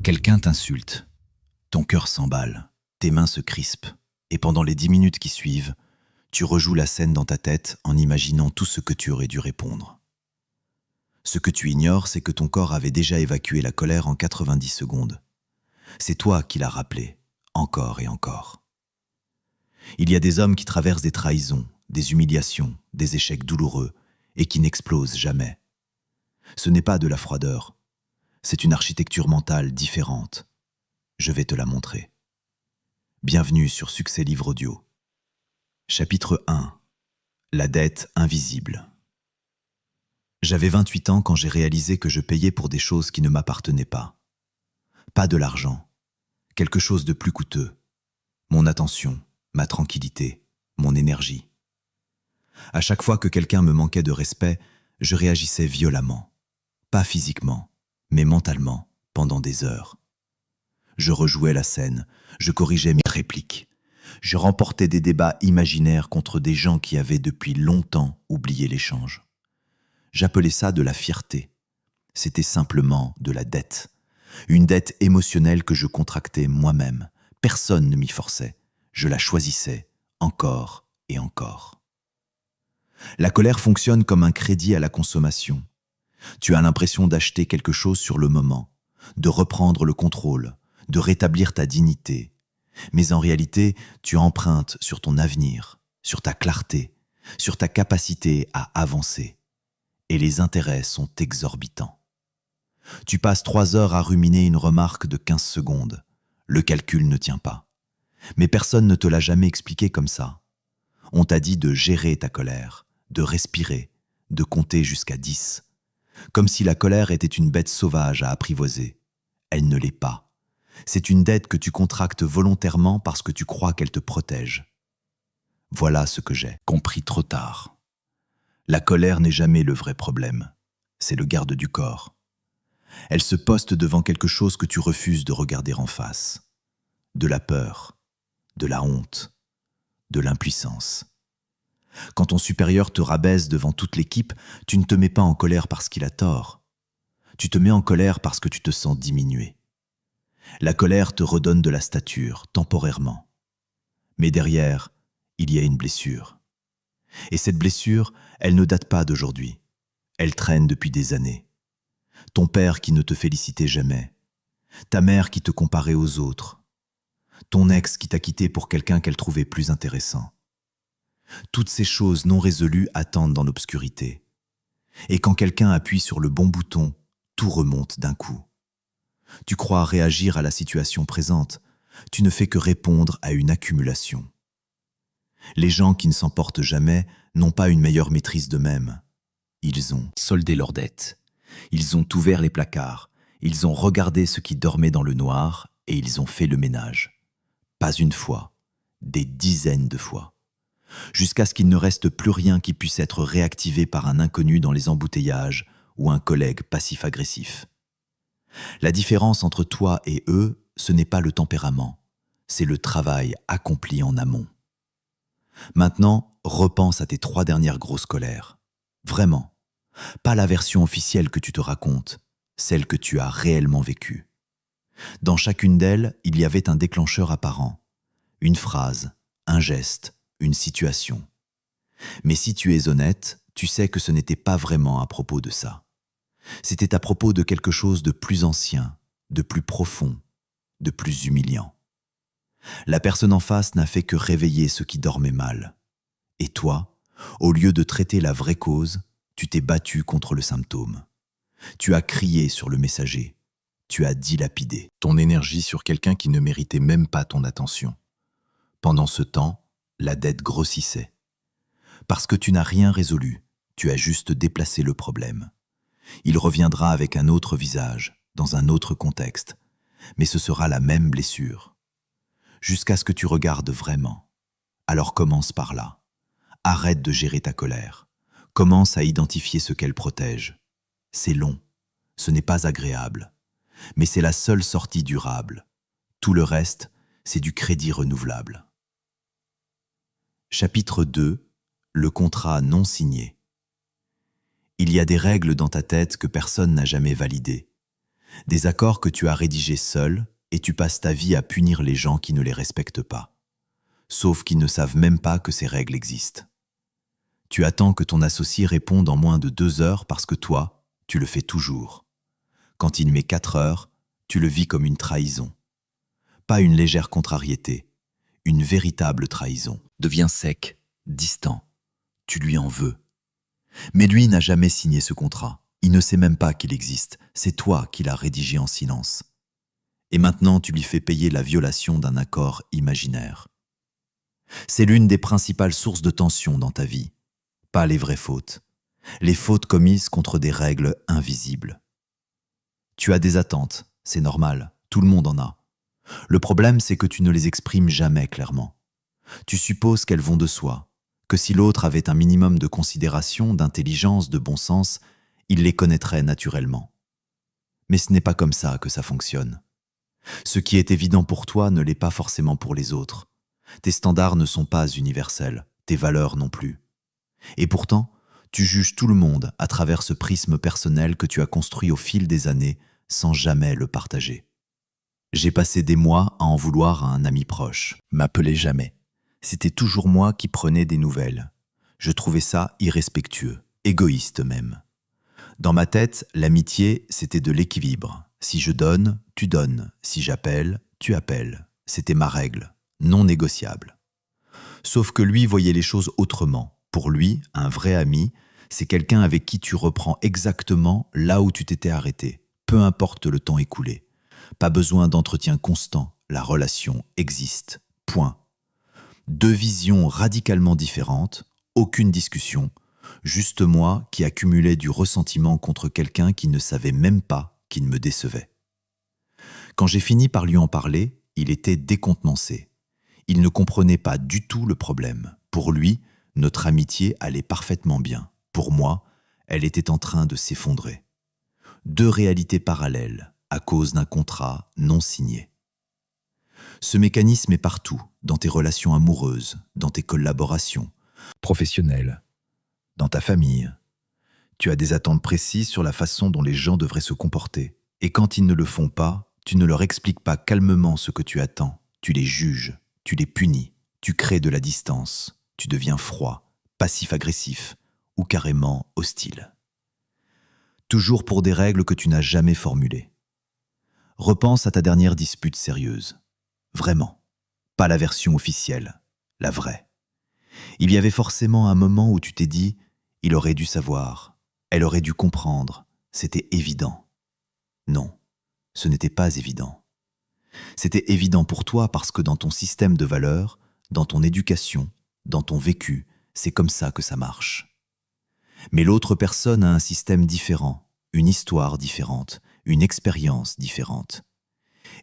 Quelqu'un t'insulte. Ton cœur s'emballe, tes mains se crispent, et pendant les 10 minutes qui suivent, tu rejoues la scène dans ta tête en imaginant tout ce que tu aurais dû répondre. Ce que tu ignores, c'est que ton corps avait déjà évacué la colère en 90 secondes. C'est toi qui l'as rappelé, encore et encore. Il y a des hommes qui traversent des trahisons, des humiliations, des échecs douloureux, et qui n'explosent jamais. Ce n'est pas de la froideur, c'est une architecture mentale différente. Je vais te la montrer. Bienvenue sur Succès Livre Audio. Chapitre 1. La dette invisible. J'avais 28 ans quand j'ai réalisé que je payais pour des choses qui ne m'appartenaient pas. Pas de l'argent, quelque chose de plus coûteux. Mon attention, ma tranquillité, mon énergie. À chaque fois que quelqu'un me manquait de respect, je réagissais violemment. Pas physiquement, mais mentalement, pendant des heures. Je rejouais la scène, je corrigeais mes répliques. Je remportais des débats imaginaires contre des gens qui avaient depuis longtemps oublié l'échange. J'appelais ça de la fierté. C'était simplement de la dette. Une dette émotionnelle que je contractais moi-même. Personne ne m'y forçait. Je la choisissais, encore et encore. La colère fonctionne comme un crédit à la consommation. Tu as l'impression d'acheter quelque chose sur le moment, de reprendre le contrôle, de rétablir ta dignité. Mais en réalité, tu empruntes sur ton avenir, sur ta clarté, sur ta capacité à avancer. Et les intérêts sont exorbitants. Tu passes 3 heures à ruminer une remarque de 15 secondes. Le calcul ne tient pas. Mais personne ne te l'a jamais expliqué comme ça. On t'a dit de gérer ta colère, de respirer, de compter jusqu'à 10. Comme si la colère était une bête sauvage à apprivoiser. Elle ne l'est pas. C'est une dette que tu contractes volontairement parce que tu crois qu'elle te protège. Voilà ce que j'ai compris trop tard. La colère n'est jamais le vrai problème. C'est le garde du corps. Elle se poste devant quelque chose que tu refuses de regarder en face. De la peur, de la honte, de l'impuissance. Quand ton supérieur te rabaisse devant toute l'équipe, tu ne te mets pas en colère parce qu'il a tort. Tu te mets en colère parce que tu te sens diminué. La colère te redonne de la stature, temporairement. Mais derrière, il y a une blessure. Et cette blessure, elle ne date pas d'aujourd'hui. Elle traîne depuis des années. Ton père qui ne te félicitait jamais. Ta mère qui te comparait aux autres. Ton ex qui t'a quitté pour quelqu'un qu'elle trouvait plus intéressant. Toutes ces choses non résolues attendent dans l'obscurité. Et quand quelqu'un appuie sur le bon bouton, tout remonte d'un coup. Tu crois réagir à la situation présente, tu ne fais que répondre à une accumulation. Les gens qui ne s'en portent jamais n'ont pas une meilleure maîtrise d'eux-mêmes. Ils ont soldé leurs dettes, ils ont ouvert les placards, ils ont regardé ce qui dormait dans le noir et ils ont fait le ménage. Pas une fois, des dizaines de fois. Jusqu'à ce qu'il ne reste plus rien qui puisse être réactivé par un inconnu dans les embouteillages ou un collègue passif-agressif. La différence entre toi et eux, ce n'est pas le tempérament, c'est le travail accompli en amont. Maintenant, repense à tes 3 dernières grosses colères. Vraiment. Pas la version officielle que tu te racontes, celle que tu as réellement vécue. Dans chacune d'elles, il y avait un déclencheur apparent. Une phrase, un geste, une situation. Mais si tu es honnête, tu sais que ce n'était pas vraiment à propos de ça. C'était à propos de quelque chose de plus ancien, de plus profond, de plus humiliant. La personne en face n'a fait que réveiller ce qui dormait mal. Et toi, au lieu de traiter la vraie cause, tu t'es battu contre le symptôme. Tu as crié sur le messager. Tu as dilapidé ton énergie sur quelqu'un qui ne méritait même pas ton attention. Pendant ce temps, la dette grossissait. Parce que tu n'as rien résolu, tu as juste déplacé le problème. Il reviendra avec un autre visage, dans un autre contexte, mais ce sera la même blessure. Jusqu'à ce que tu regardes vraiment. Alors commence par là. Arrête de gérer ta colère. Commence à identifier ce qu'elle protège. C'est long, ce n'est pas agréable, mais c'est la seule sortie durable. Tout le reste, c'est du crédit renouvelable. Chapitre 2. Le contrat non signé. Il y a des règles dans ta tête que personne n'a jamais validées. Des accords que tu as rédigés seul et tu passes ta vie à punir les gens qui ne les respectent pas, sauf qu'ils ne savent même pas que ces règles existent. Tu attends que ton associé réponde en moins de 2 heures parce que toi, tu le fais toujours. Quand il met 4 heures, tu le vis comme une trahison. Pas une légère contrariété, une véritable trahison. Deviens sec, distant. Tu lui en veux. Mais lui n'a jamais signé ce contrat. Il ne sait même pas qu'il existe. C'est toi qui l'as rédigé en silence. Et maintenant, tu lui fais payer la violation d'un accord imaginaire. C'est l'une des principales sources de tension dans ta vie. Pas les vraies fautes. Les fautes commises contre des règles invisibles. Tu as des attentes, c'est normal, tout le monde en a. Le problème, c'est que tu ne les exprimes jamais clairement. Tu supposes qu'elles vont de soi, que si l'autre avait un minimum de considération, d'intelligence, de bon sens, il les connaîtrait naturellement. Mais ce n'est pas comme ça que ça fonctionne. Ce qui est évident pour toi ne l'est pas forcément pour les autres. Tes standards ne sont pas universels, tes valeurs non plus. Et pourtant, tu juges tout le monde à travers ce prisme personnel que tu as construit au fil des années sans jamais le partager. J'ai passé des mois à en vouloir à un ami proche. M'appelait jamais. C'était toujours moi qui prenais des nouvelles. Je trouvais ça irrespectueux, égoïste même. Dans ma tête, l'amitié, c'était de l'équilibre. Si je donne, tu donnes. Si j'appelle, tu appelles. C'était ma règle, non négociable. Sauf que lui voyait les choses autrement. Pour lui, un vrai ami, c'est quelqu'un avec qui tu reprends exactement là où tu t'étais arrêté, peu importe le temps écoulé. Pas besoin d'entretien constant, la relation existe. Point. 2 visions radicalement différentes, aucune discussion, juste moi qui accumulais du ressentiment contre quelqu'un qui ne savait même pas qu'il me décevait. Quand j'ai fini par lui en parler, il était décontenancé. Il ne comprenait pas du tout le problème. Pour lui, notre amitié allait parfaitement bien. Pour moi, elle était en train de s'effondrer. 2 réalités parallèles, à cause d'un contrat non signé. Ce mécanisme est partout, dans tes relations amoureuses, dans tes collaborations, professionnelles, dans ta famille. Tu as des attentes précises sur la façon dont les gens devraient se comporter. Et quand ils ne le font pas, tu ne leur expliques pas calmement ce que tu attends. Tu les juges, tu les punis, tu crées de la distance, tu deviens froid, passif-agressif ou carrément hostile. Toujours pour des règles que tu n'as jamais formulées. Repense à ta dernière dispute sérieuse. Vraiment. Pas la version officielle, la vraie. Il y avait forcément un moment où tu t'es dit « il aurait dû savoir, elle aurait dû comprendre, c'était évident ». Non, ce n'était pas évident. C'était évident pour toi parce que dans ton système de valeurs, dans ton éducation, dans ton vécu, c'est comme ça que ça marche. Mais l'autre personne a un système différent, une histoire différente, une expérience différente.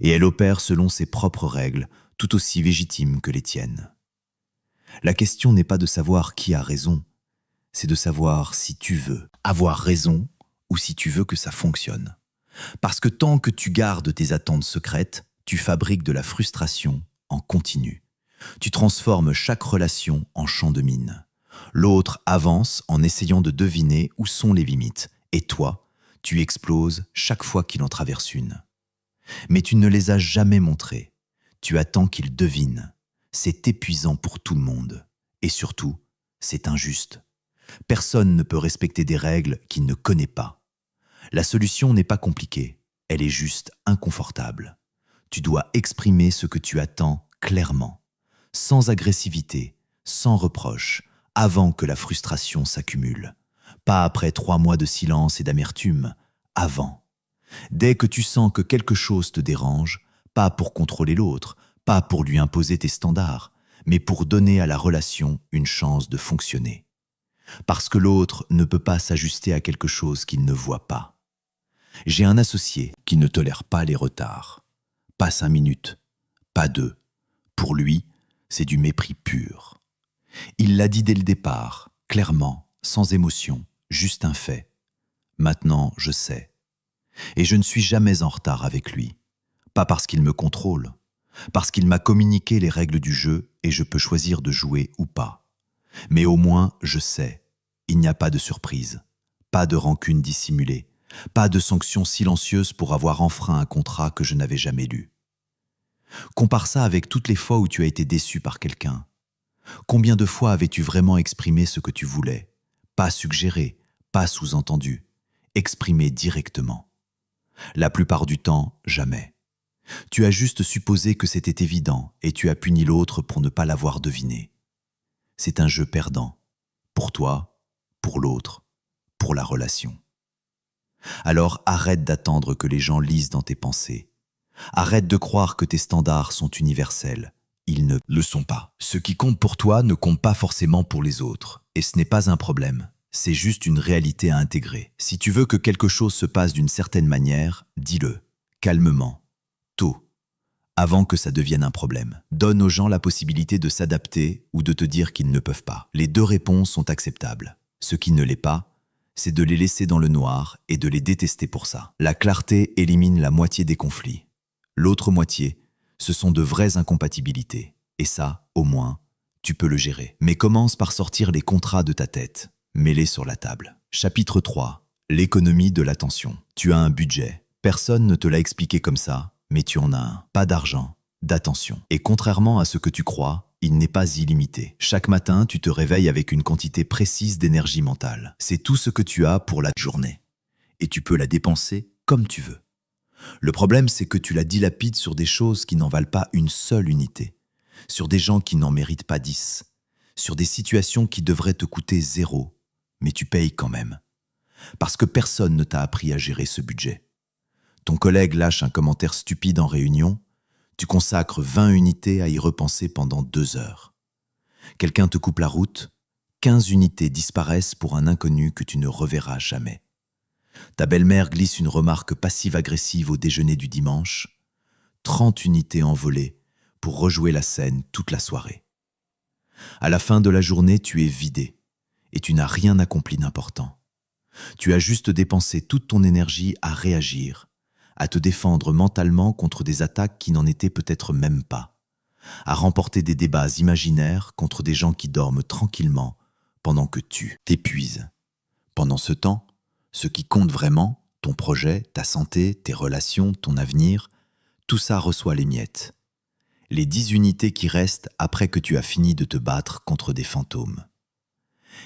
Et elle opère selon ses propres règles, tout aussi légitimes que les tiennes. La question n'est pas de savoir qui a raison, c'est de savoir si tu veux avoir raison ou si tu veux que ça fonctionne. Parce que tant que tu gardes tes attentes secrètes, tu fabriques de la frustration en continu. Tu transformes chaque relation en champ de mine. L'autre avance en essayant de deviner où sont les limites. Et toi, tu exploses chaque fois qu'il en traverse une. Mais tu ne les as jamais montrées. Tu attends qu'il devine. C'est épuisant pour tout le monde. Et surtout, c'est injuste. Personne ne peut respecter des règles qu'il ne connaît pas. La solution n'est pas compliquée. Elle est juste inconfortable. Tu dois exprimer ce que tu attends clairement, sans agressivité, sans reproche, avant que la frustration s'accumule. Pas après 3 mois de silence et d'amertume, avant. Dès que tu sens que quelque chose te dérange, pas pour contrôler l'autre, pas pour lui imposer tes standards, mais pour donner à la relation une chance de fonctionner. Parce que l'autre ne peut pas s'ajuster à quelque chose qu'il ne voit pas. J'ai un associé qui ne tolère pas les retards. Pas 5 minutes, pas 2. Pour lui, c'est du mépris pur. Il l'a dit dès le départ, clairement, sans émotion, juste un fait. Maintenant, je sais. Et je ne suis jamais en retard avec lui. Pas parce qu'il me contrôle, parce qu'il m'a communiqué les règles du jeu et je peux choisir de jouer ou pas. Mais au moins, je sais, il n'y a pas de surprise, pas de rancune dissimulée, Pas de sanctions silencieuses pour avoir enfreint un contrat que je n'avais jamais lu. Compare ça avec toutes les fois où tu as été déçu par quelqu'un. Combien de fois avais-tu vraiment exprimé ce que tu voulais? Pas suggéré, pas sous-entendu, exprimé directement. La plupart du temps, jamais. Tu as juste supposé que c'était évident et tu as puni l'autre pour ne pas l'avoir deviné. C'est un jeu perdant. Pour toi, pour l'autre, pour la relation. Alors arrête d'attendre que les gens lisent dans tes pensées. Arrête de croire que tes standards sont universels. Ils ne le sont pas. Ce qui compte pour toi ne compte pas forcément pour les autres. Et ce n'est pas un problème. C'est juste une réalité à intégrer. Si tu veux que quelque chose se passe d'une certaine manière, dis-le, calmement, tôt, avant que ça devienne un problème. Donne aux gens la possibilité de s'adapter ou de te dire qu'ils ne peuvent pas. Les deux réponses sont acceptables. Ce qui ne l'est pas, c'est de les laisser dans le noir et de les détester pour ça. La clarté élimine la moitié des conflits. L'autre moitié, ce sont de vraies incompatibilités. Et ça, au moins, tu peux le gérer. Mais commence par sortir les contrats de ta tête. Mets-les sur la table. Chapitre 3. L'économie de l'attention. Tu as un budget. Personne ne te l'a expliqué comme ça, mais tu en as un. Pas d'argent, d'attention. Et contrairement à ce que tu crois, il n'est pas illimité. Chaque matin, tu te réveilles avec une quantité précise d'énergie mentale. C'est tout ce que tu as pour la journée. Et tu peux la dépenser comme tu veux. Le problème, c'est que tu la dilapides sur des choses qui n'en valent pas une seule unité, sur des gens qui n'en méritent pas 10, sur des situations qui devraient te coûter 0, mais tu payes quand même. Parce que personne ne t'a appris à gérer ce budget. Ton collègue lâche un commentaire stupide en réunion, tu consacres 20 unités à y repenser pendant 2 heures. Quelqu'un te coupe la route, 15 unités disparaissent pour un inconnu que tu ne reverras jamais. Ta belle-mère glisse une remarque passive-agressive au déjeuner du dimanche, 30 unités envolées pour rejouer la scène toute la soirée. À la fin de la journée, tu es vidé et tu n'as rien accompli d'important. Tu as juste dépensé toute ton énergie à réagir, à te défendre mentalement contre des attaques qui n'en étaient peut-être même pas, à remporter des débats imaginaires contre des gens qui dorment tranquillement pendant que tu t'épuises. Pendant ce temps, ce qui compte vraiment, ton projet, ta santé, tes relations, ton avenir, tout ça reçoit les miettes. Les 10 unités qui restent après que tu as fini de te battre contre des fantômes.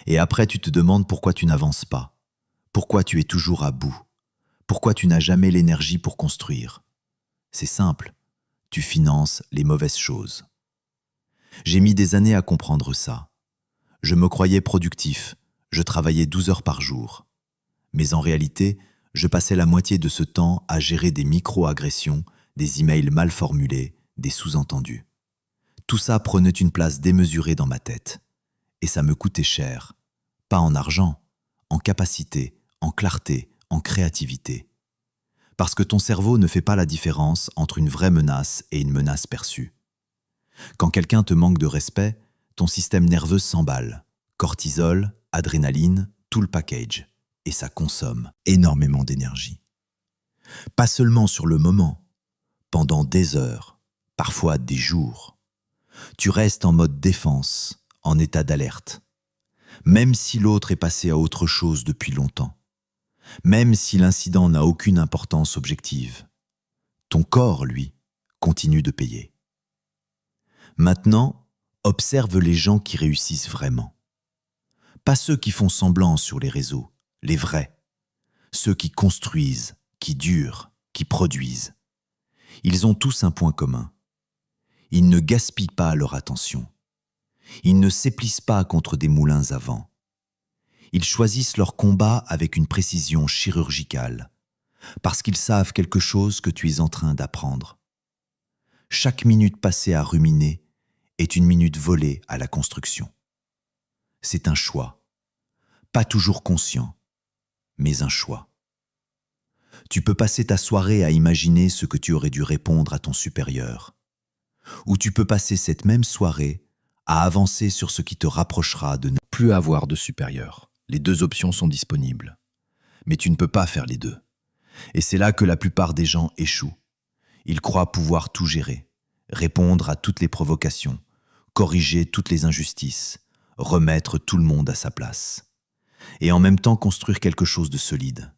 Et après tu te demandes pourquoi tu n'avances pas, pourquoi tu es toujours à bout, pourquoi tu n'as jamais l'énergie pour construire. C'est simple, tu finances les mauvaises choses. J'ai mis des années à comprendre ça. Je me croyais productif, je travaillais 12 heures par jour. Mais en réalité, je passais la moitié de ce temps à gérer des micro-agressions, des emails mal formulés, des sous-entendus. Tout ça prenait une place démesurée dans ma tête. Et ça me coûtait cher. Pas en argent, en capacité, en clarté, en créativité. Parce que ton cerveau ne fait pas la différence entre une vraie menace et une menace perçue. Quand quelqu'un te manque de respect, ton système nerveux s'emballe. Cortisol, adrénaline, tout le package. Et ça consomme énormément d'énergie. Pas seulement sur le moment, pendant des heures, parfois des jours. Tu restes en mode défense, en état d'alerte. Même si l'autre est passé à autre chose depuis longtemps. Même si l'incident n'a aucune importance objective. Ton corps, lui, continue de payer. Maintenant, observe les gens qui réussissent vraiment. Pas ceux qui font semblant sur les réseaux, les vrais. Ceux qui construisent, qui durent, qui produisent. Ils ont tous un point commun. Ils ne gaspillent pas leur attention. Ils ne s'éplissent pas contre des moulins à vent. Ils choisissent leur combat avec une précision chirurgicale, parce qu'ils savent quelque chose que tu es en train d'apprendre. Chaque minute passée à ruminer est une minute volée à la construction. C'est un choix, pas toujours conscient, mais un choix. Tu peux passer ta soirée à imaginer ce que tu aurais dû répondre à ton supérieur. Ou tu peux passer cette même soirée à avancer sur ce qui te rapprochera de ne plus avoir de supérieur. Les deux options sont disponibles. Mais tu ne peux pas faire les deux. Et c'est là que la plupart des gens échouent. Ils croient pouvoir tout gérer, répondre à toutes les provocations, corriger toutes les injustices, remettre tout le monde à sa place. Et en même temps construire quelque chose de solide.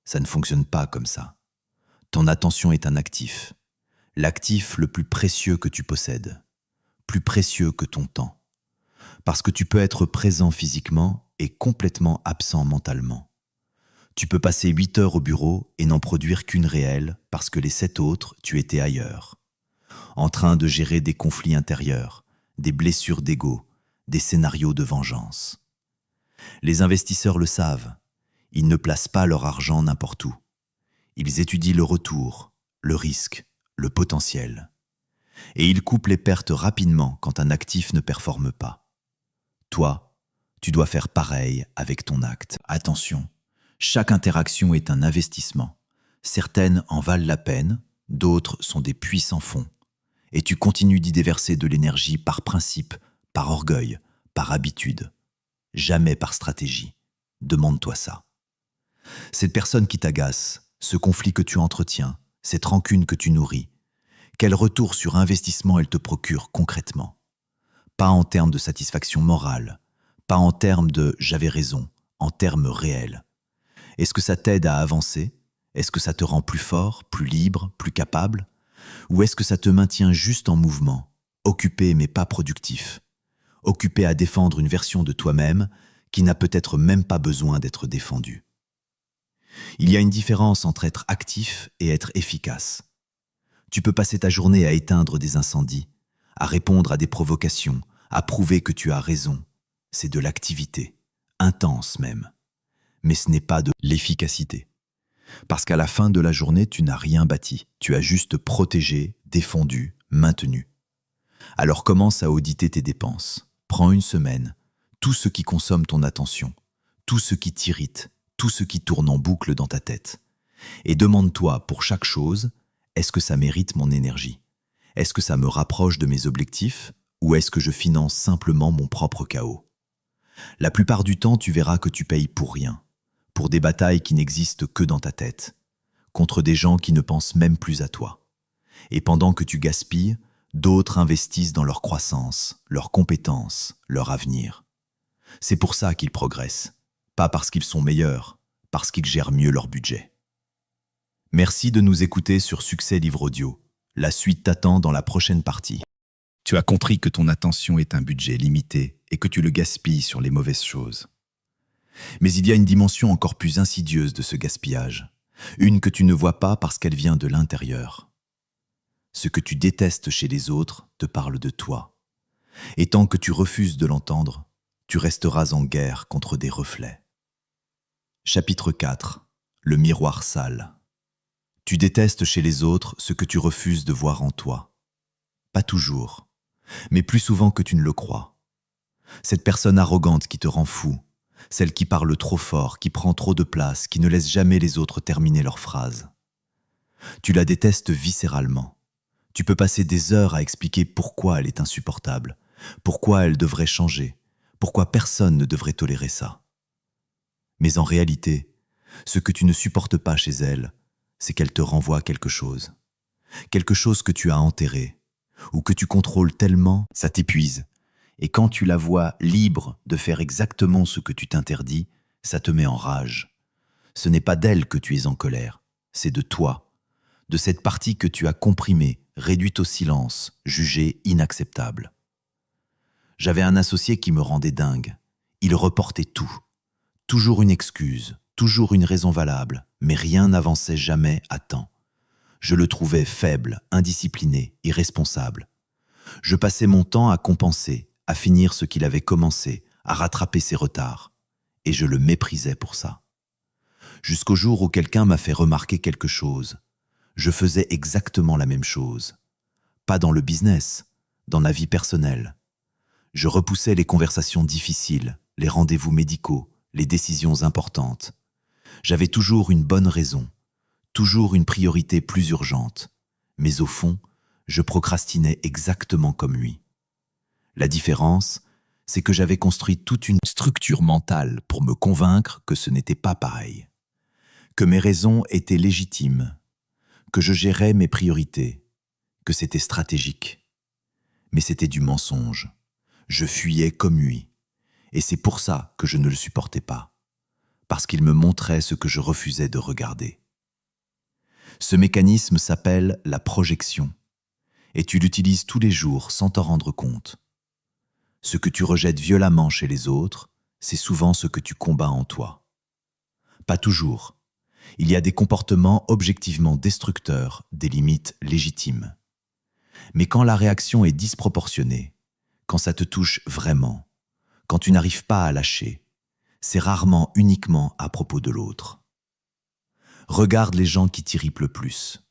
Ça ne fonctionne pas comme ça. Ton attention est un actif. L'actif le plus précieux que tu possèdes. Plus précieux que ton temps. Parce que tu peux être présent physiquement et complètement absent mentalement. Tu peux passer 8 heures au bureau et n'en produire qu'une réelle parce que les 7 autres, tu étais ailleurs. En train de gérer des conflits intérieurs, des blessures d'ego, des scénarios de vengeance. Les investisseurs le savent. Ils ne placent pas leur argent n'importe où. Ils étudient le retour, le risque, le potentiel. Et ils coupent les pertes rapidement quand un actif ne performe pas. Toi, tu dois faire pareil avec ton acte. Attention, chaque interaction est un investissement. Certaines en valent la peine, d'autres sont des puits sans fond. Et tu continues d'y déverser de l'énergie par principe, par orgueil, par habitude. Jamais par stratégie. Demande-toi ça. Cette personne qui t'agace, ce conflit que tu entretiens, cette rancune que tu nourris, quel retour sur investissement elle te procure concrètement? Pas en termes de satisfaction morale, pas en termes de « j'avais raison », en termes réels. Est-ce que ça t'aide à avancer? Est-ce que ça te rend plus fort, plus libre, plus capable? Ou est-ce que ça te maintient juste en mouvement, occupé mais pas productif, occupé à défendre une version de toi-même qui n'a peut-être même pas besoin d'être défendue? Il y a une différence entre être actif et être efficace. Tu peux passer ta journée à éteindre des incendies, à répondre à des provocations, à prouver que tu as raison. C'est de l'activité, intense même. Mais ce n'est pas de l'efficacité. Parce qu'à la fin de la journée, tu n'as rien bâti. Tu as juste protégé, défendu, maintenu. Alors commence à auditer tes dépenses. Prends une semaine. Tout ce qui consomme ton attention, tout ce qui t'irrite, tout ce qui tourne en boucle dans ta tête. Et demande-toi pour chaque chose, est-ce que ça mérite mon énergie? Est-ce que ça me rapproche de mes objectifs ou est-ce que je finance simplement mon propre chaos? La plupart du temps, tu verras que tu payes pour rien, pour des batailles qui n'existent que dans ta tête, contre des gens qui ne pensent même plus à toi. Et pendant que tu gaspilles, d'autres investissent dans leur croissance, leurs compétences, leur avenir. C'est pour ça qu'ils progressent, pas parce qu'ils sont meilleurs, parce qu'ils gèrent mieux leur budget. Merci de nous écouter sur Succès Livre Audio. La suite t'attend dans la prochaine partie. Tu as compris que ton attention est un budget limité et que tu le gaspilles sur les mauvaises choses. Mais il y a une dimension encore plus insidieuse de ce gaspillage, une que tu ne vois pas parce qu'elle vient de l'intérieur. Ce que tu détestes chez les autres te parle de toi. Et tant que tu refuses de l'entendre, tu resteras en guerre contre des reflets. Chapitre 4. Le miroir sale. Tu détestes chez les autres ce que tu refuses de voir en toi. Pas toujours, mais plus souvent que tu ne le crois. Cette personne arrogante qui te rend fou, celle qui parle trop fort, qui prend trop de place, qui ne laisse jamais les autres terminer leurs phrases. Tu la détestes viscéralement. Tu peux passer des heures à expliquer pourquoi elle est insupportable, pourquoi elle devrait changer, pourquoi personne ne devrait tolérer ça. Mais en réalité, ce que tu ne supportes pas chez elle, c'est qu'elle te renvoie quelque chose que tu as enterré, ou que tu contrôles tellement, ça t'épuise. Et quand tu la vois libre de faire exactement ce que tu t'interdis, ça te met en rage. Ce n'est pas d'elle que tu es en colère, c'est de toi, de cette partie que tu as comprimée, réduite au silence, jugée inacceptable. J'avais un associé qui me rendait dingue. Il reportait tout. Toujours une excuse, toujours une raison valable, mais rien n'avançait jamais à temps. Je le trouvais faible, indiscipliné, irresponsable. Je passais mon temps à compenser, à finir ce qu'il avait commencé, à rattraper ses retards. Et je le méprisais pour ça. Jusqu'au jour où quelqu'un m'a fait remarquer quelque chose. Je faisais exactement la même chose. Pas dans le business, dans la vie personnelle. Je repoussais les conversations difficiles, les rendez-vous médicaux, les décisions importantes. J'avais toujours une bonne raison, toujours une priorité plus urgente. Mais au fond, je procrastinais exactement comme lui. La différence, c'est que j'avais construit toute une structure mentale pour me convaincre que ce n'était pas pareil. Que mes raisons étaient légitimes, que je gérais mes priorités, que c'était stratégique. Mais c'était du mensonge. Je fuyais comme lui. Et c'est pour ça que je ne le supportais pas. parce qu'il me montrait ce que je refusais de regarder. Ce mécanisme s'appelle la projection, et tu l'utilises tous les jours sans t'en rendre compte. Ce que tu rejettes violemment chez les autres, c'est souvent ce que tu combats en toi. Pas toujours. Il y a des comportements objectivement destructeurs, des limites légitimes. Mais quand la réaction est disproportionnée, quand ça te touche vraiment, quand tu n'arrives pas à lâcher, c'est rarement uniquement à propos de l'autre. Regarde les gens qui t'irritent le plus.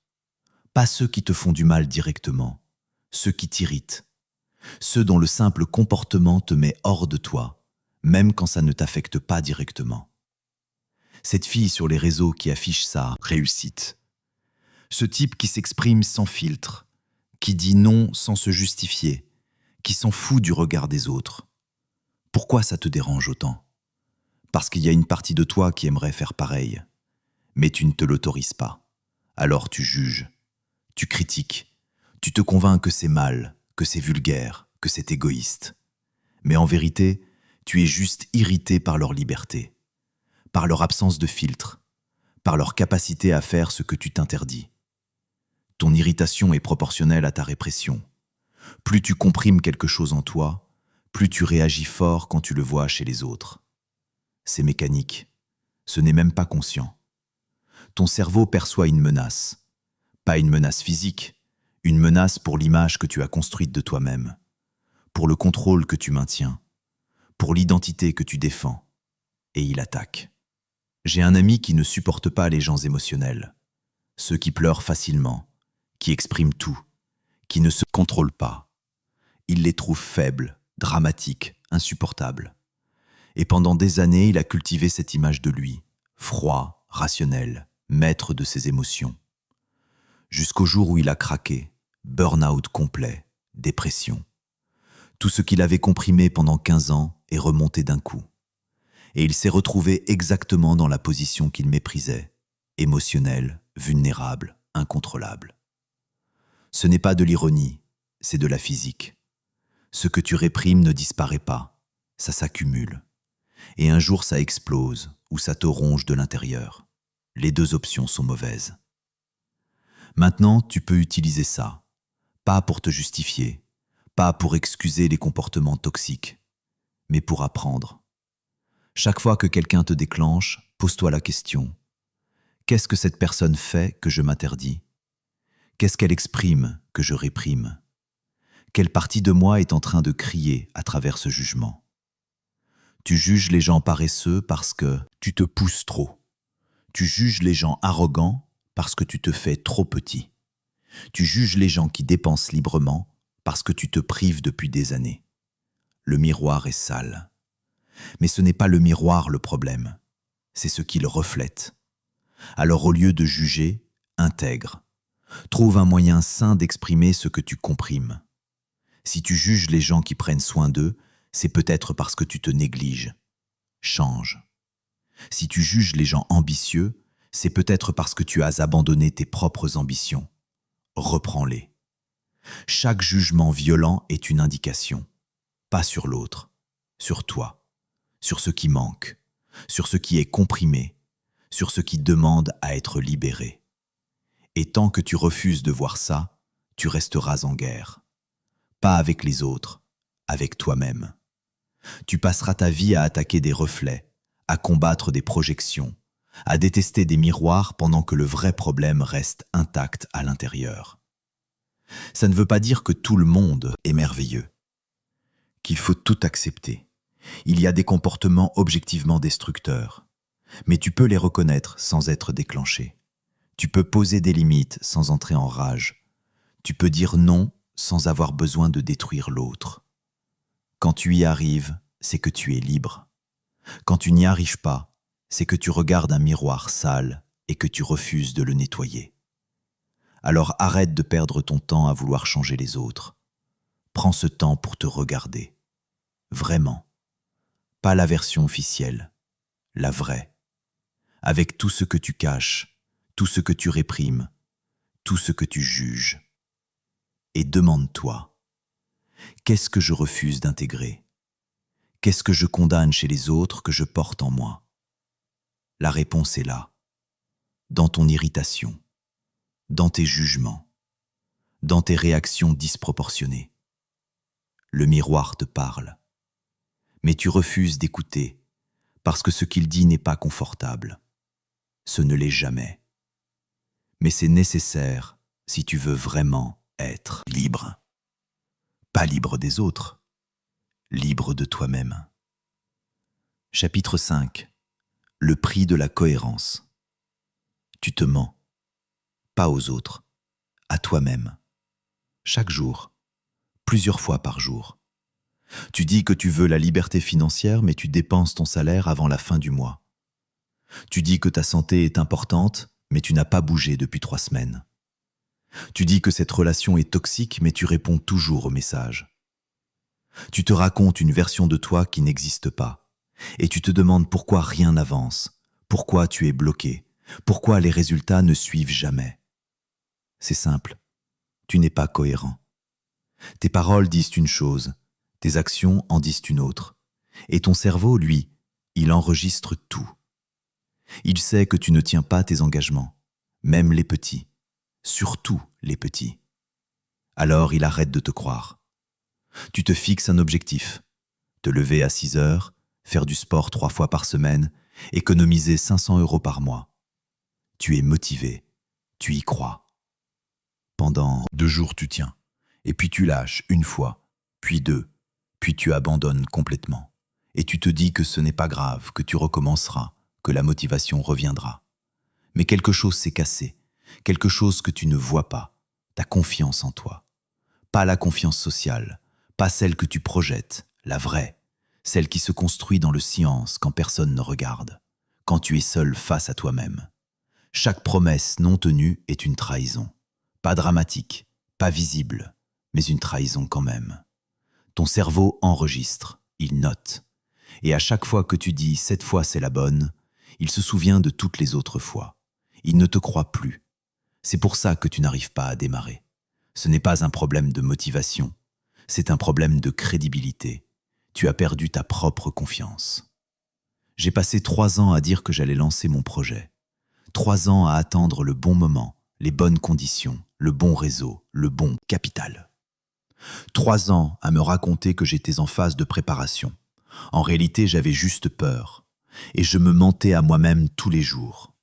Pas ceux qui te font du mal directement, ceux qui t'irritent. Ceux dont le simple comportement te met hors de toi, même quand ça ne t'affecte pas directement. Cette fille sur les réseaux qui affiche sa réussite. Ce type qui s'exprime sans filtre, qui dit non sans se justifier, qui s'en fout du regard des autres. Pourquoi ça te dérange autant? Parce qu'il y a une partie de toi qui aimerait faire pareil. Mais tu ne te l'autorises pas. Alors tu juges, tu critiques, tu te convaincs que c'est mal, que c'est vulgaire, que c'est égoïste. Mais en vérité, tu es juste irrité par leur liberté, par leur absence de filtre, par leur capacité à faire ce que tu t'interdis. Ton irritation est proportionnelle à ta répression. Plus tu comprimes quelque chose en toi, plus tu réagis fort quand tu le vois chez les autres. C'est mécanique, ce n'est même pas conscient. Ton cerveau perçoit une menace. Pas une menace physique, une menace pour l'image que tu as construite de toi-même, pour le contrôle que tu maintiens, pour l'identité que tu défends. Et il attaque. J'ai un ami qui ne supporte pas les gens émotionnels, ceux qui pleurent facilement, qui expriment tout, qui ne se contrôlent pas. Il les trouve faibles, dramatiques, insupportables. Et pendant des années, il a cultivé cette image de lui, froid, rationnel, maître de ses émotions. Jusqu'au jour où il a craqué, burn-out complet, dépression. Tout ce qu'il avait comprimé pendant 15 ans est remonté d'un coup. Et il s'est retrouvé exactement dans la position qu'il méprisait, émotionnel, vulnérable, incontrôlable. Ce n'est pas de l'ironie, c'est de la physique. Ce que tu réprimes ne disparaît pas, ça s'accumule. Et un jour ça explose ou ça te ronge de l'intérieur. Les deux options sont mauvaises. Maintenant, tu peux utiliser ça, pas pour te justifier, pas pour excuser les comportements toxiques, mais pour apprendre. Chaque fois que quelqu'un te déclenche, pose-toi la question. Qu'est-ce que cette personne fait que je m'interdis? Qu'est-ce qu'elle exprime que je réprime? Quelle partie de moi est en train de crier à travers ce jugement? Tu juges les gens paresseux parce que tu te pousses trop. Tu juges les gens arrogants parce que tu te fais trop petit. Tu juges les gens qui dépensent librement parce que tu te prives depuis des années. Le miroir est sale. Mais ce n'est pas le miroir le problème, c'est ce qu'il reflète. Alors au lieu de juger, intègre. Trouve un moyen sain d'exprimer ce que tu comprimes. Si tu juges les gens qui prennent soin d'eux, c'est peut-être parce que tu te négliges. Change. Si tu juges les gens ambitieux, c'est peut-être parce que tu as abandonné tes propres ambitions. Reprends-les. Chaque jugement violent est une indication, pas sur l'autre, sur toi, sur ce qui manque, sur ce qui est comprimé, sur ce qui demande à être libéré. Et tant que tu refuses de voir ça, tu resteras en guerre. Pas avec les autres, avec toi-même. Tu passeras ta vie à attaquer des reflets, à combattre des projections, à détester des miroirs pendant que le vrai problème reste intact à l'intérieur. Ça ne veut pas dire que tout le monde est merveilleux, qu'il faut tout accepter. Il y a des comportements objectivement destructeurs, mais tu peux les reconnaître sans être déclenché. Tu peux poser des limites sans entrer en rage. Tu peux dire non sans avoir besoin de détruire l'autre. Quand tu y arrives, c'est que tu es libre. Quand tu n'y arrives pas, c'est que tu regardes un miroir sale et que tu refuses de le nettoyer. Alors arrête de perdre ton temps à vouloir changer les autres. Prends ce temps pour te regarder. Vraiment. Pas la version officielle, la vraie. Avec tout ce que tu caches, tout ce que tu réprimes, tout ce que tu juges. Et demande-toi, qu'est-ce que je refuse d'intégrer? Qu'est-ce que je condamne chez les autres que je porte en moi? La réponse est là, dans ton irritation, dans tes jugements, dans tes réactions disproportionnées. Le miroir te parle, mais tu refuses d'écouter parce que ce qu'il dit n'est pas confortable. Ce ne l'est jamais. Mais c'est nécessaire si tu veux vraiment être libre. Pas libre des autres, libre de toi-même. Chapitre 5. Le prix de la cohérence. Tu te mens, pas aux autres, à toi-même. Chaque jour, plusieurs fois par jour. Tu dis que tu veux la liberté financière, mais tu dépenses ton salaire avant la fin du mois. Tu dis que ta santé est importante, mais tu n'as pas bougé depuis 3 semaines. Tu dis que cette relation est toxique, mais tu réponds toujours aux messages. Tu te racontes une version de toi qui n'existe pas, et tu te demandes pourquoi rien n'avance, pourquoi tu es bloqué, pourquoi les résultats ne suivent jamais. C'est simple, tu n'es pas cohérent. Tes paroles disent une chose, tes actions en disent une autre. Et ton cerveau, lui, il enregistre tout. Il sait que tu ne tiens pas tes engagements, même les petits, surtout les petits. Alors il arrête de te croire. Tu te fixes un objectif, te lever à 6 heures, faire du sport 3 fois par semaine, économiser 500 € par mois. Tu es motivé, tu y crois. Pendant 2 jours tu tiens, et puis tu lâches 1 fois, puis 2, puis tu abandonnes complètement. Et tu te dis que ce n'est pas grave, que tu recommenceras, que la motivation reviendra. Mais quelque chose s'est cassé, quelque chose que tu ne vois pas, ta confiance en toi. Pas la confiance sociale, pas celle que tu projettes, la vraie, celle qui se construit dans le silence quand personne ne regarde, quand tu es seul face à toi-même. Chaque promesse non tenue est une trahison. Pas dramatique, pas visible, mais une trahison quand même. Ton cerveau enregistre, il note. Et à chaque fois que tu dis « cette fois c'est la bonne », il se souvient de toutes les autres fois. Il ne te croit plus. C'est pour ça que tu n'arrives pas à démarrer. Ce n'est pas un problème de motivation, c'est un problème de crédibilité. Tu as perdu ta propre confiance. J'ai passé 3 ans à dire que j'allais lancer mon projet. 3 ans à attendre le bon moment, les bonnes conditions, le bon réseau, le bon capital. 3 ans à me raconter que j'étais en phase de préparation. En réalité, j'avais juste peur. Et je me mentais à moi-même tous les jours.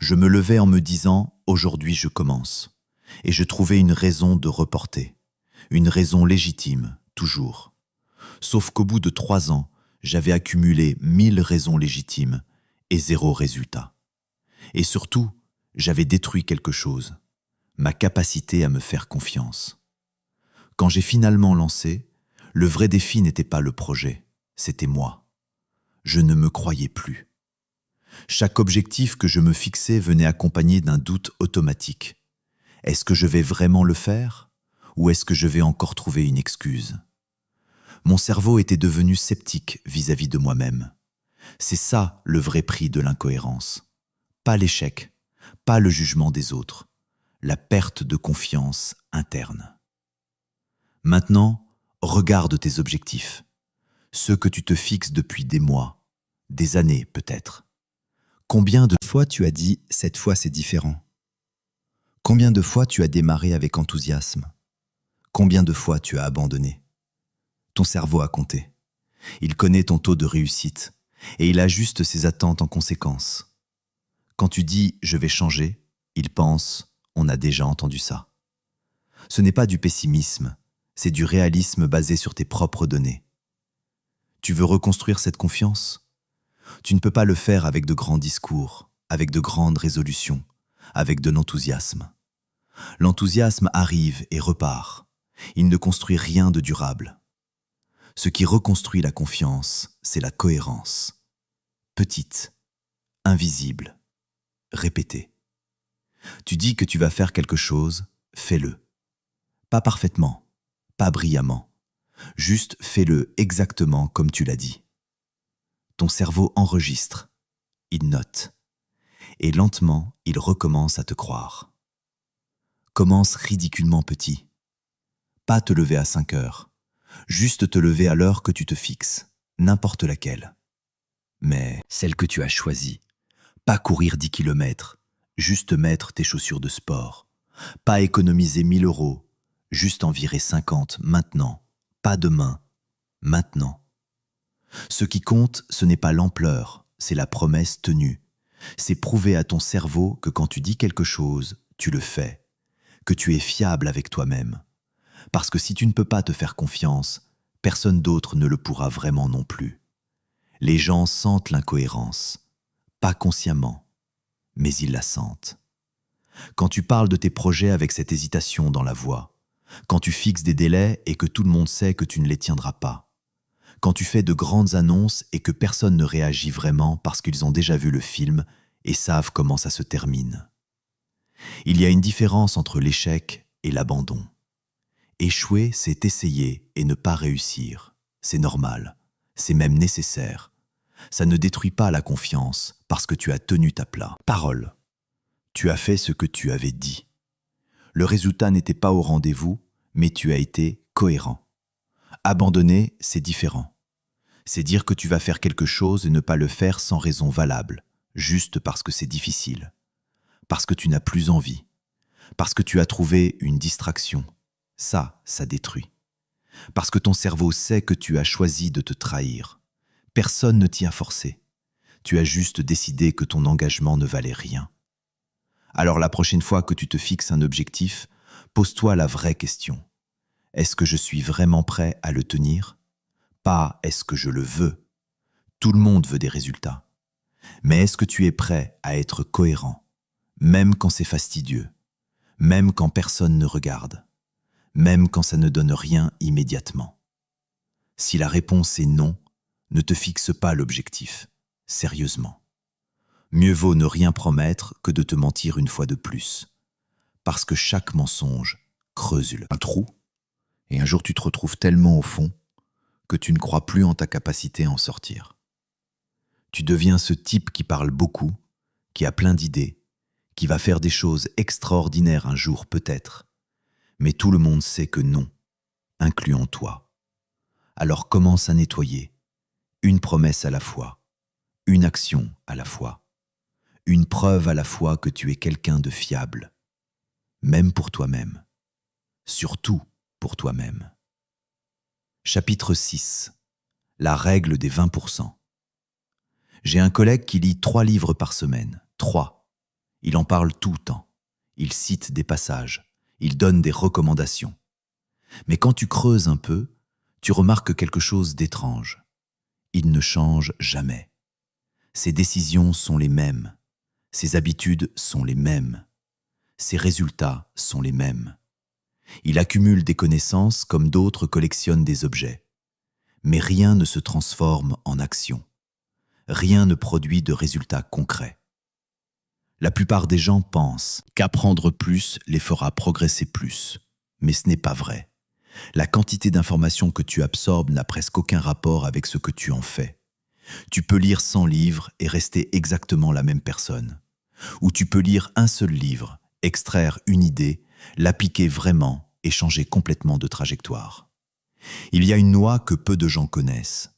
Je me levais en me disant « aujourd'hui je commence ». Et je trouvais une raison de reporter. Une raison légitime, toujours. Sauf qu'au bout de 3 ans, j'avais accumulé 1000 raisons légitimes et 0 résultat. Et surtout, j'avais détruit quelque chose, ma capacité à me faire confiance. Quand j'ai finalement lancé, le vrai défi n'était pas le projet, c'était moi. Je ne me croyais plus. Chaque objectif que je me fixais venait accompagné d'un doute automatique. Est-ce que je vais vraiment le faire ? Ou est-ce que je vais encore trouver une excuse ? Mon cerveau était devenu sceptique vis-à-vis de moi-même. C'est ça le vrai prix de l'incohérence. Pas l'échec, pas le jugement des autres, la perte de confiance interne. Maintenant, regarde tes objectifs, ceux que tu te fixes depuis des mois, des années peut-être. Combien de fois tu as dit « cette fois c'est différent » ? Combien de fois tu as démarré avec enthousiasme ? Combien de fois tu as abandonné ? Ton cerveau a compté. Il connaît ton taux de réussite et il ajuste ses attentes en conséquence. Quand tu dis « je vais changer », il pense « on a déjà entendu ça ». Ce n'est pas du pessimisme, c'est du réalisme basé sur tes propres données. Tu veux reconstruire cette confiance ? Tu ne peux pas le faire avec de grands discours, avec de grandes résolutions, avec de l'enthousiasme. L'enthousiasme arrive et repart. Il ne construit rien de durable. Ce qui reconstruit la confiance, c'est la cohérence. Petite, invisible, répétée. Tu dis que tu vas faire quelque chose, fais-le. Pas parfaitement, pas brillamment. Juste fais-le exactement comme tu l'as dit. Ton cerveau enregistre, il note. Et lentement, il recommence à te croire. Commence ridiculement petit. Pas te lever à 5 heures. Juste te lever à l'heure que tu te fixes, n'importe laquelle. Mais celle que tu as choisie. Pas courir 10 kilomètres, juste mettre tes chaussures de sport. Pas économiser 1 000 €, juste en virer 50 maintenant. Pas demain, maintenant. Ce qui compte, ce n'est pas l'ampleur, c'est la promesse tenue. C'est prouver à ton cerveau que quand tu dis quelque chose, tu le fais, que tu es fiable avec toi-même. Parce que si tu ne peux pas te faire confiance, personne d'autre ne le pourra vraiment non plus. Les gens sentent l'incohérence, pas consciemment, mais ils la sentent. Quand tu parles de tes projets avec cette hésitation dans la voix, quand tu fixes des délais et que tout le monde sait que tu ne les tiendras pas, quand tu fais de grandes annonces et que personne ne réagit vraiment parce qu'ils ont déjà vu le film et savent comment ça se termine. Il y a une différence entre l'échec et l'abandon. Échouer, c'est essayer et ne pas réussir. C'est normal, c'est même nécessaire. Ça ne détruit pas la confiance parce que tu as tenu ta parole. Tu as fait ce que tu avais dit. Le résultat n'était pas au rendez-vous, mais tu as été cohérent. Abandonner, c'est différent. C'est dire que tu vas faire quelque chose et ne pas le faire sans raison valable, juste parce que c'est difficile, parce que tu n'as plus envie, parce que tu as trouvé une distraction. Ça détruit. Parce que ton cerveau sait que tu as choisi de te trahir. Personne ne t'y a forcé. Tu as juste décidé que ton engagement ne valait rien. Alors la prochaine fois que tu te fixes un objectif, pose-toi la vraie question. Est-ce que je suis vraiment prêt à le tenir? Pas est-ce que je le veux? Tout le monde veut des résultats. Mais est-ce que tu es prêt à être cohérent, même quand c'est fastidieux, même quand personne ne regarde, même quand ça ne donne rien immédiatement? Si la réponse est non, ne te fixe pas l'objectif, sérieusement. Mieux vaut ne rien promettre que de te mentir une fois de plus, parce que chaque mensonge creuse un trou, et un jour tu te retrouves tellement au fond que tu ne crois plus en ta capacité à en sortir. Tu deviens ce type qui parle beaucoup, qui a plein d'idées, qui va faire des choses extraordinaires un jour peut-être, mais tout le monde sait que non, incluant toi. Alors commence à nettoyer, une promesse à la fois, une action à la fois, une preuve à la fois que tu es quelqu'un de fiable, même pour toi-même, surtout pour toi-même. Chapitre 6. La règle des 20%. J'ai un collègue qui lit 3 livres par semaine. 3. Il en parle tout le temps. Il cite des passages. Il donne des recommandations. Mais quand tu creuses un peu, tu remarques quelque chose d'étrange. Il ne change jamais. Ses décisions sont les mêmes. Ses habitudes sont les mêmes. Ses résultats sont les mêmes. Il accumule des connaissances comme d'autres collectionnent des objets. Mais rien ne se transforme en action. Rien ne produit de résultats concrets. La plupart des gens pensent qu'apprendre plus les fera progresser plus. Mais ce n'est pas vrai. La quantité d'informations que tu absorbes n'a presque aucun rapport avec ce que tu en fais. Tu peux lire 100 livres et rester exactement la même personne. Ou tu peux lire un seul livre, extraire une idée, l'appliquer vraiment et changer complètement de trajectoire. Il y a une loi que peu de gens connaissent.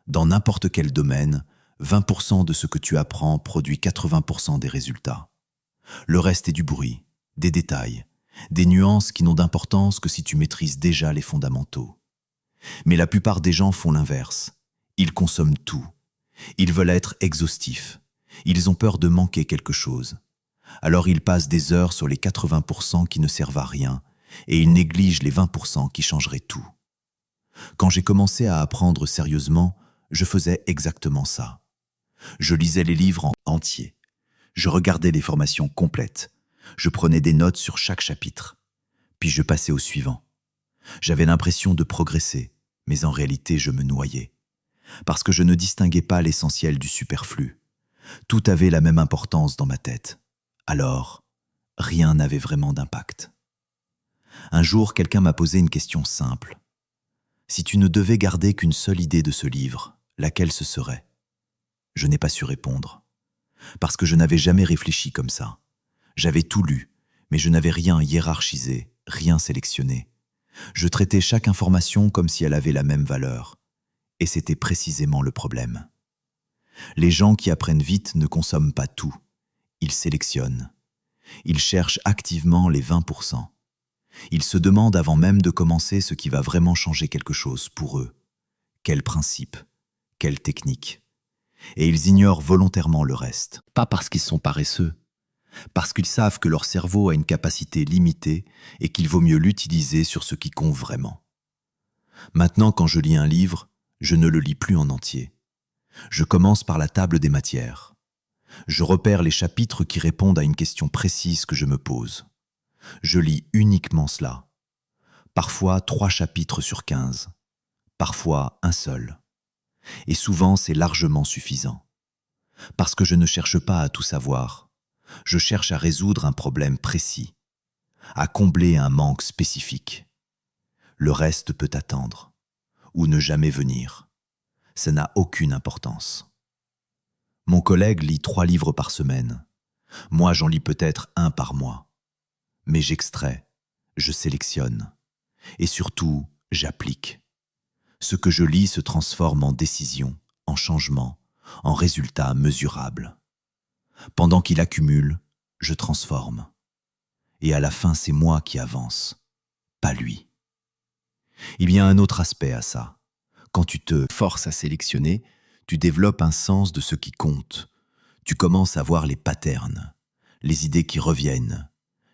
Dans n'importe quel domaine, 20% de ce que tu apprends produit 80% des résultats. Le reste est du bruit, des détails, des nuances qui n'ont d'importance que si tu maîtrises déjà les fondamentaux. Mais la plupart des gens font l'inverse. Ils consomment tout. Ils veulent être exhaustifs. Ils ont peur de manquer quelque chose. Alors ils passent des heures sur les 80% qui ne servent à rien et ils négligent les 20% qui changeraient tout. Quand j'ai commencé à apprendre sérieusement, je faisais exactement ça. Je lisais les livres en entier. Je regardais les formations complètes. Je prenais des notes sur chaque chapitre. Puis je passais au suivant. J'avais l'impression de progresser, mais en réalité je me noyais. Parce que je ne distinguais pas l'essentiel du superflu. Tout avait la même importance dans ma tête. Alors, rien n'avait vraiment d'impact. Un jour, quelqu'un m'a posé une question simple. Si tu ne devais garder qu'une seule idée de ce livre, laquelle ce serait? Je n'ai pas su répondre. Parce que je n'avais jamais réfléchi comme ça. J'avais tout lu, mais je n'avais rien hiérarchisé, rien sélectionné. Je traitais chaque information comme si elle avait la même valeur. Et c'était précisément le problème. Les gens qui apprennent vite ne consomment pas tout. Ils sélectionnent. Ils cherchent activement les 20%. Ils se demandent avant même de commencer ce qui va vraiment changer quelque chose pour eux. Quel principe? Quelle technique? Et ils ignorent volontairement le reste. Pas parce qu'ils sont paresseux, parce qu'ils savent que leur cerveau a une capacité limitée et qu'il vaut mieux l'utiliser sur ce qui compte vraiment. Maintenant, quand je lis un livre, je ne le lis plus en entier. Je commence par la table des matières. Je repère les chapitres qui répondent à une question précise que je me pose. Je lis uniquement cela. Parfois 3 chapitres sur 15. Parfois un seul. Et souvent c'est largement suffisant. Parce que je ne cherche pas à tout savoir. Je cherche à résoudre un problème précis, à combler un manque spécifique. Le reste peut attendre, ou ne jamais venir. Ça n'a aucune importance. Mon collègue lit 3 livres par semaine. Moi, j'en lis peut-être 1 par mois. Mais j'extrais, je sélectionne. Et surtout, j'applique. Ce que je lis se transforme en décision, en changement, en résultat mesurable. Pendant qu'il accumule, je transforme. Et à la fin, c'est moi qui avance, pas lui. Il y a un autre aspect à ça. Quand tu te forces à sélectionner, tu développes un sens de ce qui compte. Tu commences à voir les patterns, les idées qui reviennent,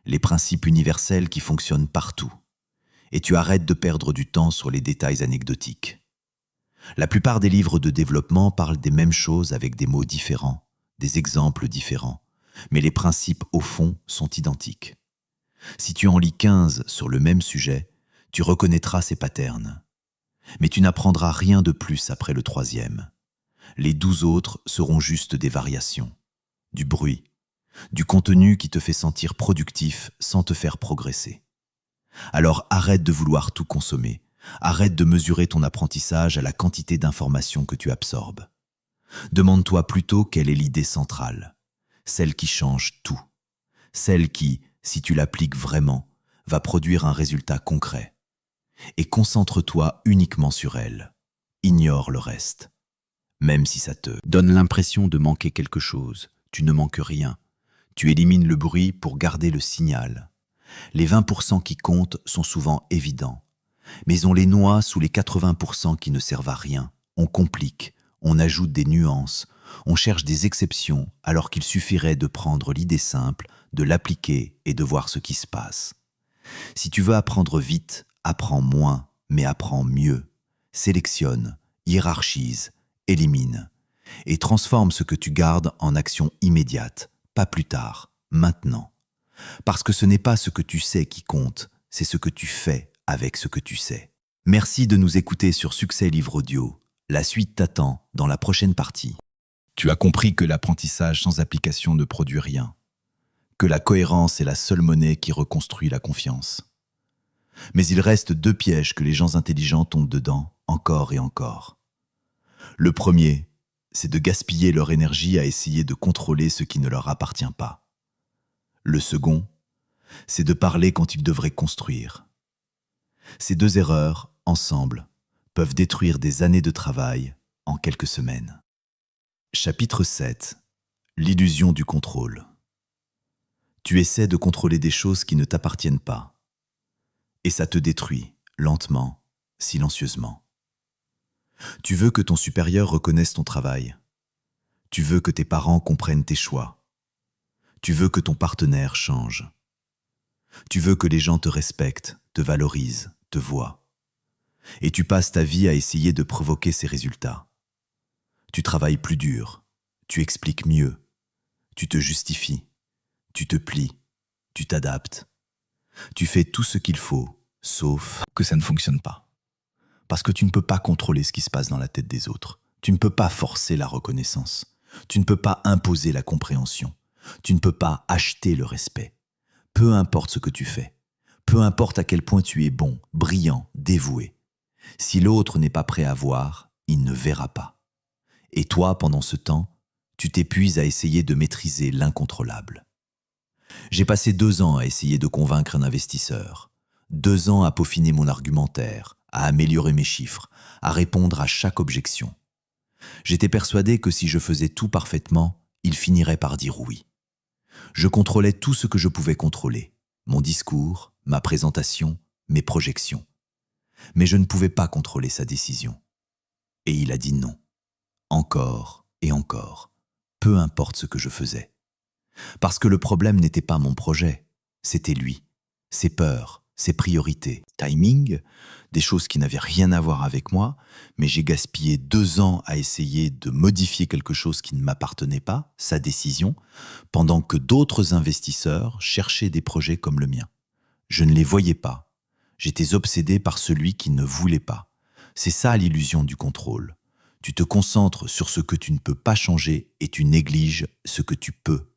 les principes universels qui fonctionnent partout. Et tu arrêtes de perdre du temps sur les détails anecdotiques. La plupart des livres de développement parlent des mêmes choses avec des mots différents, des exemples différents, mais les principes au fond sont identiques. Si tu en lis 15 sur le même sujet, tu reconnaîtras ces patterns. Mais tu n'apprendras rien de plus après le 3e. Les 12 autres seront juste des variations, du bruit, du contenu qui te fait sentir productif sans te faire progresser. Alors arrête de vouloir tout consommer, arrête de mesurer ton apprentissage à la quantité d'informations que tu absorbes. Demande-toi plutôt quelle est l'idée centrale, celle qui change tout, celle qui, si tu l'appliques vraiment, va produire un résultat concret. Et concentre-toi uniquement sur elle. Ignore le reste. Même si ça te donne l'impression de manquer quelque chose, tu ne manques rien. Tu élimines le bruit pour garder le signal. Les 20% qui comptent sont souvent évidents, mais on les noie sous les 80% qui ne servent à rien. On complique, on ajoute des nuances, on cherche des exceptions alors qu'il suffirait de prendre l'idée simple, de l'appliquer et de voir ce qui se passe. Si tu veux apprendre vite, apprends moins, mais apprends mieux. Sélectionne, hiérarchise, élimine et transforme ce que tu gardes en action immédiate, pas plus tard, maintenant. Parce que ce n'est pas ce que tu sais qui compte, c'est ce que tu fais avec ce que tu sais. Merci de nous écouter sur Succès Livre Audio. La suite t'attend dans la prochaine partie. Tu as compris que l'apprentissage sans application ne produit rien, que la cohérence est la seule monnaie qui reconstruit la confiance. Mais il reste 2 pièges que les gens intelligents tombent dedans, encore et encore. Le premier, c'est de gaspiller leur énergie à essayer de contrôler ce qui ne leur appartient pas. Le second, c'est de parler quand ils devraient construire. Ces 2 erreurs, ensemble, peuvent détruire des années de travail en quelques semaines. Chapitre 7. L'illusion du contrôle. Tu essaies de contrôler des choses qui ne t'appartiennent pas. Et ça te détruit, lentement, silencieusement. Tu veux que ton supérieur reconnaisse ton travail. Tu veux que tes parents comprennent tes choix. Tu veux que ton partenaire change. Tu veux que les gens te respectent, te valorisent, te voient. Et tu passes ta vie à essayer de provoquer ces résultats. Tu travailles plus dur, tu expliques mieux, tu te justifies, tu te plies, tu t'adaptes. Tu fais tout ce qu'il faut, sauf que ça ne fonctionne pas. Parce que tu ne peux pas contrôler ce qui se passe dans la tête des autres. Tu ne peux pas forcer la reconnaissance. Tu ne peux pas imposer la compréhension. Tu ne peux pas acheter le respect. Peu importe ce que tu fais. Peu importe à quel point tu es bon, brillant, dévoué. Si l'autre n'est pas prêt à voir, il ne verra pas. Et toi, pendant ce temps, tu t'épuises à essayer de maîtriser l'incontrôlable. J'ai passé 2 ans à essayer de convaincre un investisseur. 2 ans à peaufiner mon argumentaire, à améliorer mes chiffres, à répondre à chaque objection. J'étais persuadé que si je faisais tout parfaitement, il finirait par dire oui. Je contrôlais tout ce que je pouvais contrôler, mon discours, ma présentation, mes projections. Mais je ne pouvais pas contrôler sa décision. Et il a dit non. Encore et encore, peu importe ce que je faisais. Parce que le problème n'était pas mon projet, c'était lui, ses peurs, ses priorités. Timing, des choses qui n'avaient rien à voir avec moi, mais j'ai gaspillé 2 ans à essayer de modifier quelque chose qui ne m'appartenait pas, sa décision, pendant que d'autres investisseurs cherchaient des projets comme le mien. Je ne les voyais pas. J'étais obsédé par celui qui ne voulait pas. C'est ça l'illusion du contrôle. Tu te concentres sur ce que tu ne peux pas changer et tu négliges ce que tu peux.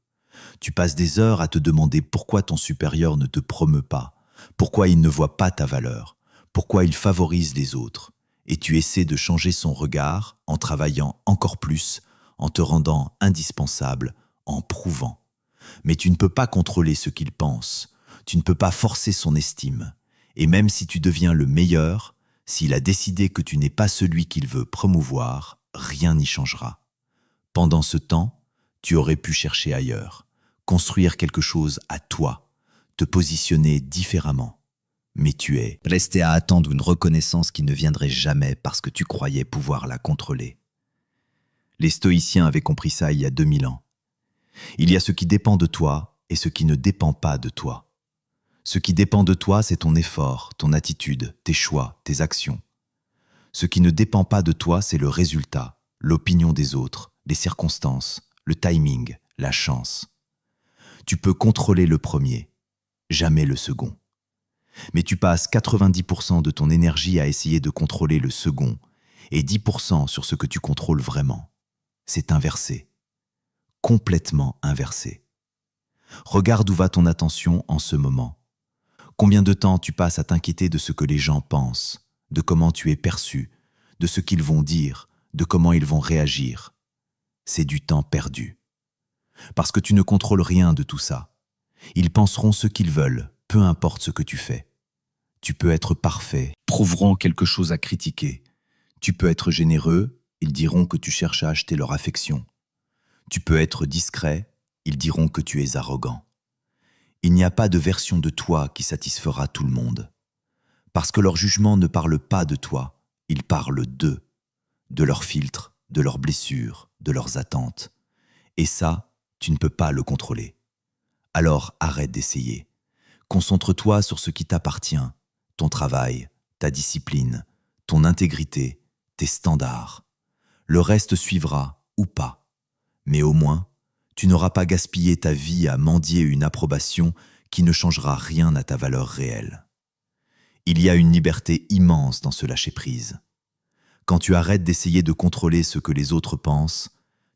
Tu passes des heures à te demander pourquoi ton supérieur ne te promeut pas, pourquoi il ne voit pas ta valeur, pourquoi il favorise les autres. Et tu essaies de changer son regard en travaillant encore plus, en te rendant indispensable, en prouvant. Mais tu ne peux pas contrôler ce qu'il pense, tu ne peux pas forcer son estime. Et même si tu deviens le meilleur, s'il a décidé que tu n'es pas celui qu'il veut promouvoir, rien n'y changera. Pendant ce temps, tu aurais pu chercher ailleurs, construire quelque chose à toi, te positionner différemment. Mais tu es resté à attendre une reconnaissance qui ne viendrait jamais parce que tu croyais pouvoir la contrôler. Les stoïciens avaient compris ça il y a 2000 ans. Il y a ce qui dépend de toi et ce qui ne dépend pas de toi. Ce qui dépend de toi, c'est ton effort, ton attitude, tes choix, tes actions. Ce qui ne dépend pas de toi, c'est le résultat, l'opinion des autres, les circonstances, le timing, la chance. Tu peux contrôler le premier, jamais le second. Mais tu passes 90% de ton énergie à essayer de contrôler le second et 10% sur ce que tu contrôles vraiment. C'est inversé, complètement inversé. Regarde où va ton attention en ce moment. Combien de temps tu passes à t'inquiéter de ce que les gens pensent, de comment tu es perçu, de ce qu'ils vont dire, de comment ils vont réagir. C'est du temps perdu. Parce que tu ne contrôles rien de tout ça. Ils penseront ce qu'ils veulent, peu importe ce que tu fais. Tu peux être parfait, trouveront quelque chose à critiquer. Tu peux être généreux, ils diront que tu cherches à acheter leur affection. Tu peux être discret, ils diront que tu es arrogant. Il n'y a pas de version de toi qui satisfera tout le monde. Parce que leur jugement ne parle pas de toi, il parle d'eux, de leurs filtres, de leurs blessures, de leurs attentes. Et ça, tu ne peux pas le contrôler. Alors arrête d'essayer. Concentre-toi sur ce qui t'appartient, ton travail, ta discipline, ton intégrité, tes standards. Le reste suivra ou pas. Mais au moins, tu n'auras pas gaspillé ta vie à mendier une approbation qui ne changera rien à ta valeur réelle. Il y a une liberté immense dans ce lâcher-prise. Quand tu arrêtes d'essayer de contrôler ce que les autres pensent,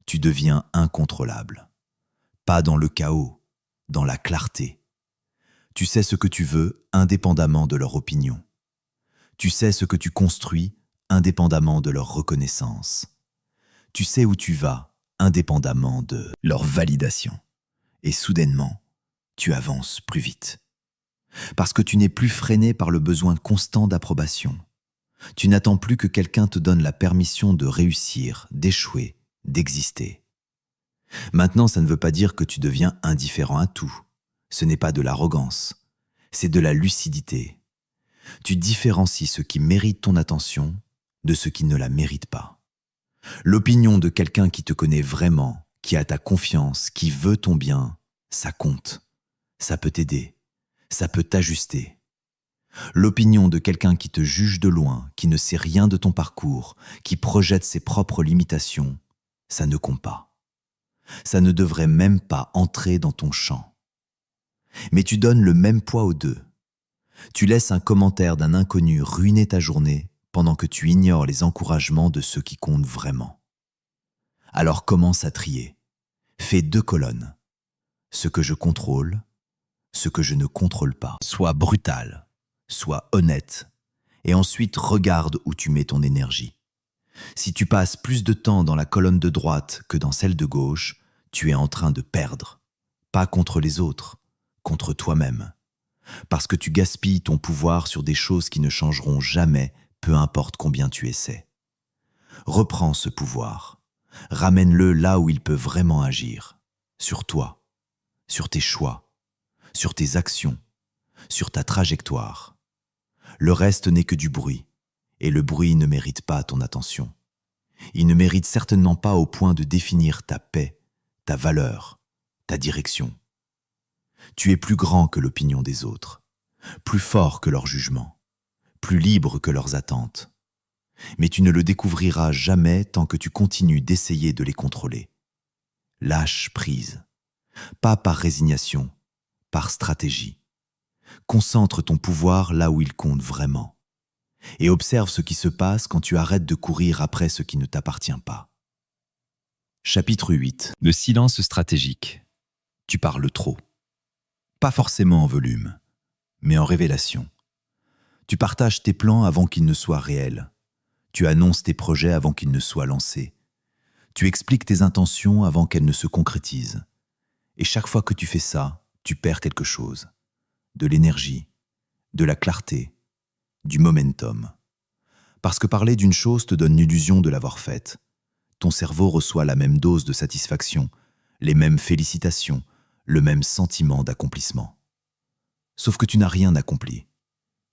tu deviens incontrôlable. Pas dans le chaos, dans la clarté. Tu sais ce que tu veux indépendamment de leur opinion. Tu sais ce que tu construis indépendamment de leur reconnaissance. Tu sais où tu vas indépendamment de leur validation. Et soudainement, tu avances plus vite. Parce que tu n'es plus freiné par le besoin constant d'approbation. Tu n'attends plus que quelqu'un te donne la permission de réussir, d'échouer, d'exister. Maintenant, ça ne veut pas dire que tu deviens indifférent à tout. Ce n'est pas de l'arrogance, c'est de la lucidité. Tu différencies ce qui mérite ton attention de ce qui ne la mérite pas. L'opinion de quelqu'un qui te connaît vraiment, qui a ta confiance, qui veut ton bien, ça compte. Ça peut t'aider. Ça peut t'ajuster. L'opinion de quelqu'un qui te juge de loin, qui ne sait rien de ton parcours, qui projette ses propres limitations, ça ne compte pas. Ça ne devrait même pas entrer dans ton champ. Mais tu donnes le même poids aux deux. Tu laisses un commentaire d'un inconnu ruiner ta journée pendant que tu ignores les encouragements de ceux qui comptent vraiment. Alors commence à trier. Fais 2 colonnes. Ce que je contrôle, ce que je ne contrôle pas. Sois brutal, sois honnête, et ensuite regarde où tu mets ton énergie. Si tu passes plus de temps dans la colonne de droite que dans celle de gauche, tu es en train de perdre. Pas contre les autres, contre toi-même. Parce que tu gaspilles ton pouvoir sur des choses qui ne changeront jamais, peu importe combien tu essaies. Reprends ce pouvoir. Ramène-le là où il peut vraiment agir. Sur toi, sur tes choix, sur tes actions, sur ta trajectoire. Le reste n'est que du bruit, et le bruit ne mérite pas ton attention. Il ne mérite certainement pas au point de définir ta paix, ta valeur, ta direction. Tu es plus grand que l'opinion des autres, plus fort que leur jugement, plus libre que leurs attentes. Mais tu ne le découvriras jamais tant que tu continues d'essayer de les contrôler. Lâche prise, pas par résignation, par stratégie. Concentre ton pouvoir là où il compte vraiment. Et observe ce qui se passe quand tu arrêtes de courir après ce qui ne t'appartient pas. Chapitre 8. Le silence stratégique. Tu parles trop. Pas forcément en volume, mais en révélation. Tu partages tes plans avant qu'ils ne soient réels. Tu annonces tes projets avant qu'ils ne soient lancés. Tu expliques tes intentions avant qu'elles ne se concrétisent. Et chaque fois que tu fais ça, tu perds quelque chose. De l'énergie, de la clarté, du momentum. Parce que parler d'une chose te donne l'illusion de l'avoir faite. Ton cerveau reçoit la même dose de satisfaction, les mêmes félicitations, le même sentiment d'accomplissement. Sauf que tu n'as rien accompli.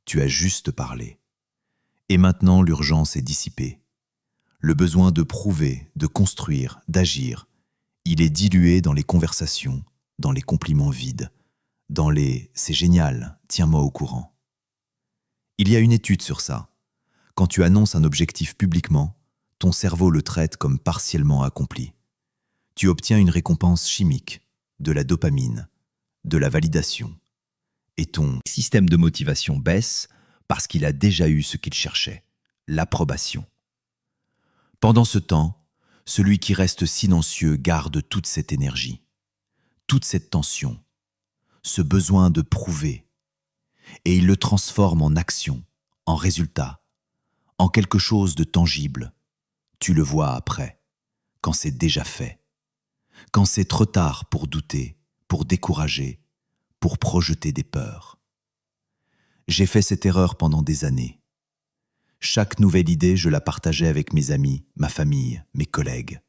Tu as juste parlé. Et maintenant, l'urgence est dissipée. Le besoin de prouver, de construire, d'agir, il est dilué dans les conversations, dans les compliments vides, dans les « c'est génial, tiens-moi au courant ». Il y a une étude sur ça. Quand tu annonces un objectif publiquement, ton cerveau le traite comme partiellement accompli. Tu obtiens une récompense chimique, de la dopamine, de la validation. Et ton système de motivation baisse parce qu'il a déjà eu ce qu'il cherchait, l'approbation. Pendant ce temps, celui qui reste silencieux garde toute cette énergie, toute cette tension, ce besoin de prouver, et il le transforme en action, en résultat, en quelque chose de tangible. Tu le vois après, quand c'est déjà fait, quand c'est trop tard pour douter, pour décourager, pour projeter des peurs. J'ai fait cette erreur pendant des années. Chaque nouvelle idée, je la partageais avec mes amis, ma famille, mes collègues.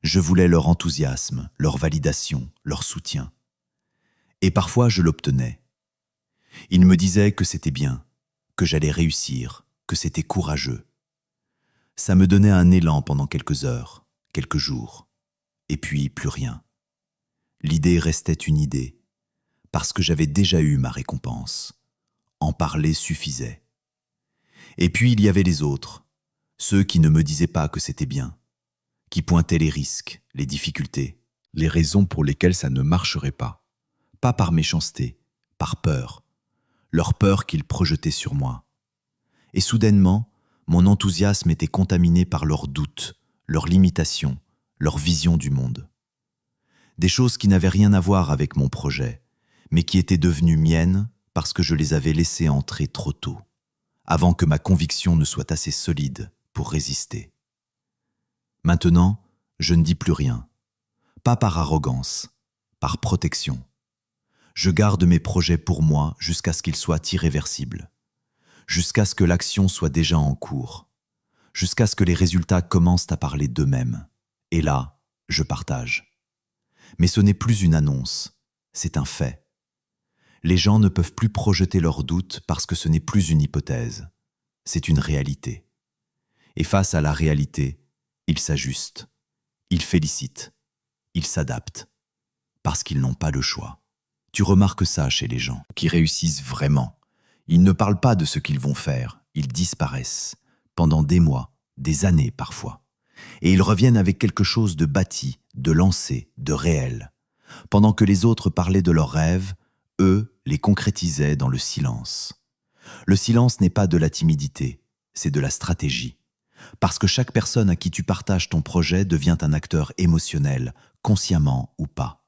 Je voulais leur enthousiasme, leur validation, leur soutien. Et parfois, je l'obtenais. Ils me disaient que c'était bien, que j'allais réussir, que c'était courageux. Ça me donnait un élan pendant quelques heures, quelques jours, et puis plus rien. L'idée restait une idée, parce que j'avais déjà eu ma récompense. En parler suffisait. Et puis il y avait les autres, ceux qui ne me disaient pas que c'était bien, qui pointaient les risques, les difficultés, les raisons pour lesquelles ça ne marcherait pas. Pas par méchanceté, par peur, leur peur qu'ils projetaient sur moi. Et soudainement, mon enthousiasme était contaminé par leurs doutes, leurs limitations, leur vision du monde. Des choses qui n'avaient rien à voir avec mon projet, mais qui étaient devenues miennes parce que je les avais laissées entrer trop tôt, avant que ma conviction ne soit assez solide pour résister. Maintenant, je ne dis plus rien, pas par arrogance, par protection. Je garde mes projets pour moi jusqu'à ce qu'ils soient irréversibles, jusqu'à ce que l'action soit déjà en cours, jusqu'à ce que les résultats commencent à parler d'eux-mêmes. Et là, je partage. Mais ce n'est plus une annonce, c'est un fait. Les gens ne peuvent plus projeter leurs doutes parce que ce n'est plus une hypothèse, c'est une réalité. Et face à la réalité, ils s'ajustent, ils félicitent, ils s'adaptent, parce qu'ils n'ont pas le choix. Tu remarques ça chez les gens qui réussissent vraiment. Ils ne parlent pas de ce qu'ils vont faire, ils disparaissent, pendant des mois, des années parfois. Et ils reviennent avec quelque chose de bâti, de lancé, de réel. Pendant que les autres parlaient de leurs rêves, eux les concrétisaient dans le silence. Le silence n'est pas de la timidité, c'est de la stratégie. Parce que chaque personne à qui tu partages ton projet devient un acteur émotionnel, consciemment ou pas.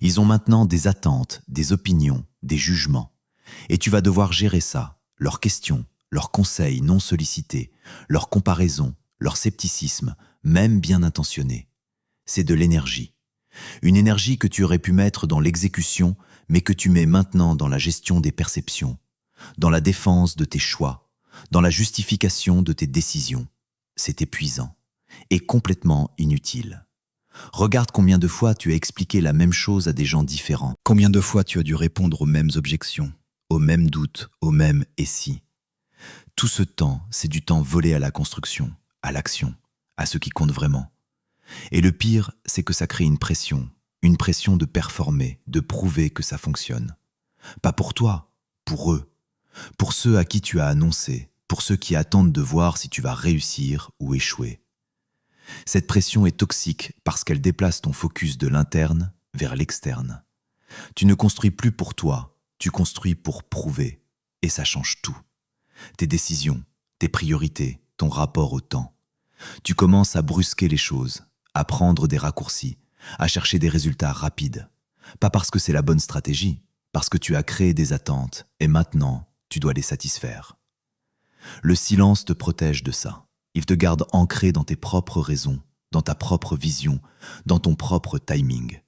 Ils ont maintenant des attentes, des opinions, des jugements. Et tu vas devoir gérer ça, leurs questions, leurs conseils non sollicités, leurs comparaisons, leur scepticisme, même bien intentionné. C'est de l'énergie. Une énergie que tu aurais pu mettre dans l'exécution, mais que tu mets maintenant dans la gestion des perceptions, dans la défense de tes choix, dans la justification de tes décisions. C'est épuisant et complètement inutile. Regarde combien de fois tu as expliqué la même chose à des gens différents. Combien de fois tu as dû répondre aux mêmes objections, aux mêmes doutes, aux mêmes « et si ». Tout ce temps, c'est du temps volé à la construction, à l'action, à ce qui compte vraiment. Et le pire, c'est que ça crée une pression de performer, de prouver que ça fonctionne. Pas pour toi, pour eux, pour ceux à qui tu as annoncé, pour ceux qui attendent de voir si tu vas réussir ou échouer. Cette pression est toxique parce qu'elle déplace ton focus de l'interne vers l'externe. Tu ne construis plus pour toi, tu construis pour prouver. Et ça change tout. Tes décisions, tes priorités, ton rapport au temps. Tu commences à brusquer les choses, à prendre des raccourcis, à chercher des résultats rapides. Pas parce que c'est la bonne stratégie, parce que tu as créé des attentes et maintenant, tu dois les satisfaire. Le silence te protège de ça. Il te garde ancré dans tes propres raisons, dans ta propre vision, dans ton propre timing.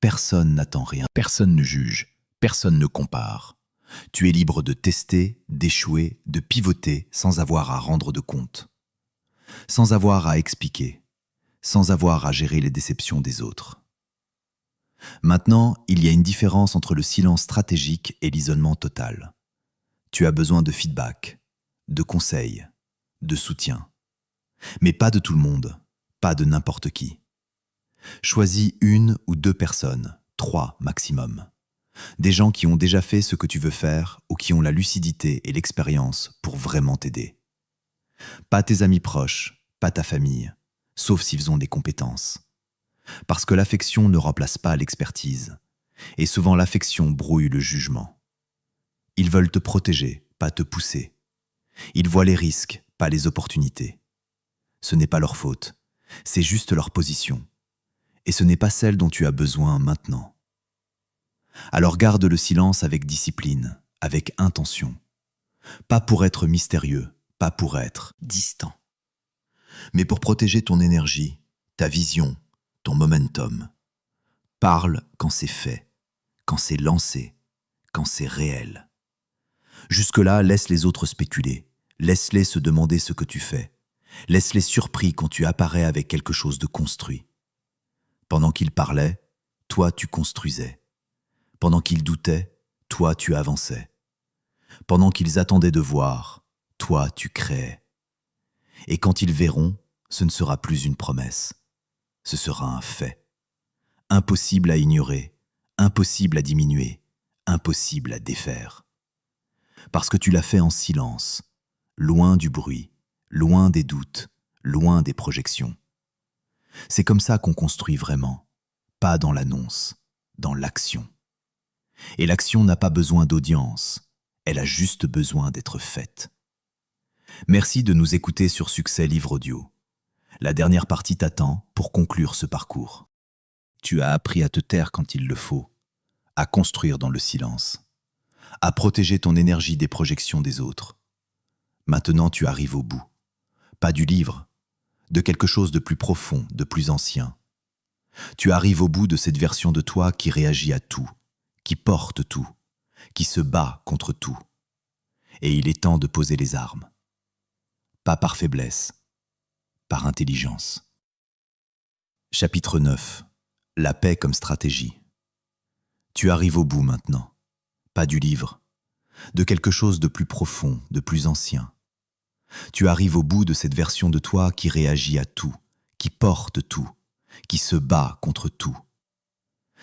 Personne n'attend rien, personne ne juge, personne ne compare. Tu es libre de tester, d'échouer, de pivoter sans avoir à rendre de compte. Sans avoir à expliquer, sans avoir à gérer les déceptions des autres. Maintenant, il y a une différence entre le silence stratégique et l'isolement total. Tu as besoin de feedback, de conseils, de soutien. Mais pas de tout le monde, pas de n'importe qui. Choisis 1 ou 2 personnes, 3 maximum. Des gens qui ont déjà fait ce que tu veux faire ou qui ont la lucidité et l'expérience pour vraiment t'aider. Pas tes amis proches, pas ta famille, sauf s'ils ont des compétences. Parce que l'affection ne remplace pas l'expertise, et souvent l'affection brouille le jugement. Ils veulent te protéger, pas te pousser. Ils voient les risques, pas les opportunités. Ce n'est pas leur faute, c'est juste leur position. Et ce n'est pas celle dont tu as besoin maintenant. Alors garde le silence avec discipline, avec intention. Pas pour être mystérieux, pas pour être distant. Mais pour protéger ton énergie, ta vision, ton momentum. Parle quand c'est fait, quand c'est lancé, quand c'est réel. Jusque-là, laisse les autres spéculer. Laisse-les se demander ce que tu fais. Laisse-les surpris quand tu apparais avec quelque chose de construit. Pendant qu'ils parlaient, toi tu construisais. Pendant qu'ils doutaient, toi tu avançais. Pendant qu'ils attendaient de voir, toi tu créais. Et quand ils verront, ce ne sera plus une promesse. Ce sera un fait. Impossible à ignorer, impossible à diminuer, impossible à défaire. Parce que tu l'as fait en silence, loin du bruit, loin des doutes, loin des projections. C'est comme ça qu'on construit vraiment, pas dans l'annonce, dans l'action. Et l'action n'a pas besoin d'audience, elle a juste besoin d'être faite. Merci de nous écouter sur Succès Livre Audio. La dernière partie t'attend pour conclure ce parcours. Tu as appris à te taire quand il le faut, à construire dans le silence, à protéger ton énergie des projections des autres. Maintenant tu arrives au bout. Pas du livre, de quelque chose de plus profond, de plus ancien. Tu arrives au bout de cette version de toi qui réagit à tout, qui porte tout, qui se bat contre tout. Et il est temps de poser les armes. Pas par faiblesse, par intelligence. Chapitre 9. La paix comme stratégie. Tu arrives au bout maintenant. Pas du livre, de quelque chose de plus profond, de plus ancien. Tu arrives au bout de cette version de toi qui réagit à tout, qui porte tout, qui se bat contre tout.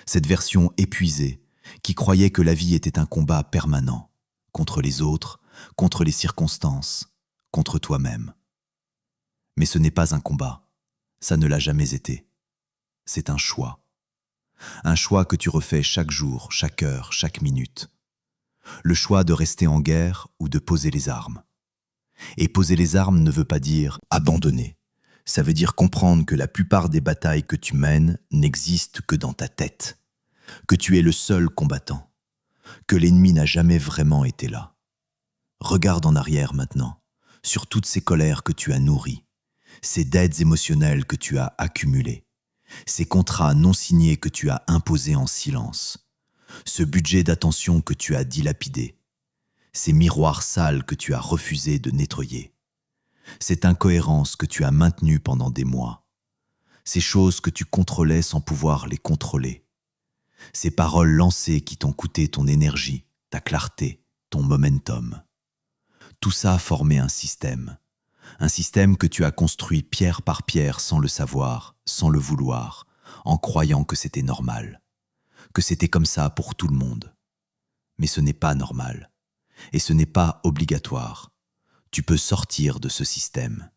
Cette version épuisée, qui croyait que la vie était un combat permanent, contre les autres, contre les circonstances, contre toi-même. Mais ce n'est pas un combat, ça ne l'a jamais été. C'est un choix. Un choix que tu refais chaque jour, chaque heure, chaque minute. Le choix de rester en guerre ou de poser les armes. Et poser les armes ne veut pas dire abandonner. Ça veut dire comprendre que la plupart des batailles que tu mènes n'existent que dans ta tête, que tu es le seul combattant, que l'ennemi n'a jamais vraiment été là. Regarde en arrière maintenant, sur toutes ces colères que tu as nourries, ces dettes émotionnelles que tu as accumulées, ces contrats non signés que tu as imposés en silence, ce budget d'attention que tu as dilapidé, ces miroirs sales que tu as refusé de nettoyer. Cette incohérence que tu as maintenue pendant des mois. Ces choses que tu contrôlais sans pouvoir les contrôler. Ces paroles lancées qui t'ont coûté ton énergie, ta clarté, ton momentum. Tout ça a formé un système que tu as construit pierre par pierre sans le savoir, sans le vouloir, en croyant que c'était normal, que c'était comme ça pour tout le monde. Mais ce n'est pas normal, et ce n'est pas obligatoire. Tu peux sortir de ce système.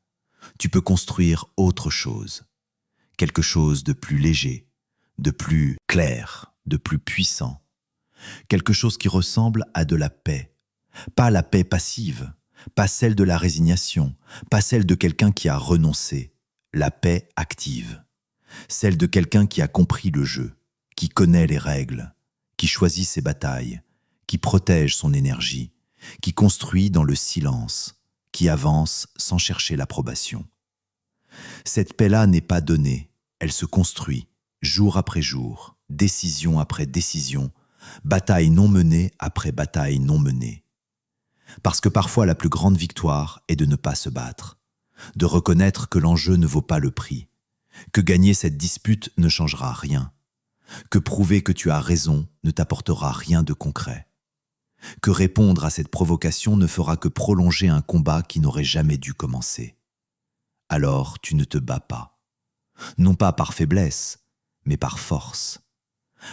Tu peux construire autre chose, quelque chose de plus léger, de plus clair, de plus puissant, quelque chose qui ressemble à de la paix, pas la paix passive, pas celle de la résignation, pas celle de quelqu'un qui a renoncé, la paix active, celle de quelqu'un qui a compris le jeu, qui connaît les règles, qui choisit ses batailles, qui protège son énergie, qui construit dans le silence, qui avance sans chercher l'approbation. Cette paix-là n'est pas donnée, elle se construit, jour après jour, décision après décision, bataille non menée après bataille non menée. Parce que parfois la plus grande victoire est de ne pas se battre, de reconnaître que l'enjeu ne vaut pas le prix, que gagner cette dispute ne changera rien, que prouver que tu as raison ne t'apportera rien de concret, que répondre à cette provocation ne fera que prolonger un combat qui n'aurait jamais dû commencer. Alors tu ne te bats pas, non pas par faiblesse, mais par force.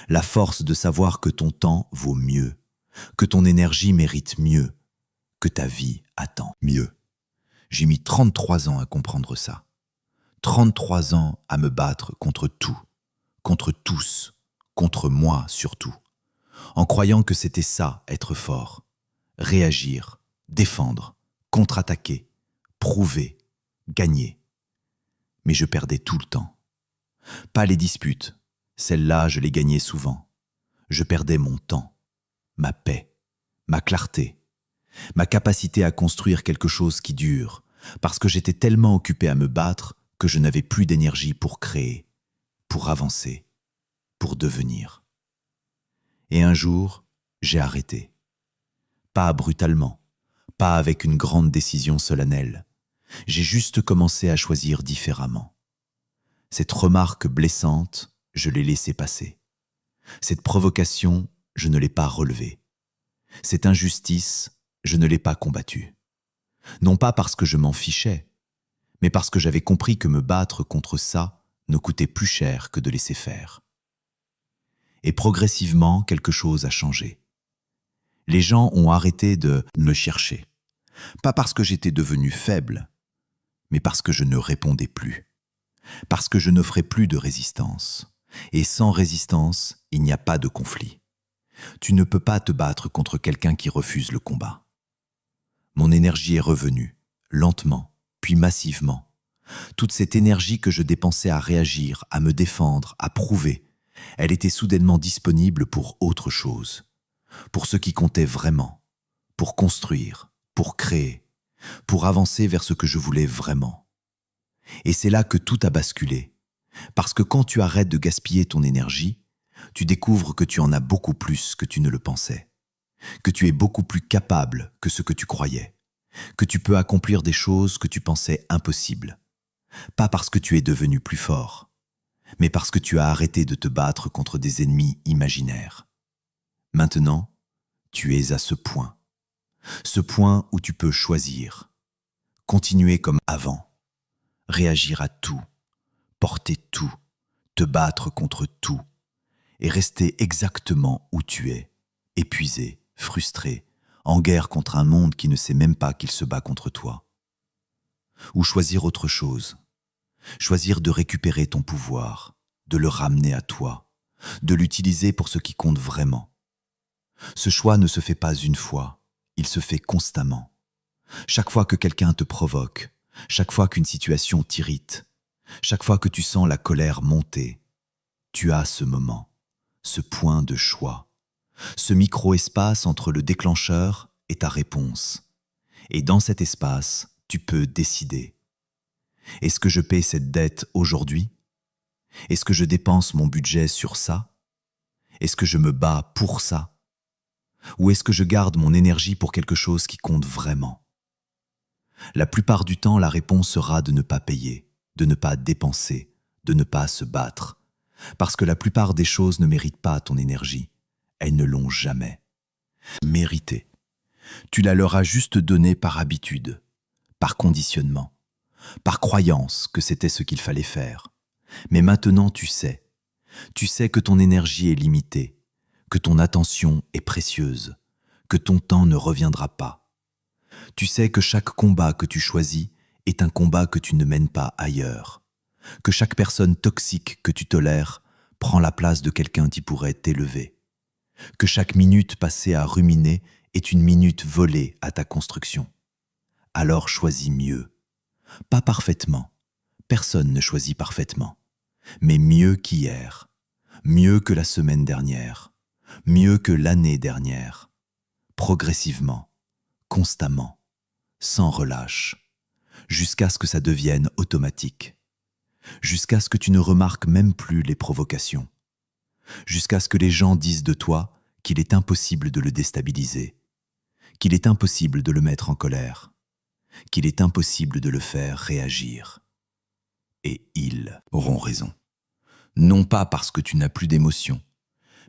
La force de savoir que ton temps vaut mieux, que ton énergie mérite mieux, que ta vie attend mieux. J'ai mis 33 ans à comprendre ça. 33 ans à me battre contre tout, contre tous, contre moi surtout, en croyant que c'était ça, être fort. Réagir, défendre, contre-attaquer, prouver, gagner. Mais je perdais tout le temps. Pas les disputes, celles-là je les gagnais souvent. Je perdais mon temps, ma paix, ma clarté, ma capacité à construire quelque chose qui dure, parce que j'étais tellement occupé à me battre que je n'avais plus d'énergie pour créer, pour avancer, pour devenir. Et un jour, j'ai arrêté. Pas brutalement, pas avec une grande décision solennelle. J'ai juste commencé à choisir différemment. Cette remarque blessante, je l'ai laissée passer. Cette provocation, je ne l'ai pas relevée. Cette injustice, je ne l'ai pas combattue. Non pas parce que je m'en fichais, mais parce que j'avais compris que me battre contre ça ne coûtait plus cher que de laisser faire. Et progressivement, quelque chose a changé. Les gens ont arrêté de me chercher. Pas parce que j'étais devenu faible, mais parce que je ne répondais plus. Parce que je n'offrais plus de résistance. Et sans résistance, il n'y a pas de conflit. Tu ne peux pas te battre contre quelqu'un qui refuse le combat. Mon énergie est revenue, lentement, puis massivement. Toute cette énergie que je dépensais à réagir, à me défendre, à prouver, elle était soudainement disponible pour autre chose, pour ce qui comptait vraiment, pour construire, pour créer, pour avancer vers ce que je voulais vraiment. Et c'est là que tout a basculé, parce que quand tu arrêtes de gaspiller ton énergie, tu découvres que tu en as beaucoup plus que tu ne le pensais, que tu es beaucoup plus capable que ce que tu croyais, que tu peux accomplir des choses que tu pensais impossibles, pas parce que tu es devenu plus fort, mais parce que tu as arrêté de te battre contre des ennemis imaginaires. Maintenant, tu es à ce point où tu peux choisir, continuer comme avant, réagir à tout, porter tout, te battre contre tout, et rester exactement où tu es, épuisé, frustré, en guerre contre un monde qui ne sait même pas qu'il se bat contre toi. Ou choisir autre chose, choisir de récupérer ton pouvoir, de le ramener à toi, de l'utiliser pour ce qui compte vraiment. Ce choix ne se fait pas une fois, il se fait constamment. Chaque fois que quelqu'un te provoque, chaque fois qu'une situation t'irrite, chaque fois que tu sens la colère monter, tu as ce moment, ce point de choix, ce micro-espace entre le déclencheur et ta réponse. Et dans cet espace, tu peux décider. Est-ce que je paie cette dette aujourd'hui? Est-ce que je dépense mon budget sur ça? Est-ce que je me bats pour ça? Ou est-ce que je garde mon énergie pour quelque chose qui compte vraiment? La plupart du temps, la réponse sera de ne pas payer, de ne pas dépenser, de ne pas se battre. Parce que la plupart des choses ne méritent pas ton énergie. Elles ne l'ont jamais méritée. Tu la leur as juste donnée par habitude, par conditionnement, par croyance que c'était ce qu'il fallait faire. Mais maintenant tu sais que ton énergie est limitée, que ton attention est précieuse, que ton temps ne reviendra pas. Tu sais que chaque combat que tu choisis est un combat que tu ne mènes pas ailleurs, que chaque personne toxique que tu tolères prend la place de quelqu'un qui pourrait t'élever, que chaque minute passée à ruminer est une minute volée à ta construction. Alors choisis mieux. Pas parfaitement. Personne ne choisit parfaitement. Mais mieux qu'hier. Mieux que la semaine dernière. Mieux que l'année dernière. Progressivement. Constamment. Sans relâche. Jusqu'à ce que ça devienne automatique. Jusqu'à ce que tu ne remarques même plus les provocations. Jusqu'à ce que les gens disent de toi qu'il est impossible de le déstabiliser, qu'il est impossible de le mettre en colère, qu'il est impossible de le faire réagir. Et ils auront raison. Non pas parce que tu n'as plus d'émotions,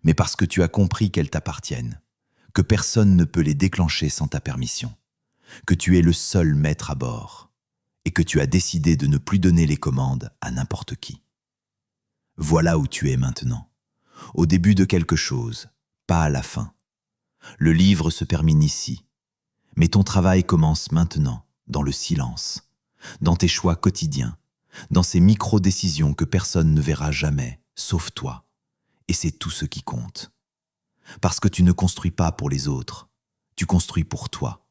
mais parce que tu as compris qu'elles t'appartiennent, que personne ne peut les déclencher sans ta permission, que tu es le seul maître à bord, et que tu as décidé de ne plus donner les commandes à n'importe qui. Voilà où tu es maintenant, au début de quelque chose, pas à la fin. Le livre se termine ici, mais ton travail commence maintenant, dans le silence, dans tes choix quotidiens, dans ces micro-décisions que personne ne verra jamais, sauf toi. Et c'est tout ce qui compte. Parce que tu ne construis pas pour les autres, tu construis pour toi.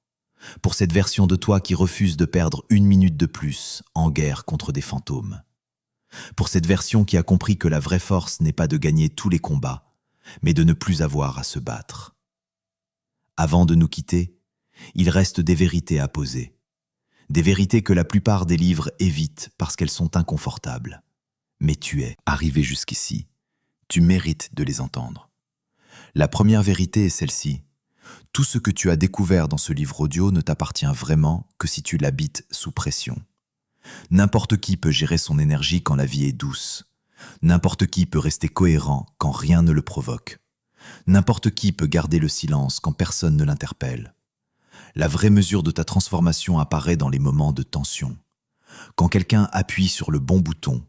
Pour cette version de toi qui refuse de perdre une minute de plus en guerre contre des fantômes. Pour cette version qui a compris que la vraie force n'est pas de gagner tous les combats, mais de ne plus avoir à se battre. Avant de nous quitter, il reste des vérités à poser. Des vérités que la plupart des livres évitent parce qu'elles sont inconfortables. Mais tu es arrivé jusqu'ici. Tu mérites de les entendre. La première vérité est celle-ci. Tout ce que tu as découvert dans ce livre audio ne t'appartient vraiment que si tu l'habites sous pression. N'importe qui peut gérer son énergie quand la vie est douce. N'importe qui peut rester cohérent quand rien ne le provoque. N'importe qui peut garder le silence quand personne ne l'interpelle. La vraie mesure de ta transformation apparaît dans les moments de tension. Quand quelqu'un appuie sur le bon bouton,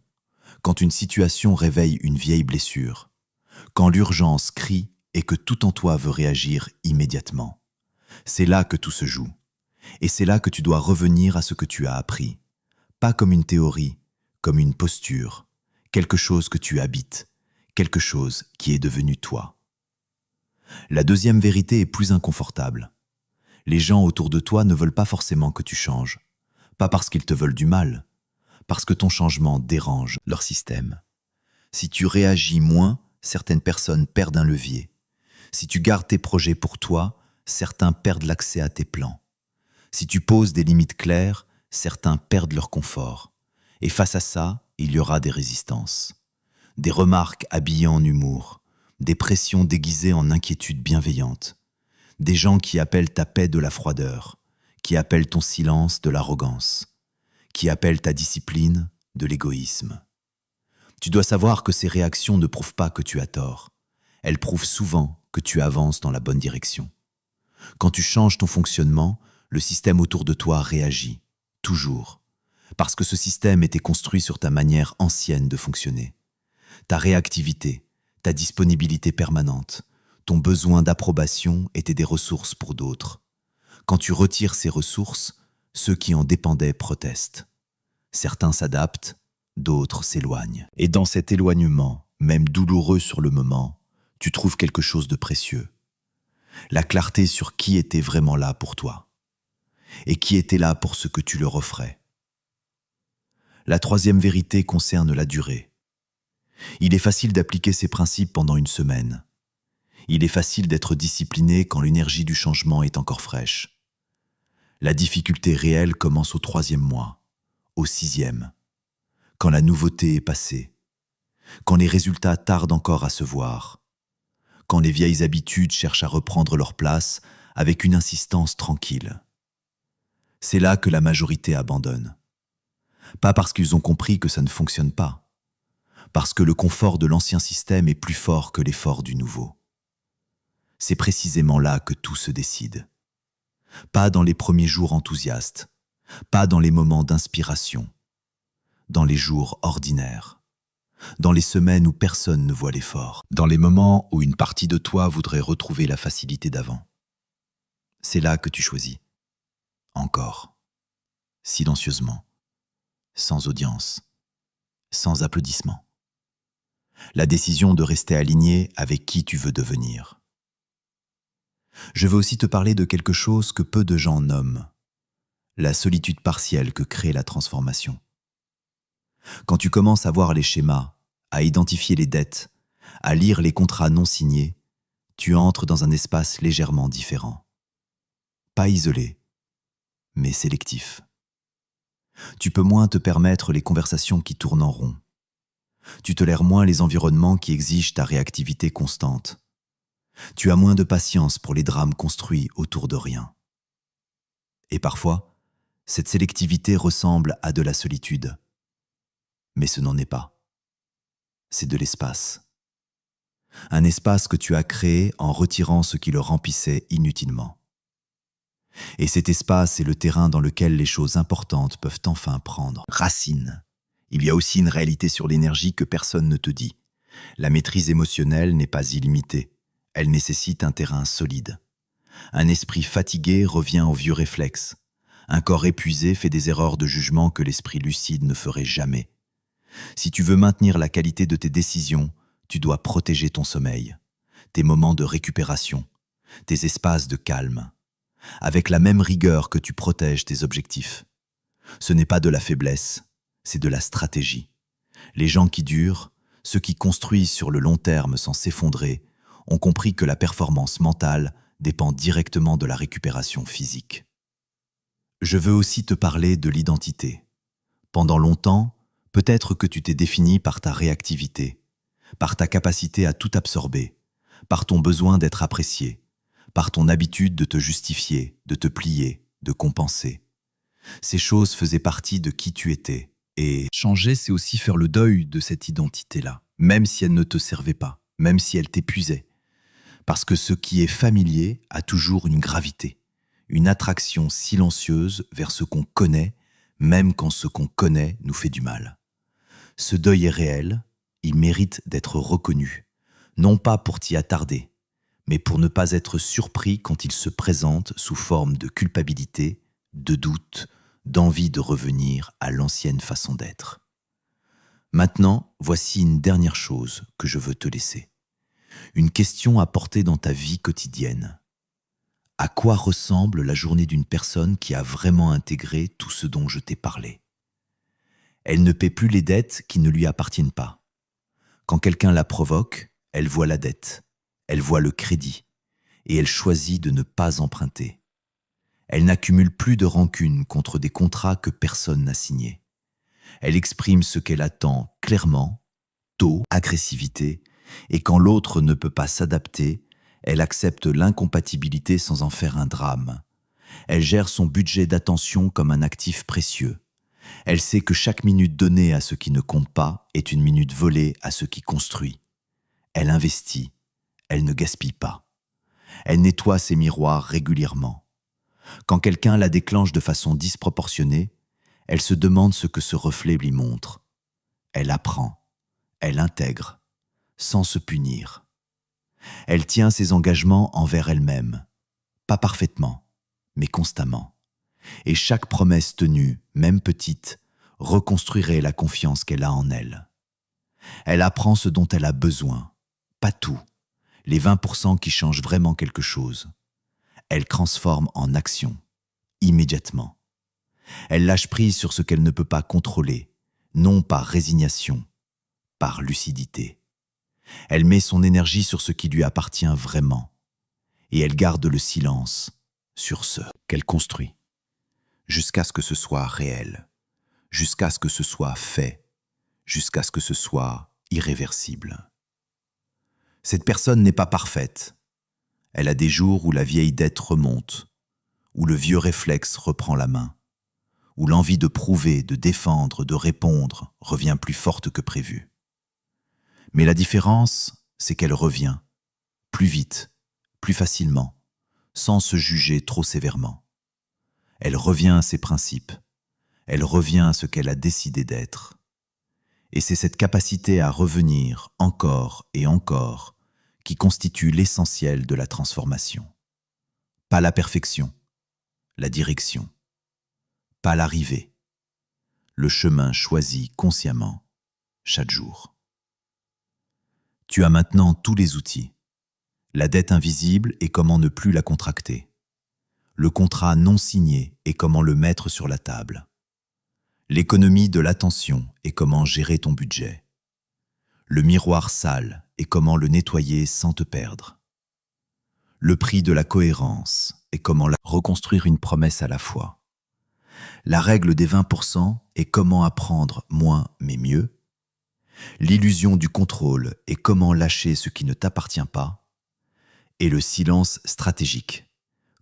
quand une situation réveille une vieille blessure, quand l'urgence crie et que tout en toi veut réagir immédiatement. C'est là que tout se joue. Et c'est là que tu dois revenir à ce que tu as appris. Pas comme une théorie, comme une posture, quelque chose que tu habites, quelque chose qui est devenu toi. La deuxième vérité est plus inconfortable. Les gens autour de toi ne veulent pas forcément que tu changes. Pas parce qu'ils te veulent du mal, parce que ton changement dérange leur système. Si tu réagis moins, certaines personnes perdent un levier. Si tu gardes tes projets pour toi, certains perdent l'accès à tes plans. Si tu poses des limites claires, certains perdent leur confort. Et face à ça, il y aura des résistances. Des remarques habillées en humour, des pressions déguisées en inquiétude bienveillante. Des gens qui appellent ta paix de la froideur, qui appellent ton silence de l'arrogance, qui appellent ta discipline de l'égoïsme. Tu dois savoir que ces réactions ne prouvent pas que tu as tort. Elles prouvent souvent que tu avances dans la bonne direction. Quand tu changes ton fonctionnement, le système autour de toi réagit, toujours, parce que ce système était construit sur ta manière ancienne de fonctionner. Ta réactivité, ta disponibilité permanente, ton besoin d'approbation étaient des ressources pour d'autres. Quand tu retires ces ressources, ceux qui en dépendaient protestent. Certains s'adaptent, d'autres s'éloignent. Et dans cet éloignement, même douloureux sur le moment, tu trouves quelque chose de précieux. La clarté sur qui était vraiment là pour toi. Et qui était là pour ce que tu leur offrais. La troisième vérité concerne la durée. Il est facile d'appliquer ces principes pendant une semaine. Il est facile d'être discipliné quand l'énergie du changement est encore fraîche. La difficulté réelle commence au 3e mois, au 6e, quand la nouveauté est passée, quand les résultats tardent encore à se voir, quand les vieilles habitudes cherchent à reprendre leur place avec une insistance tranquille. C'est là que la majorité abandonne. Pas parce qu'ils ont compris que ça ne fonctionne pas, parce que le confort de l'ancien système est plus fort que l'effort du nouveau. C'est précisément là que tout se décide. Pas dans les premiers jours enthousiastes, pas dans les moments d'inspiration, dans les jours ordinaires, dans les semaines où personne ne voit l'effort, dans les moments où une partie de toi voudrait retrouver la facilité d'avant. C'est là que tu choisis. Encore, silencieusement, sans audience, sans applaudissements. La décision de rester aligné avec qui tu veux devenir. Je veux aussi te parler de quelque chose que peu de gens nomment, la solitude partielle que crée la transformation. Quand tu commences à voir les schémas, à identifier les dettes, à lire les contrats non signés, tu entres dans un espace légèrement différent. Pas isolé, mais sélectif. Tu peux moins te permettre les conversations qui tournent en rond. Tu tolères moins les environnements qui exigent ta réactivité constante. Tu as moins de patience pour les drames construits autour de rien. Et parfois, cette sélectivité ressemble à de la solitude. Mais ce n'en est pas. C'est de l'espace. Un espace que tu as créé en retirant ce qui le remplissait inutilement. Et cet espace est le terrain dans lequel les choses importantes peuvent enfin prendre racine. Il y a aussi une réalité sur l'énergie que personne ne te dit. La maîtrise émotionnelle n'est pas illimitée. Elle nécessite un terrain solide. Un esprit fatigué revient aux vieux réflexes. Un corps épuisé fait des erreurs de jugement que l'esprit lucide ne ferait jamais. Si tu veux maintenir la qualité de tes décisions, tu dois protéger ton sommeil, tes moments de récupération, tes espaces de calme, avec la même rigueur que tu protèges tes objectifs. Ce n'est pas de la faiblesse, c'est de la stratégie. Les gens qui durent, ceux qui construisent sur le long terme sans s'effondrer, ont compris que la performance mentale dépend directement de la récupération physique. Je veux aussi te parler de l'identité. Pendant longtemps, peut-être que tu t'es défini par ta réactivité, par ta capacité à tout absorber, par ton besoin d'être apprécié, par ton habitude de te justifier, de te plier, de compenser. Ces choses faisaient partie de qui tu étais. Et changer, c'est aussi faire le deuil de cette identité-là, même si elle ne te servait pas, même si elle t'épuisait. Parce que ce qui est familier a toujours une gravité, une attraction silencieuse vers ce qu'on connaît, même quand ce qu'on connaît nous fait du mal. Ce deuil est réel, il mérite d'être reconnu, non pas pour t'y attarder, mais pour ne pas être surpris quand il se présente sous forme de culpabilité, de doute, d'envie de revenir à l'ancienne façon d'être. Maintenant, voici une dernière chose que je veux te laisser. Une question à porter dans ta vie quotidienne. À quoi ressemble la journée d'une personne qui a vraiment intégré tout ce dont je t'ai parlé? Elle ne paie plus les dettes qui ne lui appartiennent pas. Quand quelqu'un la provoque, elle voit la dette, elle voit le crédit, et elle choisit de ne pas emprunter. Elle n'accumule plus de rancune contre des contrats que personne n'a signés. Elle exprime ce qu'elle attend clairement, tôt, agressivité, et quand l'autre ne peut pas s'adapter, elle accepte l'incompatibilité sans en faire un drame. Elle gère son budget d'attention comme un actif précieux. Elle sait que chaque minute donnée à ce qui ne compte pas est une minute volée à ce qui construit. Elle investit, elle ne gaspille pas. Elle nettoie ses miroirs régulièrement. Quand quelqu'un la déclenche de façon disproportionnée, elle se demande ce que ce reflet lui montre. Elle apprend, elle intègre, sans se punir. Elle tient ses engagements envers elle-même, pas parfaitement, mais constamment. Et chaque promesse tenue, même petite, reconstruirait la confiance qu'elle a en elle. Elle apprend ce dont elle a besoin, pas tout, les 20% qui changent vraiment quelque chose. Elle transforme en action, immédiatement. Elle lâche prise sur ce qu'elle ne peut pas contrôler, non par résignation, par lucidité. Elle met son énergie sur ce qui lui appartient vraiment, et elle garde le silence sur ce qu'elle construit, jusqu'à ce que ce soit réel, jusqu'à ce que ce soit fait, jusqu'à ce que ce soit irréversible. Cette personne n'est pas parfaite. Elle a des jours où la vieille dette remonte, où le vieux réflexe reprend la main, où l'envie de prouver, de défendre, de répondre revient plus forte que prévu. Mais la différence, c'est qu'elle revient, plus vite, plus facilement, sans se juger trop sévèrement. Elle revient à ses principes, elle revient à ce qu'elle a décidé d'être. Et c'est cette capacité à revenir encore et encore qui constitue l'essentiel de la transformation. Pas la perfection, la direction. Pas l'arrivée, le chemin choisi consciemment chaque jour. Tu as maintenant tous les outils. La dette invisible et comment ne plus la contracter. Le contrat non signé et comment le mettre sur la table. L'économie de l'attention et comment gérer ton budget. Le miroir sale et comment le nettoyer sans te perdre. Le prix de la cohérence et comment reconstruire une promesse à la fois. La règle des 20% et comment apprendre moins mais mieux. L'illusion du contrôle et comment lâcher ce qui ne t'appartient pas. Et le silence stratégique,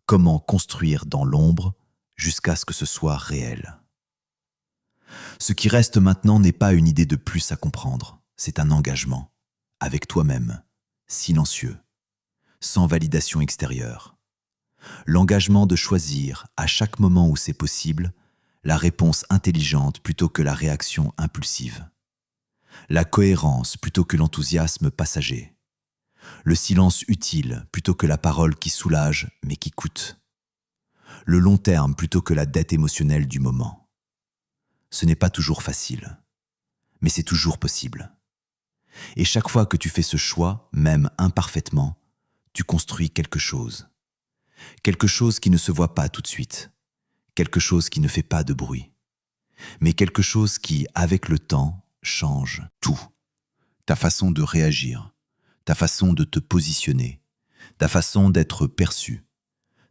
comment construire dans l'ombre jusqu'à ce que ce soit réel. Ce qui reste maintenant n'est pas une idée de plus à comprendre, c'est un engagement, avec toi-même, silencieux, sans validation extérieure. L'engagement de choisir, à chaque moment où c'est possible, la réponse intelligente plutôt que la réaction impulsive. La cohérence plutôt que l'enthousiasme passager. Le silence utile plutôt que la parole qui soulage mais qui coûte. Le long terme plutôt que la dette émotionnelle du moment. Ce n'est pas toujours facile, mais c'est toujours possible. Et chaque fois que tu fais ce choix, même imparfaitement, tu construis quelque chose. Quelque chose qui ne se voit pas tout de suite. Quelque chose qui ne fait pas de bruit. Mais quelque chose qui, avec le temps, change tout. Ta façon de réagir, ta façon de te positionner, ta façon d'être perçu,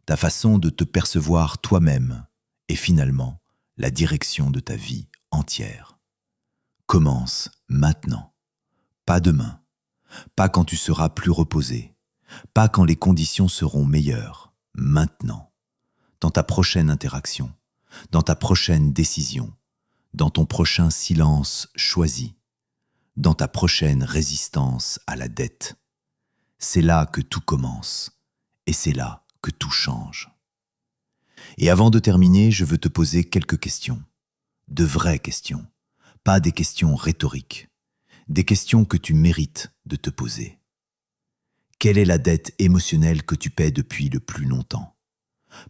ta façon de te percevoir toi-même et finalement la direction de ta vie entière. Commence maintenant, pas demain, pas quand tu seras plus reposé, pas quand les conditions seront meilleures, maintenant, dans ta prochaine interaction, dans ta prochaine décision, dans ton prochain silence choisi, dans ta prochaine résistance à la dette. C'est là que tout commence, et c'est là que tout change. Et avant de terminer, je veux te poser quelques questions, de vraies questions, pas des questions rhétoriques, des questions que tu mérites de te poser. Quelle est la dette émotionnelle que tu paies depuis le plus longtemps?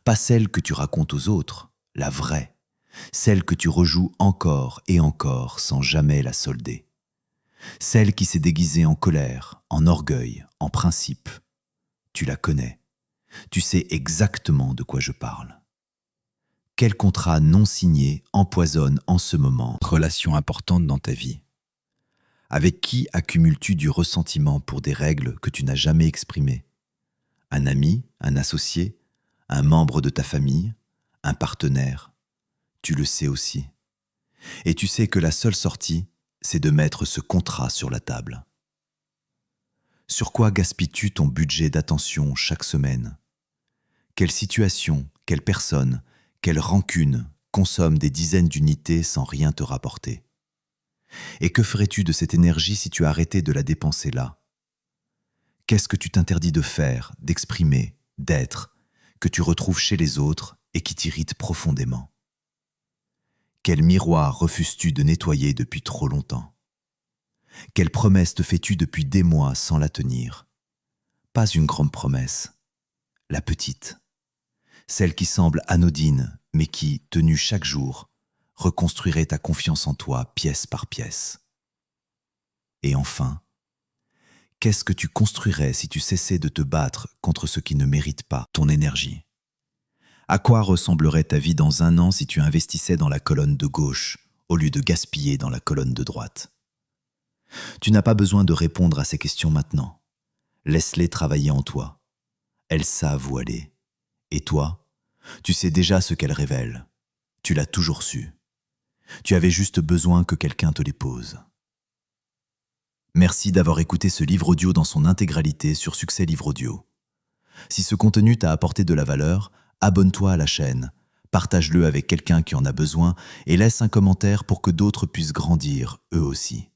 Pas celle que tu racontes aux autres, la vraie, celle que tu rejoues encore et encore sans jamais la solder. Celle qui s'est déguisée en colère, en orgueil, en principe. Tu la connais. Tu sais exactement de quoi je parle. Quel contrat non signé empoisonne en ce moment une relation importante dans ta vie? Avec qui accumules-tu du ressentiment pour des règles que tu n'as jamais exprimées? Un ami, un associé, un membre de ta famille, un partenaire? Tu le sais aussi. Et tu sais que la seule sortie, c'est de mettre ce contrat sur la table. Sur quoi gaspilles-tu ton budget d'attention chaque semaine? Quelle situation, quelle personne, quelle rancune consomme des dizaines d'unités sans rien te rapporter? Et que ferais-tu de cette énergie si tu arrêtais de la dépenser là? Qu'est-ce que tu t'interdis de faire, d'exprimer, d'être, que tu retrouves chez les autres et qui t'irrite profondément? Quel miroir refuses-tu de nettoyer depuis trop longtemps? Quelle promesse te fais-tu depuis des mois sans la tenir? Pas une grande promesse, la petite. Celle qui semble anodine, mais qui, tenue chaque jour, reconstruirait ta confiance en toi pièce par pièce. Et enfin, qu'est-ce que tu construirais si tu cessais de te battre contre ce qui ne mérite pas ton énergie? À quoi ressemblerait ta vie dans un an si tu investissais dans la colonne de gauche au lieu de gaspiller dans la colonne de droite? Tu n'as pas besoin de répondre à ces questions maintenant. Laisse-les travailler en toi. Elles savent où aller. Et toi, tu sais déjà ce qu'elles révèlent. Tu l'as toujours su. Tu avais juste besoin que quelqu'un te les pose. Merci d'avoir écouté ce livre audio dans son intégralité sur Succès Livre Audio. Si ce contenu t'a apporté de la valeur, abonne-toi à la chaîne, partage-le avec quelqu'un qui en a besoin et laisse un commentaire pour que d'autres puissent grandir, eux aussi.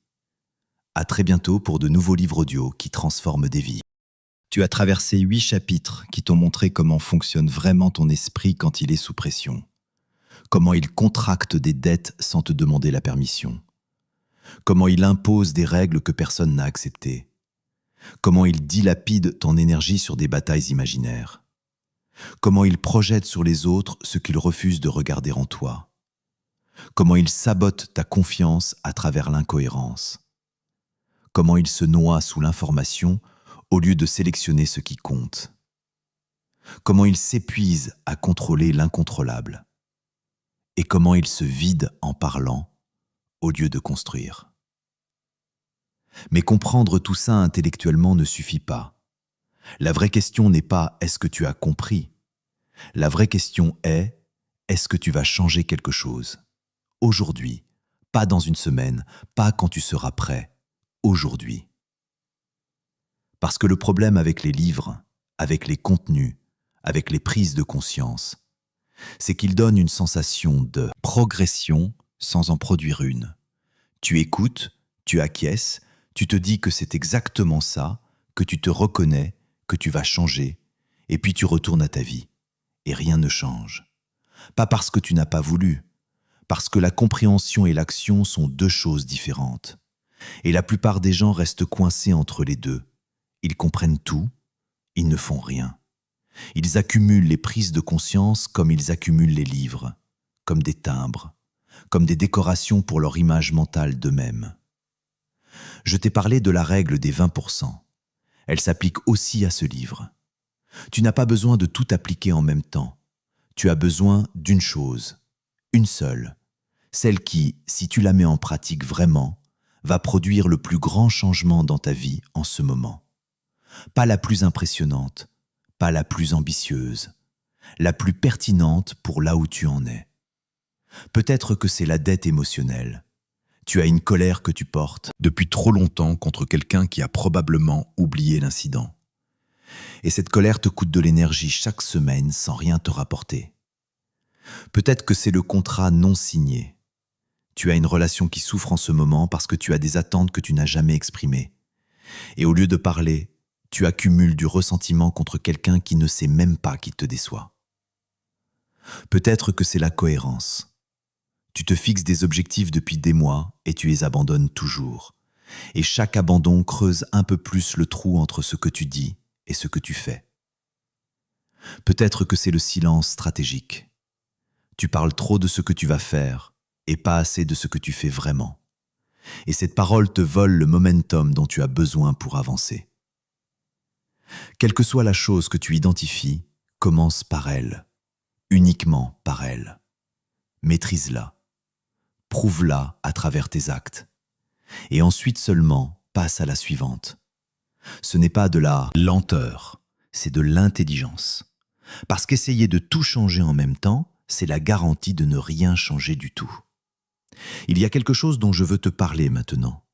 À très bientôt pour de nouveaux livres audio qui transforment des vies. Tu as traversé 8 chapitres qui t'ont montré comment fonctionne vraiment ton esprit quand il est sous pression. Comment il contracte des dettes sans te demander la permission. Comment il impose des règles que personne n'a acceptées. Comment il dilapide ton énergie sur des batailles imaginaires. Comment il projette sur les autres ce qu'il refuse de regarder en toi. Comment il sabote ta confiance à travers l'incohérence. Comment il se noie sous l'information au lieu de sélectionner ce qui compte. Comment il s'épuise à contrôler l'incontrôlable. Et comment il se vide en parlant au lieu de construire. Mais comprendre tout ça intellectuellement ne suffit pas. La vraie question n'est pas « est-ce que tu as compris ?» La vraie question est « est-ce que tu vas changer quelque chose ?» Aujourd'hui, pas dans une semaine, pas quand tu seras prêt, aujourd'hui. Parce que le problème avec les livres, avec les contenus, avec les prises de conscience, c'est qu'ils donnent une sensation de progression sans en produire une. Tu écoutes, tu acquiesces, tu te dis que c'est exactement ça, que tu te reconnais, que tu vas changer, et puis tu retournes à ta vie. Et rien ne change. Pas parce que tu n'as pas voulu, parce que la compréhension et l'action sont deux choses différentes. Et la plupart des gens restent coincés entre les deux. Ils comprennent tout, ils ne font rien. Ils accumulent les prises de conscience comme ils accumulent les livres, comme des timbres, comme des décorations pour leur image mentale d'eux-mêmes. Je t'ai parlé de la règle des 20%. Elle s'applique aussi à ce livre. Tu n'as pas besoin de tout appliquer en même temps. Tu as besoin d'une chose, une seule, celle qui, si tu la mets en pratique vraiment, va produire le plus grand changement dans ta vie en ce moment. Pas la plus impressionnante, pas la plus ambitieuse, la plus pertinente pour là où tu en es. Peut-être que c'est la dette émotionnelle. Tu as une colère que tu portes depuis trop longtemps contre quelqu'un qui a probablement oublié l'incident. Et cette colère te coûte de l'énergie chaque semaine sans rien te rapporter. Peut-être que c'est le contrat non signé. Tu as une relation qui souffre en ce moment parce que tu as des attentes que tu n'as jamais exprimées. Et au lieu de parler, tu accumules du ressentiment contre quelqu'un qui ne sait même pas qu'il te déçoit. Peut-être que c'est la cohérence. Tu te fixes des objectifs depuis des mois et tu les abandonnes toujours. Et chaque abandon creuse un peu plus le trou entre ce que tu dis et ce que tu fais. Peut-être que c'est le silence stratégique. Tu parles trop de ce que tu vas faire et pas assez de ce que tu fais vraiment. Et cette parole te vole le momentum dont tu as besoin pour avancer. Quelle que soit la chose que tu identifies, commence par elle, uniquement par elle. Maîtrise-la, prouve-la à travers tes actes. Et ensuite seulement, passe à la suivante. Ce n'est pas de la lenteur, c'est de l'intelligence. Parce qu'essayer de tout changer en même temps, c'est la garantie de ne rien changer du tout. Il y a quelque chose dont je veux te parler maintenant.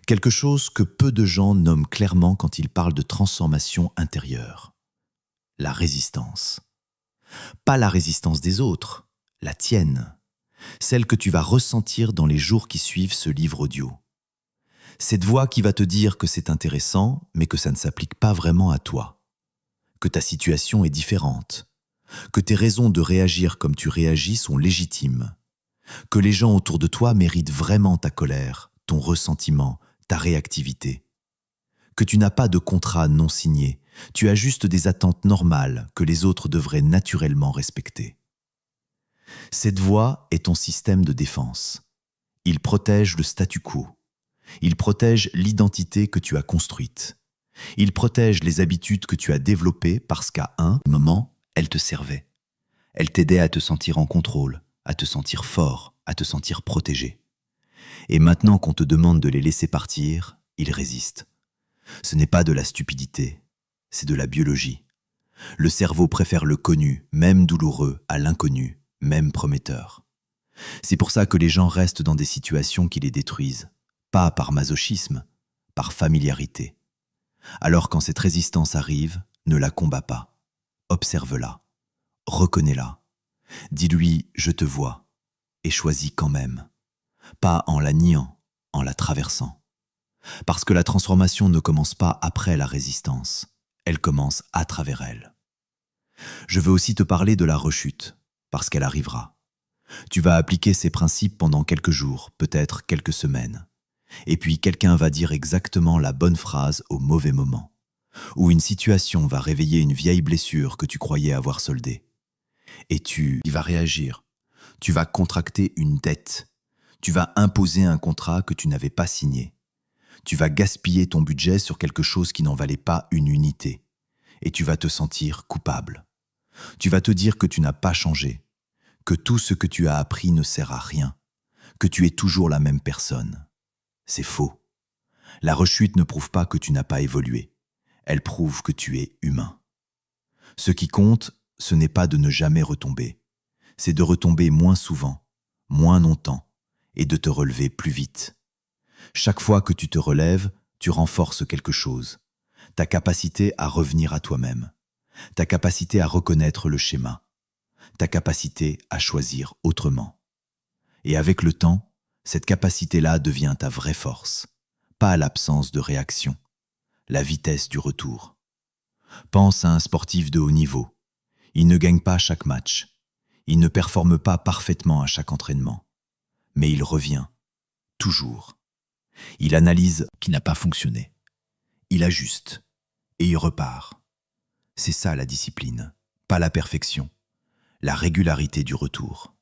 Quelque chose que peu de gens nomment clairement quand ils parlent de transformation intérieure. La résistance. Pas la résistance des autres, la tienne. Celle que tu vas ressentir dans les jours qui suivent ce livre audio. Cette voix qui va te dire que c'est intéressant, mais que ça ne s'applique pas vraiment à toi. Que ta situation est différente. Que tes raisons de réagir comme tu réagis sont légitimes. Que les gens autour de toi méritent vraiment ta colère, ton ressentiment, ta réactivité. Que tu n'as pas de contrat non signé, tu as juste des attentes normales que les autres devraient naturellement respecter. Cette voix est ton système de défense. Il protège le statu quo. Il protège l'identité que tu as construite. Il protège les habitudes que tu as développées parce qu'à un moment, elles te servaient. Elles t'aidaient à te sentir en contrôle, à te sentir fort, à te sentir protégé. Et maintenant qu'on te demande de les laisser partir, ils résistent. Ce n'est pas de la stupidité, c'est de la biologie. Le cerveau préfère le connu, même douloureux, à l'inconnu, même prometteur. C'est pour ça que les gens restent dans des situations qui les détruisent, pas par masochisme, par familiarité. Alors quand cette résistance arrive, ne la combats pas, observe-la. reconnais-la. Dis-lui « je te vois » et choisis quand même. Pas en la niant, en la traversant. Parce que la transformation ne commence pas après la résistance, elle commence à travers elle. Je veux aussi te parler de la rechute, parce qu'elle arrivera. Tu vas appliquer ces principes pendant quelques jours, peut-être quelques semaines. Et puis quelqu'un va dire exactement la bonne phrase au mauvais moment. Ou une situation va réveiller une vieille blessure que tu croyais avoir soldée. Et tu y vas réagir. Tu vas contracter une dette. Tu vas imposer un contrat que tu n'avais pas signé. Tu vas gaspiller ton budget sur quelque chose qui n'en valait pas une unité. Et tu vas te sentir coupable. Tu vas te dire que tu n'as pas changé, que tout ce que tu as appris ne sert à rien, que tu es toujours la même personne. C'est faux. La rechute ne prouve pas que tu n'as pas évolué. Elle prouve que tu es humain. Ce qui compte, ce n'est pas de ne jamais retomber. C'est de retomber moins souvent, moins longtemps, et de te relever plus vite. Chaque fois que tu te relèves, tu renforces quelque chose. Ta capacité à revenir à toi-même. Ta capacité à reconnaître le schéma. Ta capacité à choisir autrement. Et avec le temps, cette capacité-là devient ta vraie force. Pas l'absence de réaction, la vitesse du retour. Pense à un sportif de haut niveau. Il ne gagne pas chaque match. Il ne performe pas parfaitement à chaque entraînement. Mais il revient, toujours. Il analyse ce qui n'a pas fonctionné. Il ajuste et il repart. C'est ça la discipline, pas la perfection, la régularité du retour.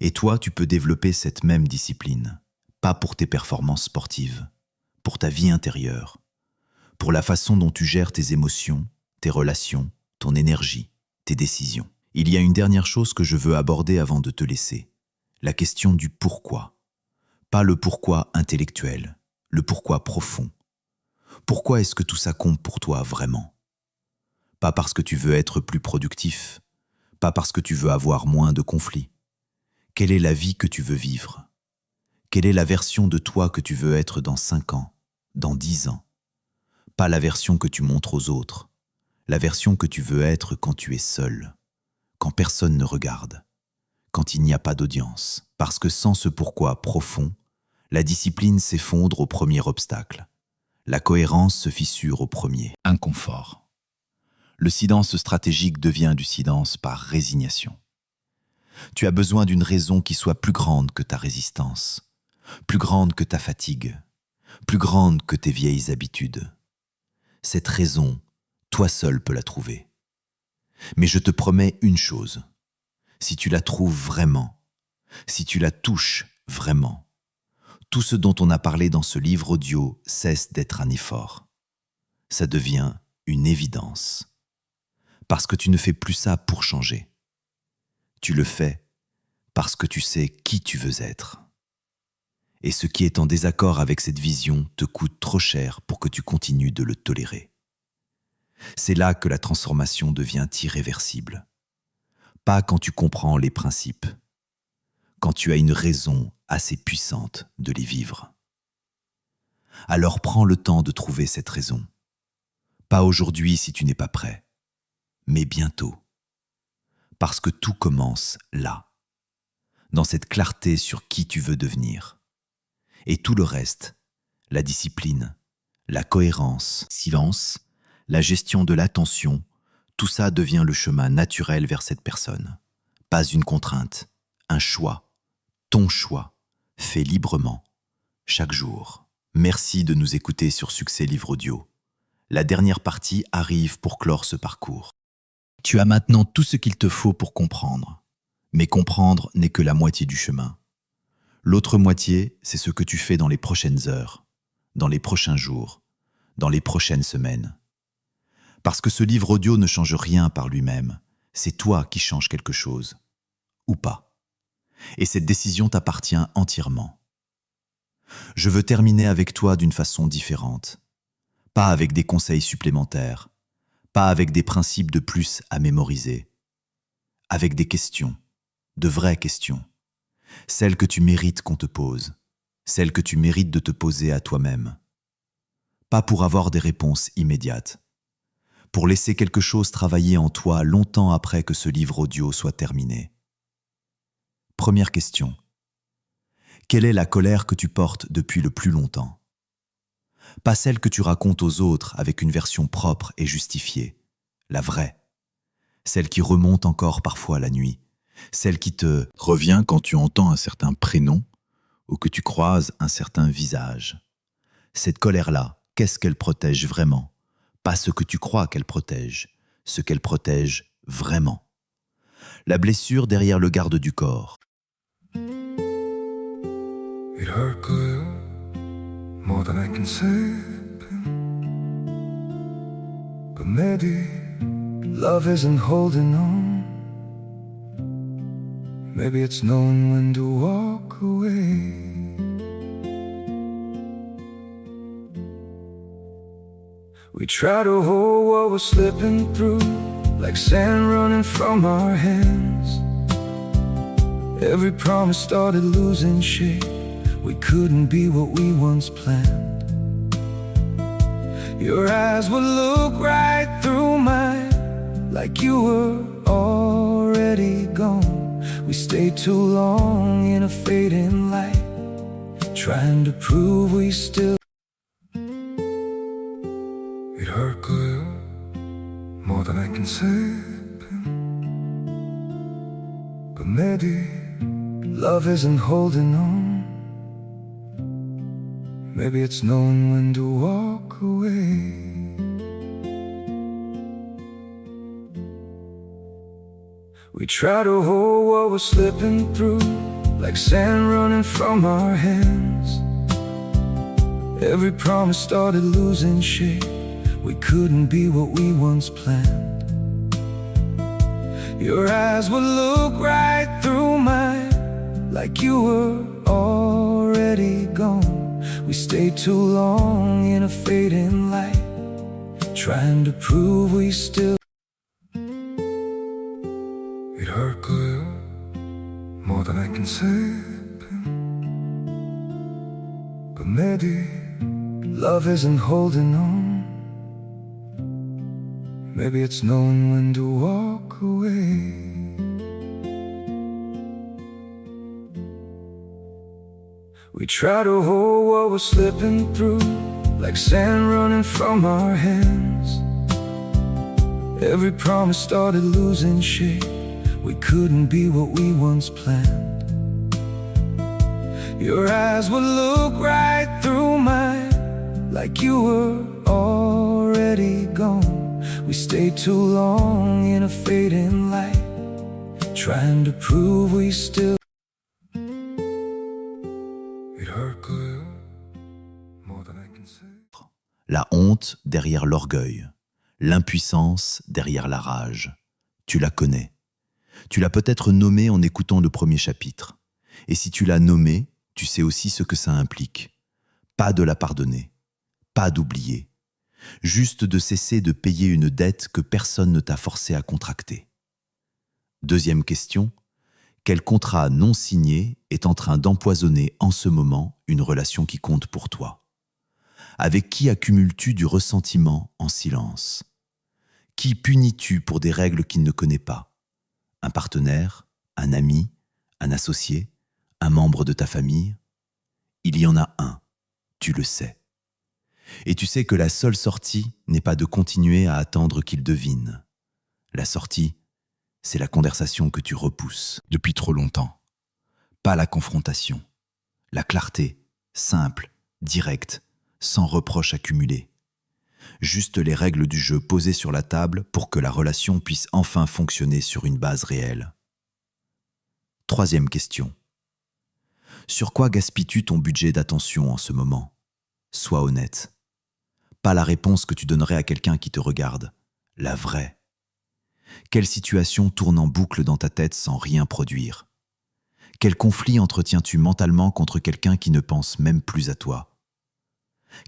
Et toi, tu peux développer cette même discipline, pas pour tes performances sportives, pour ta vie intérieure, pour la façon dont tu gères tes émotions, tes relations, ton énergie, tes décisions. Il y a une dernière chose que je veux aborder avant de te laisser, la question du pourquoi. Pas le pourquoi intellectuel, le pourquoi profond. Pourquoi est-ce que tout ça compte pour toi vraiment ? Pas parce que tu veux être plus productif, pas parce que tu veux avoir moins de conflits. Quelle est la vie que tu veux vivre ? Quelle est la version de toi que tu veux être dans 5 ans, dans 10 ans ? Pas la version que tu montres aux autres, la version que tu veux être quand tu es seul, quand personne ne regarde, quand il n'y a pas d'audience. Parce que sans ce pourquoi profond, la discipline s'effondre au premier obstacle. La cohérence se fissure au premier inconfort. Le silence stratégique devient du silence par résignation. Tu as besoin d'une raison qui soit plus grande que ta résistance, plus grande que ta fatigue, plus grande que tes vieilles habitudes. Cette raison, toi seul peux la trouver. Mais je te promets une chose, si tu la trouves vraiment, si tu la touches vraiment, tout ce dont on a parlé dans ce livre audio cesse d'être un effort. Ça devient une évidence. Parce que tu ne fais plus ça pour changer. Tu le fais parce que tu sais qui tu veux être. Et ce qui est en désaccord avec cette vision te coûte trop cher pour que tu continues de le tolérer. C'est là que la transformation devient irréversible. Pas quand tu comprends les principes, quand tu as une raison assez puissante de les vivre. Alors prends le temps de trouver cette raison. Pas aujourd'hui si tu n'es pas prêt, mais bientôt. Parce que tout commence là, dans cette clarté sur qui tu veux devenir. Et tout le reste, la discipline, la cohérence, silence, la gestion de l'attention, tout ça devient le chemin naturel vers cette personne. Pas une contrainte, un choix, ton choix, fait librement, chaque jour. Merci de nous écouter sur Succès Livre Audio. La dernière partie arrive pour clore ce parcours. Tu as maintenant tout ce qu'il te faut pour comprendre. Mais comprendre n'est que la moitié du chemin. L'autre moitié, c'est ce que tu fais dans les prochaines heures, dans les prochains jours, dans les prochaines semaines. Parce que ce livre audio ne change rien par lui-même. C'est toi qui changes quelque chose. Ou pas. Et cette décision t'appartient entièrement. Je veux terminer avec toi d'une façon différente. Pas avec des conseils supplémentaires. Pas avec des principes de plus à mémoriser. Avec des questions. De vraies questions. Celles que tu mérites qu'on te pose. Celles que tu mérites de te poser à toi-même. Pas pour avoir des réponses immédiates. pour laisser quelque chose travailler en toi longtemps après que ce livre audio soit terminé. Première question. Quelle est la colère que tu portes depuis le plus longtemps? Pas celle que tu racontes aux autres avec une version propre et justifiée, la vraie. Celle qui remonte encore parfois la nuit, celle qui te revient quand tu entends un certain prénom ou que tu croises un certain visage. Cette colère-là, qu'est-ce qu'elle protège vraiment? Pas ce que tu crois qu'elle protège, ce qu'elle protège vraiment. La blessure derrière le garde du corps. It hurt good, more than I can say. But maybe love isn't holding on. Maybe it's knowing when to walk away. We try to hold what we're slipping through, like sand running from our hands. Every promise started losing shape. We couldn't be what we once planned. Your eyes would look right through mine, like you were already gone. We stayed too long in a fading light, trying to prove we still. It hurt good, more than I can say. But maybe love isn't holding on. Maybe it's knowing when to walk away. We try to hold what we're slipping through, like sand running from our hands. Every promise started losing shape. We couldn't be what we once planned. Your eyes would look right through mine, like you were already gone. We stayed too long in a fading light, trying to prove we still. It hurt good, more than I can say. But maybe love isn't holding on. Maybe it's knowing when to walk away. We try to hold what we're slipping through, like sand running from our hands. Every promise started losing shape. We couldn't be what we once planned. Your eyes would look right through mine, like you were already gone. We stayed too long in a fading light, trying to prove we still. It hurt good, more than I can say. La honte derrière l'orgueil, l'impuissance derrière la rage. Tu la connais. Tu l'as peut-être nommée en écoutant le premier chapitre. Et si tu l'as nommée, tu sais aussi ce que ça implique. Pas de la pardonner, pas d'oublier. Juste de cesser de payer une dette que personne ne t'a forcé à contracter. Deuxième question, quel contrat non signé est en train d'empoisonner en ce moment une relation qui compte pour toi? Avec qui accumules-tu du ressentiment en silence? Qui punis-tu pour des règles qu'il ne connaît pas? Un partenaire, un ami, un associé, un membre de ta famille? Il y en a un, tu le sais. Et tu sais que la seule sortie n'est pas de continuer à attendre qu'il devine. La sortie, c'est la conversation que tu repousses depuis trop longtemps. Pas la confrontation. La clarté, simple, directe, sans reproche accumulé. Juste les règles du jeu posées sur la table pour que la relation puisse enfin fonctionner sur une base réelle. Troisième question. Sur quoi gaspilles-tu ton budget d'attention en ce moment? Sois honnête. Pas la réponse que tu donnerais à quelqu'un qui te regarde, la vraie. Quelle situation tourne en boucle dans ta tête sans rien produire? Quel conflit entretiens-tu mentalement contre quelqu'un qui ne pense même plus à toi?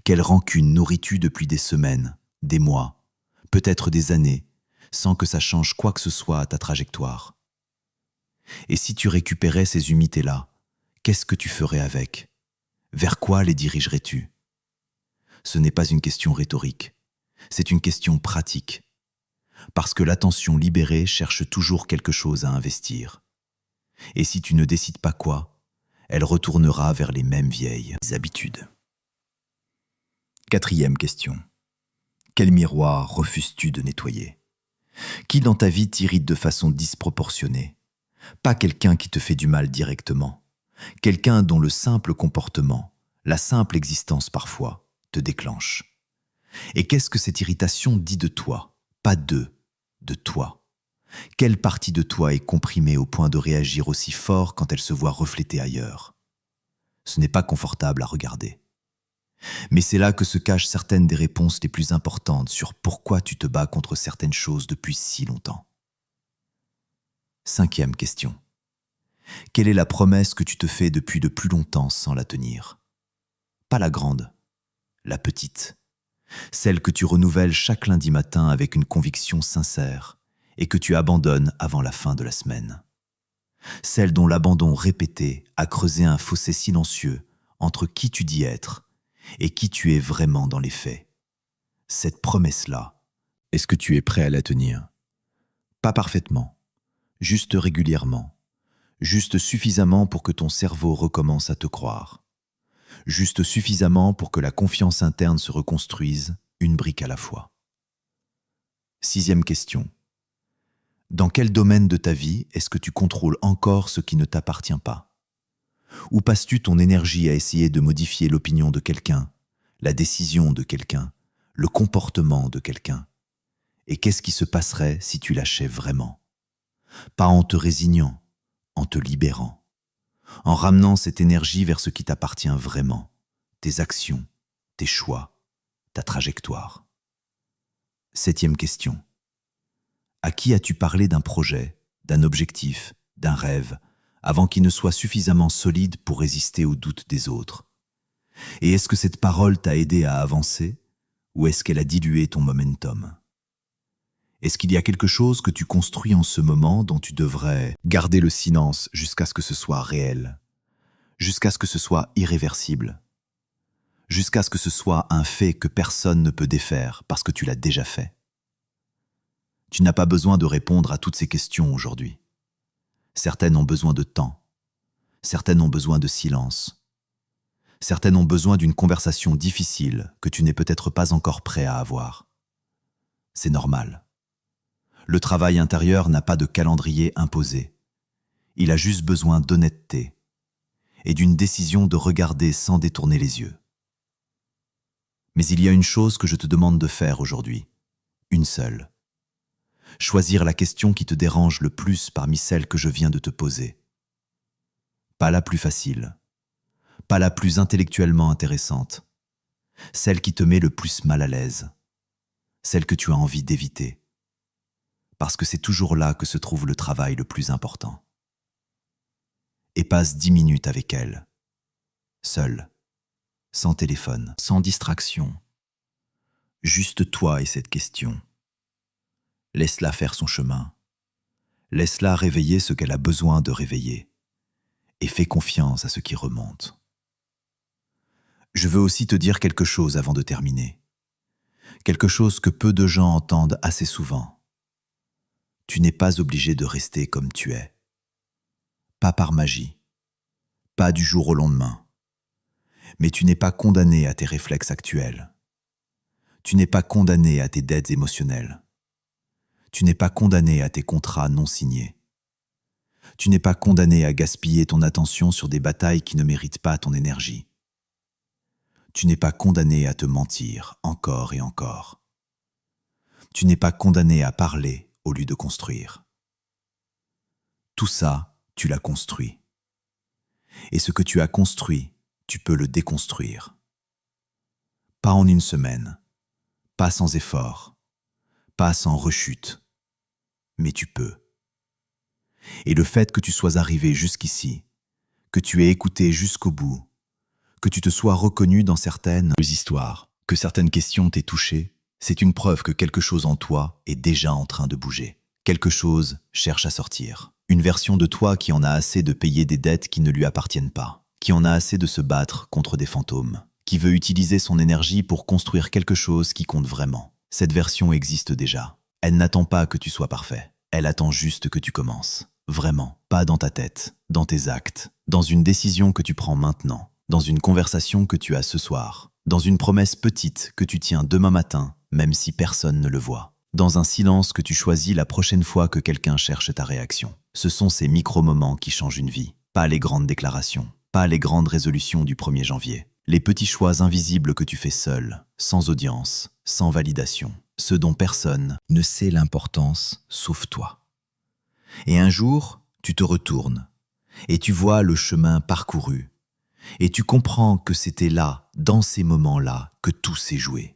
Quelle rancune nourris-tu depuis des semaines, des mois, peut-être des années, sans que ça change quoi que ce soit à ta trajectoire? Et si tu récupérais ces humités-là, qu'est-ce que tu ferais avec? Vers quoi les dirigerais-tu? Ce n'est pas une question rhétorique, c'est une question pratique, Parce que l'attention libérée cherche toujours quelque chose à investir. Et si tu ne décides pas quoi, elle retournera vers les mêmes vieilles habitudes. 4e question. Quel miroir refuses-tu de nettoyer? Qui dans ta vie t'irrite de façon disproportionnée? Pas quelqu'un qui te fait du mal directement. Quelqu'un dont le simple comportement, la simple existence parfois, te déclenche. Et qu'est-ce que cette irritation dit de toi? Pas d'eux, de toi. Quelle partie de toi est comprimée au point de réagir aussi fort quand elle se voit reflétée ailleurs? Ce n'est pas confortable à regarder. Mais c'est là que se cachent certaines des réponses les plus importantes sur pourquoi tu te bats contre certaines choses depuis si longtemps. 5e question. Quelle est la promesse que tu te fais depuis le plus longtemps sans la tenir? Pas la grande, la petite. Celle que tu renouvelles chaque lundi matin avec une conviction sincère et que tu abandonnes avant la fin de la semaine. Celle dont l'abandon répété a creusé un fossé silencieux entre qui tu dis être et qui tu es vraiment dans les faits. Cette promesse-là, est-ce que tu es prêt à la tenir? Pas parfaitement, juste régulièrement, juste suffisamment pour que ton cerveau recommence à te croire, juste suffisamment pour que la confiance interne se reconstruise, une brique à la fois. 6e question. Dans quel domaine de ta vie est-ce que tu contrôles encore ce qui ne t'appartient pas? Où passes-tu ton énergie à essayer de modifier l'opinion de quelqu'un, la décision de quelqu'un, le comportement de quelqu'un? Et qu'est-ce qui se passerait si tu lâchais vraiment? Pas en te résignant, en te libérant, en ramenant cette énergie vers ce qui t'appartient vraiment, tes actions, tes choix, ta trajectoire. 7e question. À qui as-tu parlé d'un projet, d'un objectif, d'un rêve, avant qu'il ne soit suffisamment solide pour résister aux doutes des autres? Et est-ce que cette parole t'a aidé à avancer, ou est-ce qu'elle a dilué ton momentum? Est-ce qu'il y a quelque chose que tu construis en ce moment dont tu devrais garder le silence jusqu'à ce que ce soit réel, jusqu'à ce que ce soit irréversible, jusqu'à ce que ce soit un fait que personne ne peut défaire parce que tu l'as déjà fait? Tu n'as pas besoin de répondre à toutes ces questions aujourd'hui. Certaines ont besoin de temps. Certaines ont besoin de silence. Certaines ont besoin d'une conversation difficile que tu n'es peut-être pas encore prêt à avoir. C'est normal. Le travail intérieur n'a pas de calendrier imposé. Il a juste besoin d'honnêteté et d'une décision de regarder sans détourner les yeux. Mais il y a une chose que je te demande de faire aujourd'hui, une seule. Choisir la question qui te dérange le plus parmi celles que je viens de te poser. Pas la plus facile, pas la plus intellectuellement intéressante, celle qui te met le plus mal à l'aise, celle que tu as envie d'éviter, parce que c'est toujours là que se trouve le travail le plus important. Et passe 10 minutes avec elle, seul, sans téléphone, sans distraction, juste toi et cette question. Laisse-la faire son chemin. Laisse-la réveiller ce qu'elle a besoin de réveiller. Et fais confiance à ce qui remonte. Je veux aussi te dire quelque chose avant de terminer. Quelque chose que peu de gens entendent assez souvent. Tu n'es pas obligé de rester comme tu es. Pas par magie. Pas du jour au lendemain. Mais tu n'es pas condamné à tes réflexes actuels. Tu n'es pas condamné à tes dettes émotionnelles. Tu n'es pas condamné à tes contrats non signés. Tu n'es pas condamné à gaspiller ton attention sur des batailles qui ne méritent pas ton énergie. Tu n'es pas condamné à te mentir encore et encore. Tu n'es pas condamné à parler au lieu de construire. Tout ça, tu l'as construit. Et ce que tu as construit, tu peux le déconstruire. Pas en une semaine, pas sans effort, pas sans rechute, mais tu peux. Et le fait que tu sois arrivé jusqu'ici, que tu aies écouté jusqu'au bout, que tu te sois reconnu dans certaines histoires, que certaines questions t'aient touché, c'est une preuve que quelque chose en toi est déjà en train de bouger. Quelque chose cherche à sortir. Une version de toi qui en a assez de payer des dettes qui ne lui appartiennent pas, qui en a assez de se battre contre des fantômes, qui veut utiliser son énergie pour construire quelque chose qui compte vraiment. Cette version existe déjà. Elle n'attend pas que tu sois parfait. Elle attend juste que tu commences. Vraiment, pas dans ta tête, dans tes actes, dans une décision que tu prends maintenant, dans une conversation que tu as ce soir, dans une promesse petite que tu tiens demain matin, même si personne ne le voit, dans un silence que tu choisis la prochaine fois que quelqu'un cherche ta réaction. Ce sont ces micro-moments qui changent une vie, pas les grandes déclarations, pas les grandes résolutions du 1er janvier. Les petits choix invisibles que tu fais seul, sans audience, sans validation, ceux dont personne ne sait l'importance sauf toi. Et un jour, tu te retournes, et tu vois le chemin parcouru, et tu comprends que c'était là, dans ces moments-là, que tout s'est joué.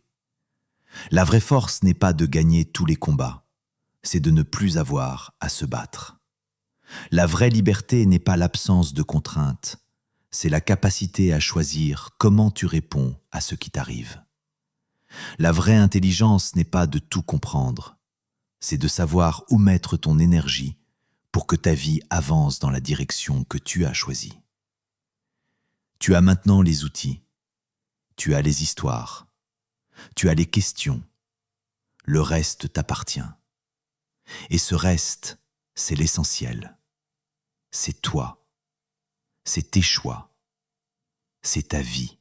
La vraie force n'est pas de gagner tous les combats, c'est de ne plus avoir à se battre. La vraie liberté n'est pas l'absence de contraintes, c'est la capacité à choisir comment tu réponds à ce qui t'arrive. La vraie intelligence n'est pas de tout comprendre, c'est de savoir où mettre ton énergie pour que ta vie avance dans la direction que tu as choisie. Tu as maintenant les outils, tu as les histoires, tu as les questions, le reste t'appartient. Et ce reste, c'est l'essentiel. C'est toi, c'est tes choix, c'est ta vie.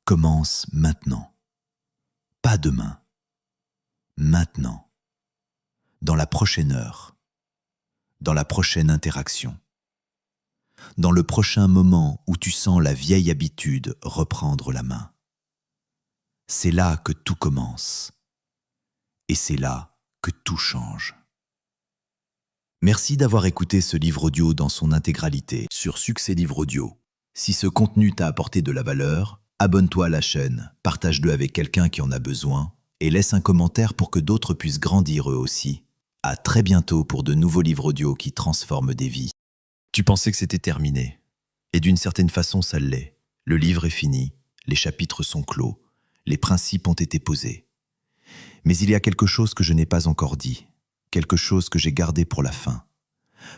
Commence maintenant, pas demain, maintenant, dans la prochaine heure, dans la prochaine interaction, dans le prochain moment où tu sens la vieille habitude reprendre la main. C'est là que tout commence, et c'est là que tout change. Merci d'avoir écouté ce livre audio dans son intégralité sur Succès Livre Audio. Si ce contenu t'a apporté de la valeur, abonne-toi à la chaîne, partage-le avec quelqu'un qui en a besoin et laisse un commentaire pour que d'autres puissent grandir eux aussi. À très bientôt pour de nouveaux livres audio qui transforment des vies. Tu pensais que c'était terminé. Et d'une certaine façon, ça l'est. Le livre est fini, les chapitres sont clos, les principes ont été posés. Mais il y a quelque chose que je n'ai pas encore dit, quelque chose que j'ai gardé pour la fin.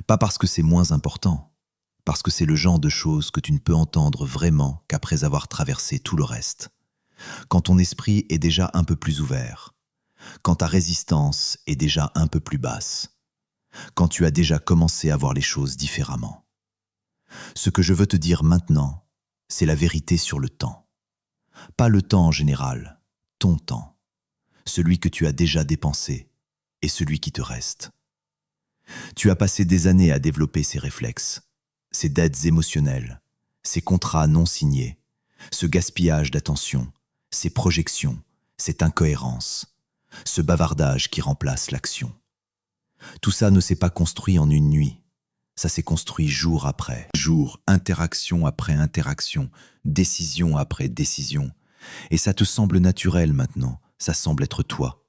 Pas parce que c'est moins important, parce que c'est le genre de choses que tu ne peux entendre vraiment qu'après avoir traversé tout le reste. Quand ton esprit est déjà un peu plus ouvert, quand ta résistance est déjà un peu plus basse, quand tu as déjà commencé à voir les choses différemment. Ce que je veux te dire maintenant, c'est la vérité sur le temps. Pas le temps en général, ton temps, celui que tu as déjà dépensé et celui qui te reste. Tu as passé des années à développer ces réflexes, ces dettes émotionnelles, ces contrats non signés, ce gaspillage d'attention, ces projections, cette incohérence, ce bavardage qui remplace l'action. Tout ça ne s'est pas construit en une nuit, ça s'est construit jour après jour, interaction après interaction, décision après décision. Et ça te semble naturel maintenant, ça semble être toi.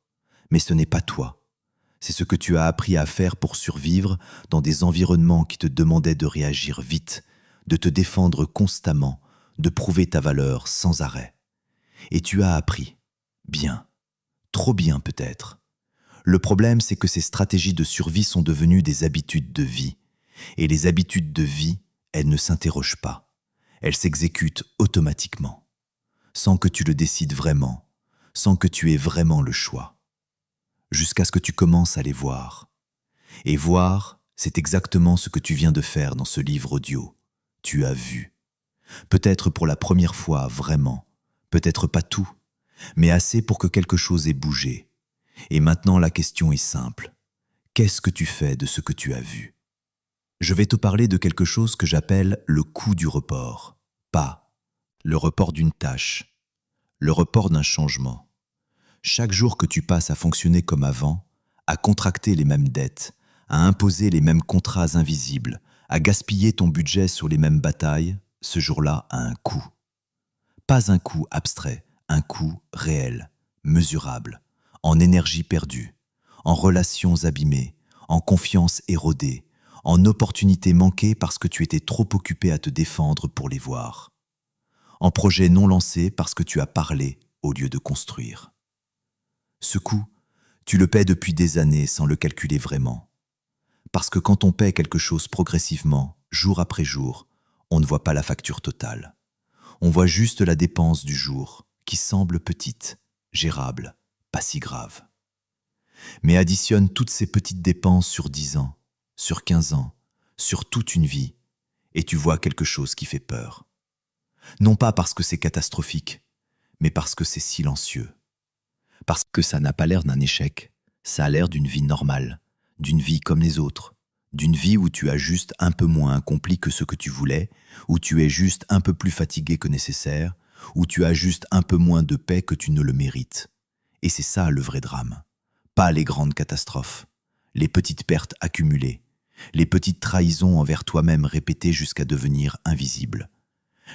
Mais ce n'est pas toi. C'est ce que tu as appris à faire pour survivre dans des environnements qui te demandaient de réagir vite, de te défendre constamment, de prouver ta valeur sans arrêt. Et tu as appris. Bien. Trop bien peut-être. Le problème, c'est que ces stratégies de survie sont devenues des habitudes de vie. Et les habitudes de vie, elles ne s'interrogent pas. Elles s'exécutent automatiquement, sans que tu le décides vraiment, sans que tu aies vraiment le choix. Jusqu'à ce que tu commences à les voir. Et voir, c'est exactement ce que tu viens de faire dans ce livre audio. Tu as vu. Peut-être pour la première fois, vraiment. Peut-être pas tout, mais assez pour que quelque chose ait bougé. Et maintenant, la question est simple. Qu'est-ce que tu fais de ce que tu as vu ? Je vais te parler de quelque chose que j'appelle le coût du report. Pas le report d'une tâche, le report d'un changement. Chaque jour que tu passes à fonctionner comme avant, à contracter les mêmes dettes, à imposer les mêmes contrats invisibles, à gaspiller ton budget sur les mêmes batailles, ce jour-là a un coût. Pas un coût abstrait, un coût réel, mesurable, en énergie perdue, en relations abîmées, en confiance érodée, en opportunités manquées parce que tu étais trop occupé à te défendre pour les voir, en projets non lancés parce que tu as parlé au lieu de construire. Ce coût, tu le paies depuis des années sans le calculer vraiment. Parce que quand on paie quelque chose progressivement, jour après jour, on ne voit pas la facture totale. On voit juste la dépense du jour, qui semble petite, gérable, pas si grave. mais additionne toutes ces petites dépenses sur 10 ans, sur 15 ans, sur toute une vie, et tu vois quelque chose qui fait peur. Non pas parce que c'est catastrophique, mais parce que c'est silencieux. Parce que ça n'a pas l'air d'un échec, ça a l'air d'une vie normale, d'une vie comme les autres, d'une vie où tu as juste un peu moins accompli que ce que tu voulais, où tu es juste un peu plus fatigué que nécessaire, où tu as juste un peu moins de paix que tu ne le mérites. Et c'est ça le vrai drame. Pas les grandes catastrophes, les petites pertes accumulées, les petites trahisons envers toi-même répétées jusqu'à devenir invisibles,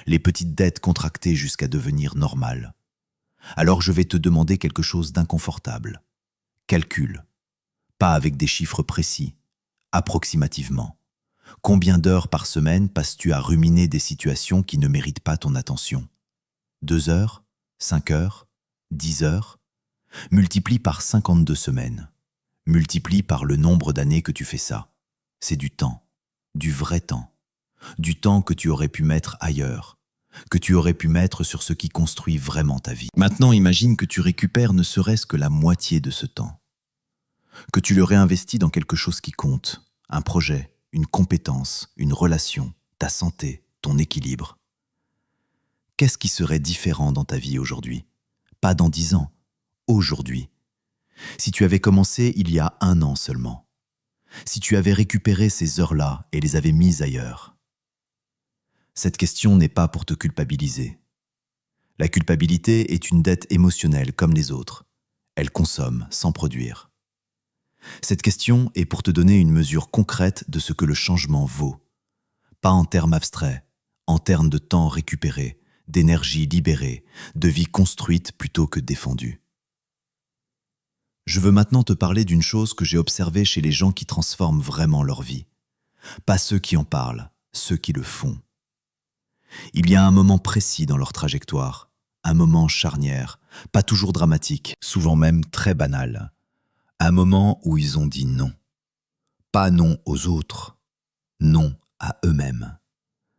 les petites dettes contractées jusqu'à devenir normales. Alors je vais te demander quelque chose d'inconfortable. Calcule. Pas avec des chiffres précis, approximativement. Combien d'heures par semaine passes-tu à ruminer des situations qui ne méritent pas ton attention? 2 heures? 5 heures? 10 heures? Multiplie par 52 semaines. Multiplie par le nombre d'années que tu fais ça. C'est du temps, du vrai temps. Du temps que tu aurais pu mettre ailleurs, que tu aurais pu mettre sur ce qui construit vraiment ta vie. Maintenant, imagine que tu récupères ne serait-ce que la moitié de ce temps. Que tu le réinvestis dans quelque chose qui compte, un projet, une compétence, une relation, ta santé, ton équilibre. Qu'est-ce qui serait différent dans ta vie aujourd'hui? Pas dans 10 ans, aujourd'hui. Si tu avais commencé il y a 1 an seulement. Si tu avais récupéré ces heures-là et les avais mises ailleurs. Cette question n'est pas pour te culpabiliser. La culpabilité est une dette émotionnelle comme les autres. Elle consomme sans produire. Cette question est pour te donner une mesure concrète de ce que le changement vaut. Pas en termes abstraits, en termes de temps récupéré, d'énergie libérée, de vie construite plutôt que défendue. Je veux maintenant te parler d'une chose que j'ai observée chez les gens qui transforment vraiment leur vie. Pas ceux qui en parlent, ceux qui le font. Il y a un moment précis dans leur trajectoire, un moment charnière, pas toujours dramatique, souvent même très banal. Un moment où ils ont dit non. Pas non aux autres, non à eux-mêmes.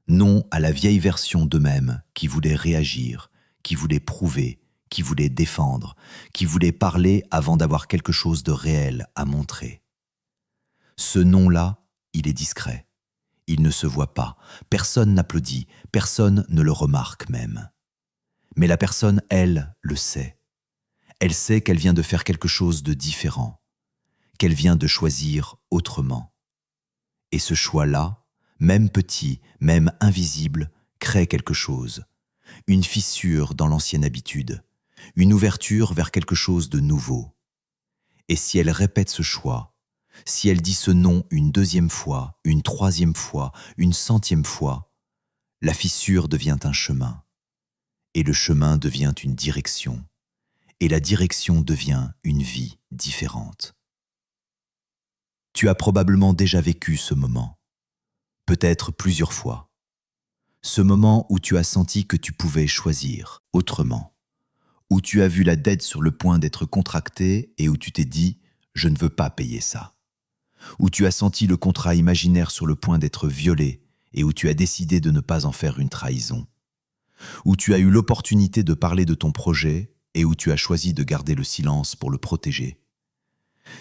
Non à la vieille version d'eux-mêmes qui voulait réagir, qui voulait prouver, qui voulait défendre, qui voulait parler avant d'avoir quelque chose de réel à montrer. Ce non-là, il est discret. Il ne se voit pas, personne n'applaudit, personne ne le remarque même. Mais la personne, elle, le sait. Elle sait qu'elle vient de faire quelque chose de différent, qu'elle vient de choisir autrement. Et ce choix-là, même petit, même invisible, crée quelque chose, une fissure dans l'ancienne habitude, une ouverture vers quelque chose de nouveau. Et si elle répète ce choix, si elle dit ce non une 2e fois, une 3e fois, une 100e fois, la fissure devient un chemin, et le chemin devient une direction, et la direction devient une vie différente. Tu as probablement déjà vécu ce moment, peut-être plusieurs fois. Ce moment où tu as senti que tu pouvais choisir autrement, où tu as vu la dette sur le point d'être contractée et où tu t'es dit « je ne veux pas payer ça », où tu as senti le contrat imaginaire sur le point d'être violé et où tu as décidé de ne pas en faire une trahison, où tu as eu l'opportunité de parler de ton projet et où tu as choisi de garder le silence pour le protéger.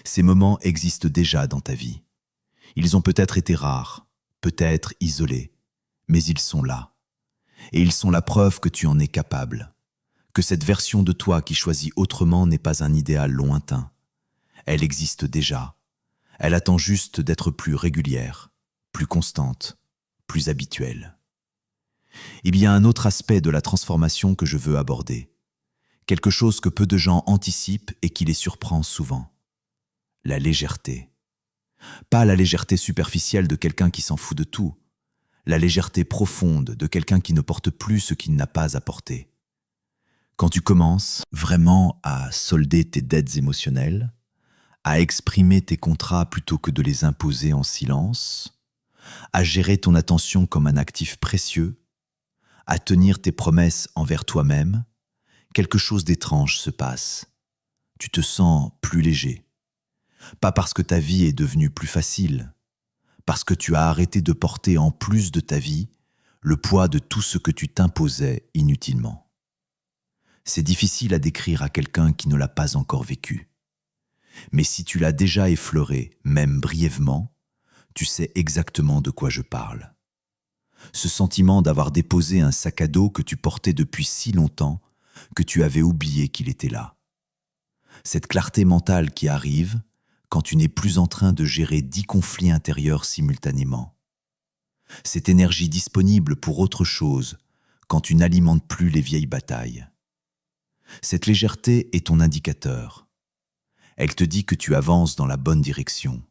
Ces moments existent déjà dans ta vie. Ils ont peut-être été rares, peut-être isolés, mais ils sont là. Et ils sont la preuve que tu en es capable, que cette version de toi qui choisit autrement n'est pas un idéal lointain. Elle existe déjà. Elle attend juste d'être plus régulière, plus constante, plus habituelle. Il y a un autre aspect de la transformation que je veux aborder. Quelque chose que peu de gens anticipent et qui les surprend souvent. La légèreté. Pas la légèreté superficielle de quelqu'un qui s'en fout de tout. La légèreté profonde de quelqu'un qui ne porte plus ce qu'il n'a pas à porter. Quand tu commences vraiment à solder tes dettes émotionnelles, à exprimer tes contrats plutôt que de les imposer en silence, à gérer ton attention comme un actif précieux, à tenir tes promesses envers toi-même, quelque chose d'étrange se passe. Tu te sens plus léger. Pas parce que ta vie est devenue plus facile, parce que tu as arrêté de porter en plus de ta vie le poids de tout ce que tu t'imposais inutilement. C'est difficile à décrire à quelqu'un qui ne l'a pas encore vécu. Mais si tu l'as déjà effleuré, même brièvement, tu sais exactement de quoi je parle. Ce sentiment d'avoir déposé un sac à dos que tu portais depuis si longtemps que tu avais oublié qu'il était là. Cette clarté mentale qui arrive quand tu n'es plus en train de gérer 10 conflits intérieurs simultanément. Cette énergie disponible pour autre chose quand tu n'alimentes plus les vieilles batailles. Cette légèreté est ton indicateur. Elle te dit que tu avances dans la bonne direction.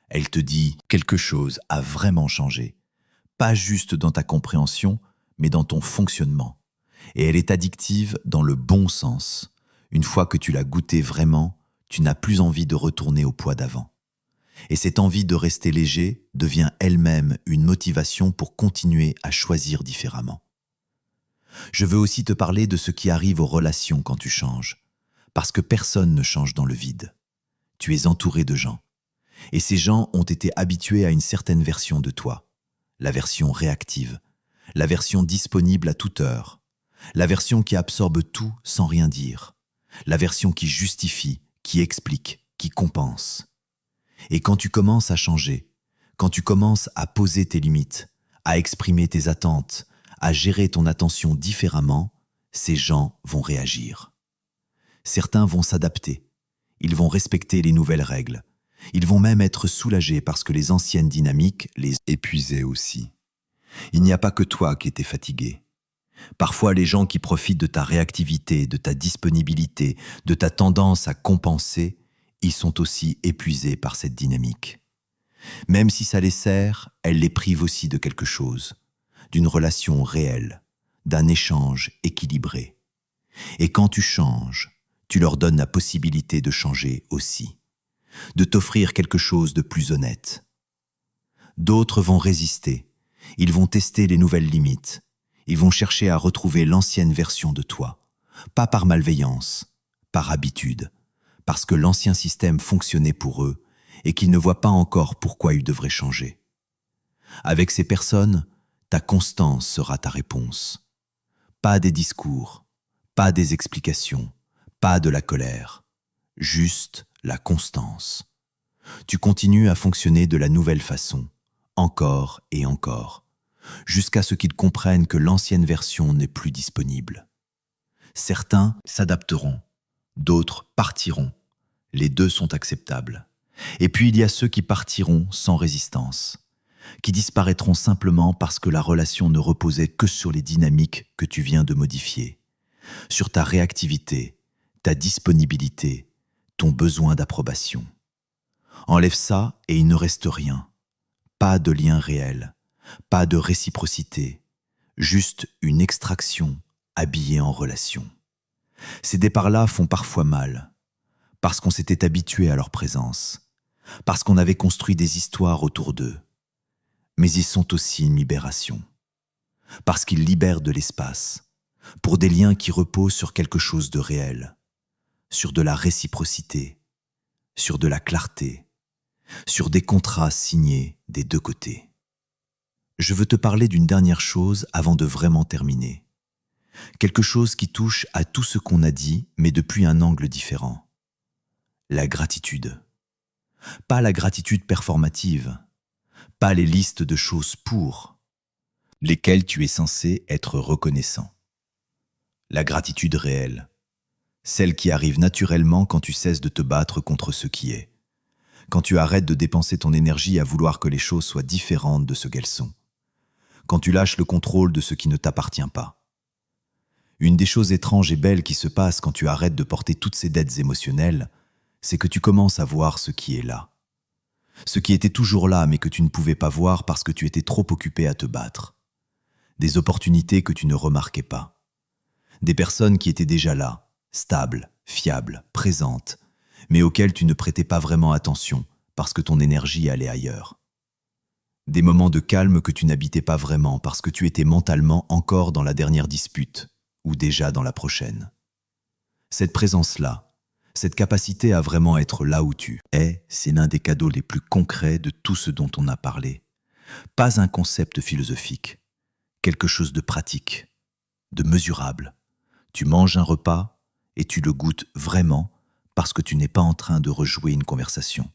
Elle te dit quelque chose a vraiment changé, pas juste dans ta compréhension, mais dans ton fonctionnement. Et elle est addictive dans le bon sens. Une fois que tu l'as goûtée vraiment, tu n'as plus envie de retourner au poids d'avant. Et cette envie de rester léger devient elle-même une motivation pour continuer à choisir différemment. Je veux aussi te parler de ce qui arrive aux relations quand tu changes, parce que personne ne change dans le vide. Tu es entouré de gens. Et ces gens ont été habitués à une certaine version de toi, la version réactive, la version disponible à toute heure, la version qui absorbe tout sans rien dire, la version qui justifie, qui explique, qui compense. Et quand tu commences à changer, quand tu commences à poser tes limites, à exprimer tes attentes, à gérer ton attention différemment, ces gens vont réagir. Certains vont s'adapter, ils vont respecter les nouvelles règles, ils vont même être soulagés parce que les anciennes dynamiques les épuisaient aussi. Il n'y a pas que toi qui étais fatigué. Parfois, les gens qui profitent de ta réactivité, de ta disponibilité, de ta tendance à compenser, ils sont aussi épuisés par cette dynamique. Même si ça les sert, elle les prive aussi de quelque chose, d'une relation réelle, d'un échange équilibré. Et quand tu changes, tu leur donnes la possibilité de changer aussi, de t'offrir quelque chose de plus honnête. D'autres vont résister, ils vont tester les nouvelles limites, ils vont chercher à retrouver l'ancienne version de toi, pas par malveillance, par habitude, parce que l'ancien système fonctionnait pour eux et qu'ils ne voient pas encore pourquoi ils devraient changer. Avec ces personnes, ta constance sera ta réponse. Pas des discours, pas des explications, pas de la colère, juste la constance. Tu continues à fonctionner de la nouvelle façon, encore et encore, jusqu'à ce qu'ils comprennent que l'ancienne version n'est plus disponible. Certains s'adapteront, d'autres partiront. Les deux sont acceptables. Et puis il y a ceux qui partiront sans résistance, qui disparaîtront simplement parce que la relation ne reposait que sur les dynamiques que tu viens de modifier, sur ta réactivité, ta disponibilité, ton besoin d'approbation. Enlève ça et il ne reste rien. Pas de lien réel, pas de réciprocité, juste une extraction habillée en relation. Ces départs-là font parfois mal, parce qu'on s'était habitué à leur présence, parce qu'on avait construit des histoires autour d'eux. Mais ils sont aussi une libération, parce qu'ils libèrent de l'espace, pour des liens qui reposent sur quelque chose de réel, sur de la réciprocité, sur de la clarté, sur des contrats signés des deux côtés. Je veux te parler d'une dernière chose avant de vraiment terminer. Quelque chose qui touche à tout ce qu'on a dit, mais depuis un angle différent. La gratitude. Pas la gratitude performative, pas les listes de choses pour, lesquelles tu es censé être reconnaissant. La gratitude réelle, celle qui arrive naturellement quand tu cesses de te battre contre ce qui est, quand tu arrêtes de dépenser ton énergie à vouloir que les choses soient différentes de ce qu'elles sont, quand tu lâches le contrôle de ce qui ne t'appartient pas. Une des choses étranges et belles qui se passent quand tu arrêtes de porter toutes ces dettes émotionnelles, c'est que tu commences à voir ce qui est là. Ce qui était toujours là mais que tu ne pouvais pas voir parce que tu étais trop occupé à te battre. Des opportunités que tu ne remarquais pas. Des personnes qui étaient déjà là, stables, fiables, présentes, mais auxquelles tu ne prêtais pas vraiment attention parce que ton énergie allait ailleurs. Des moments de calme que tu n'habitais pas vraiment parce que tu étais mentalement encore dans la dernière dispute ou déjà dans la prochaine. Cette présence-là, cette capacité à vraiment être là où tu es, c'est l'un des cadeaux les plus concrets de tout ce dont on a parlé. Pas un concept philosophique, quelque chose de pratique, de mesurable. Tu manges un repas et tu le goûtes vraiment parce que tu n'es pas en train de rejouer une conversation.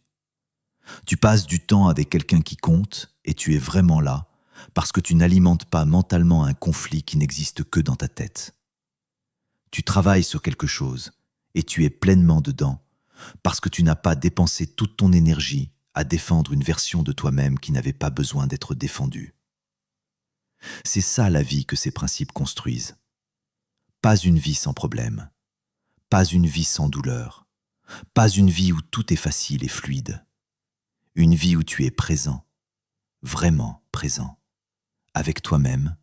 Tu passes du temps avec quelqu'un qui compte et tu es vraiment là parce que tu n'alimentes pas mentalement un conflit qui n'existe que dans ta tête. Tu travailles sur quelque chose et tu es pleinement dedans parce que tu n'as pas dépensé toute ton énergie à défendre une version de toi-même qui n'avait pas besoin d'être défendue. C'est ça la vie que ces principes construisent. Pas une vie sans problème, pas une vie sans douleur, pas une vie où tout est facile et fluide. Une vie où tu es présent, vraiment présent, avec toi-même,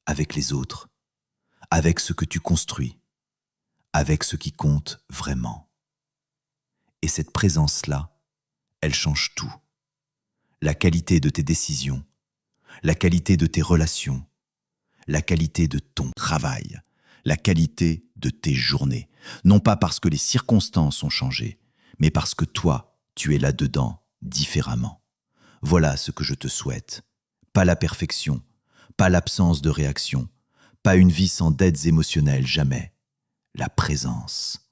avec les autres, avec ce que tu construis, avec ce qui compte vraiment. Et cette présence-là, elle change tout. La qualité de tes décisions, la qualité de tes relations, la qualité de ton travail, la qualité de tes journées. Non pas parce que les circonstances ont changé, mais parce que toi, tu es là-dedans différemment. Voilà ce que je te souhaite. Pas la perfection, pas l'absence de réaction, pas une vie sans dettes émotionnelles, jamais. La présence,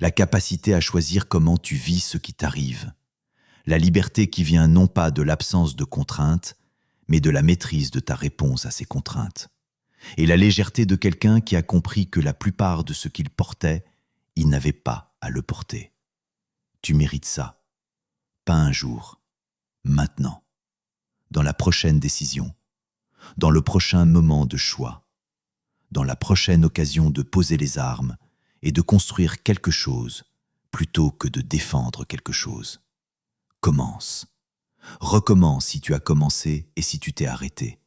la capacité à choisir comment tu vis ce qui t'arrive. La liberté qui vient non pas de l'absence de contraintes, mais de la maîtrise de ta réponse à ces contraintes. Et la légèreté de quelqu'un qui a compris que la plupart de ce qu'il portait, il n'avait pas à le porter. Tu mérites ça. Pas un jour, maintenant, dans la prochaine décision, dans le prochain moment de choix, dans la prochaine occasion de poser les armes et de construire quelque chose plutôt que de défendre quelque chose. Commence. Recommence si tu as commencé et si tu t'es arrêté.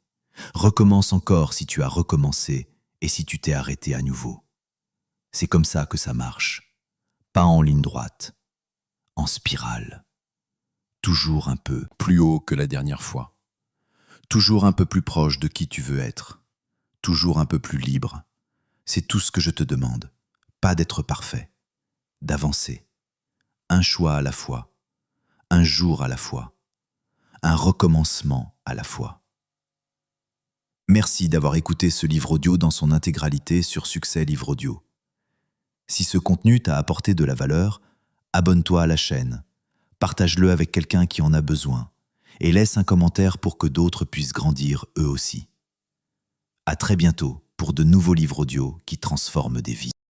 Recommence encore si tu as recommencé et si tu t'es arrêté à nouveau. C'est comme ça que ça marche. Pas en ligne droite, en spirale. Toujours un peu plus haut que la dernière fois. Toujours un peu plus proche de qui tu veux être. Toujours un peu plus libre. C'est tout ce que je te demande. Pas d'être parfait. D'avancer. Un choix à la fois. Un jour à la fois. Un recommencement à la fois. Merci d'avoir écouté ce livre audio dans son intégralité sur Succès Livre Audio. Si ce contenu t'a apporté de la valeur, abonne-toi à la chaîne, partage-le avec quelqu'un qui en a besoin et laisse un commentaire pour que d'autres puissent grandir eux aussi. À très bientôt pour de nouveaux livres audio qui transforment des vies.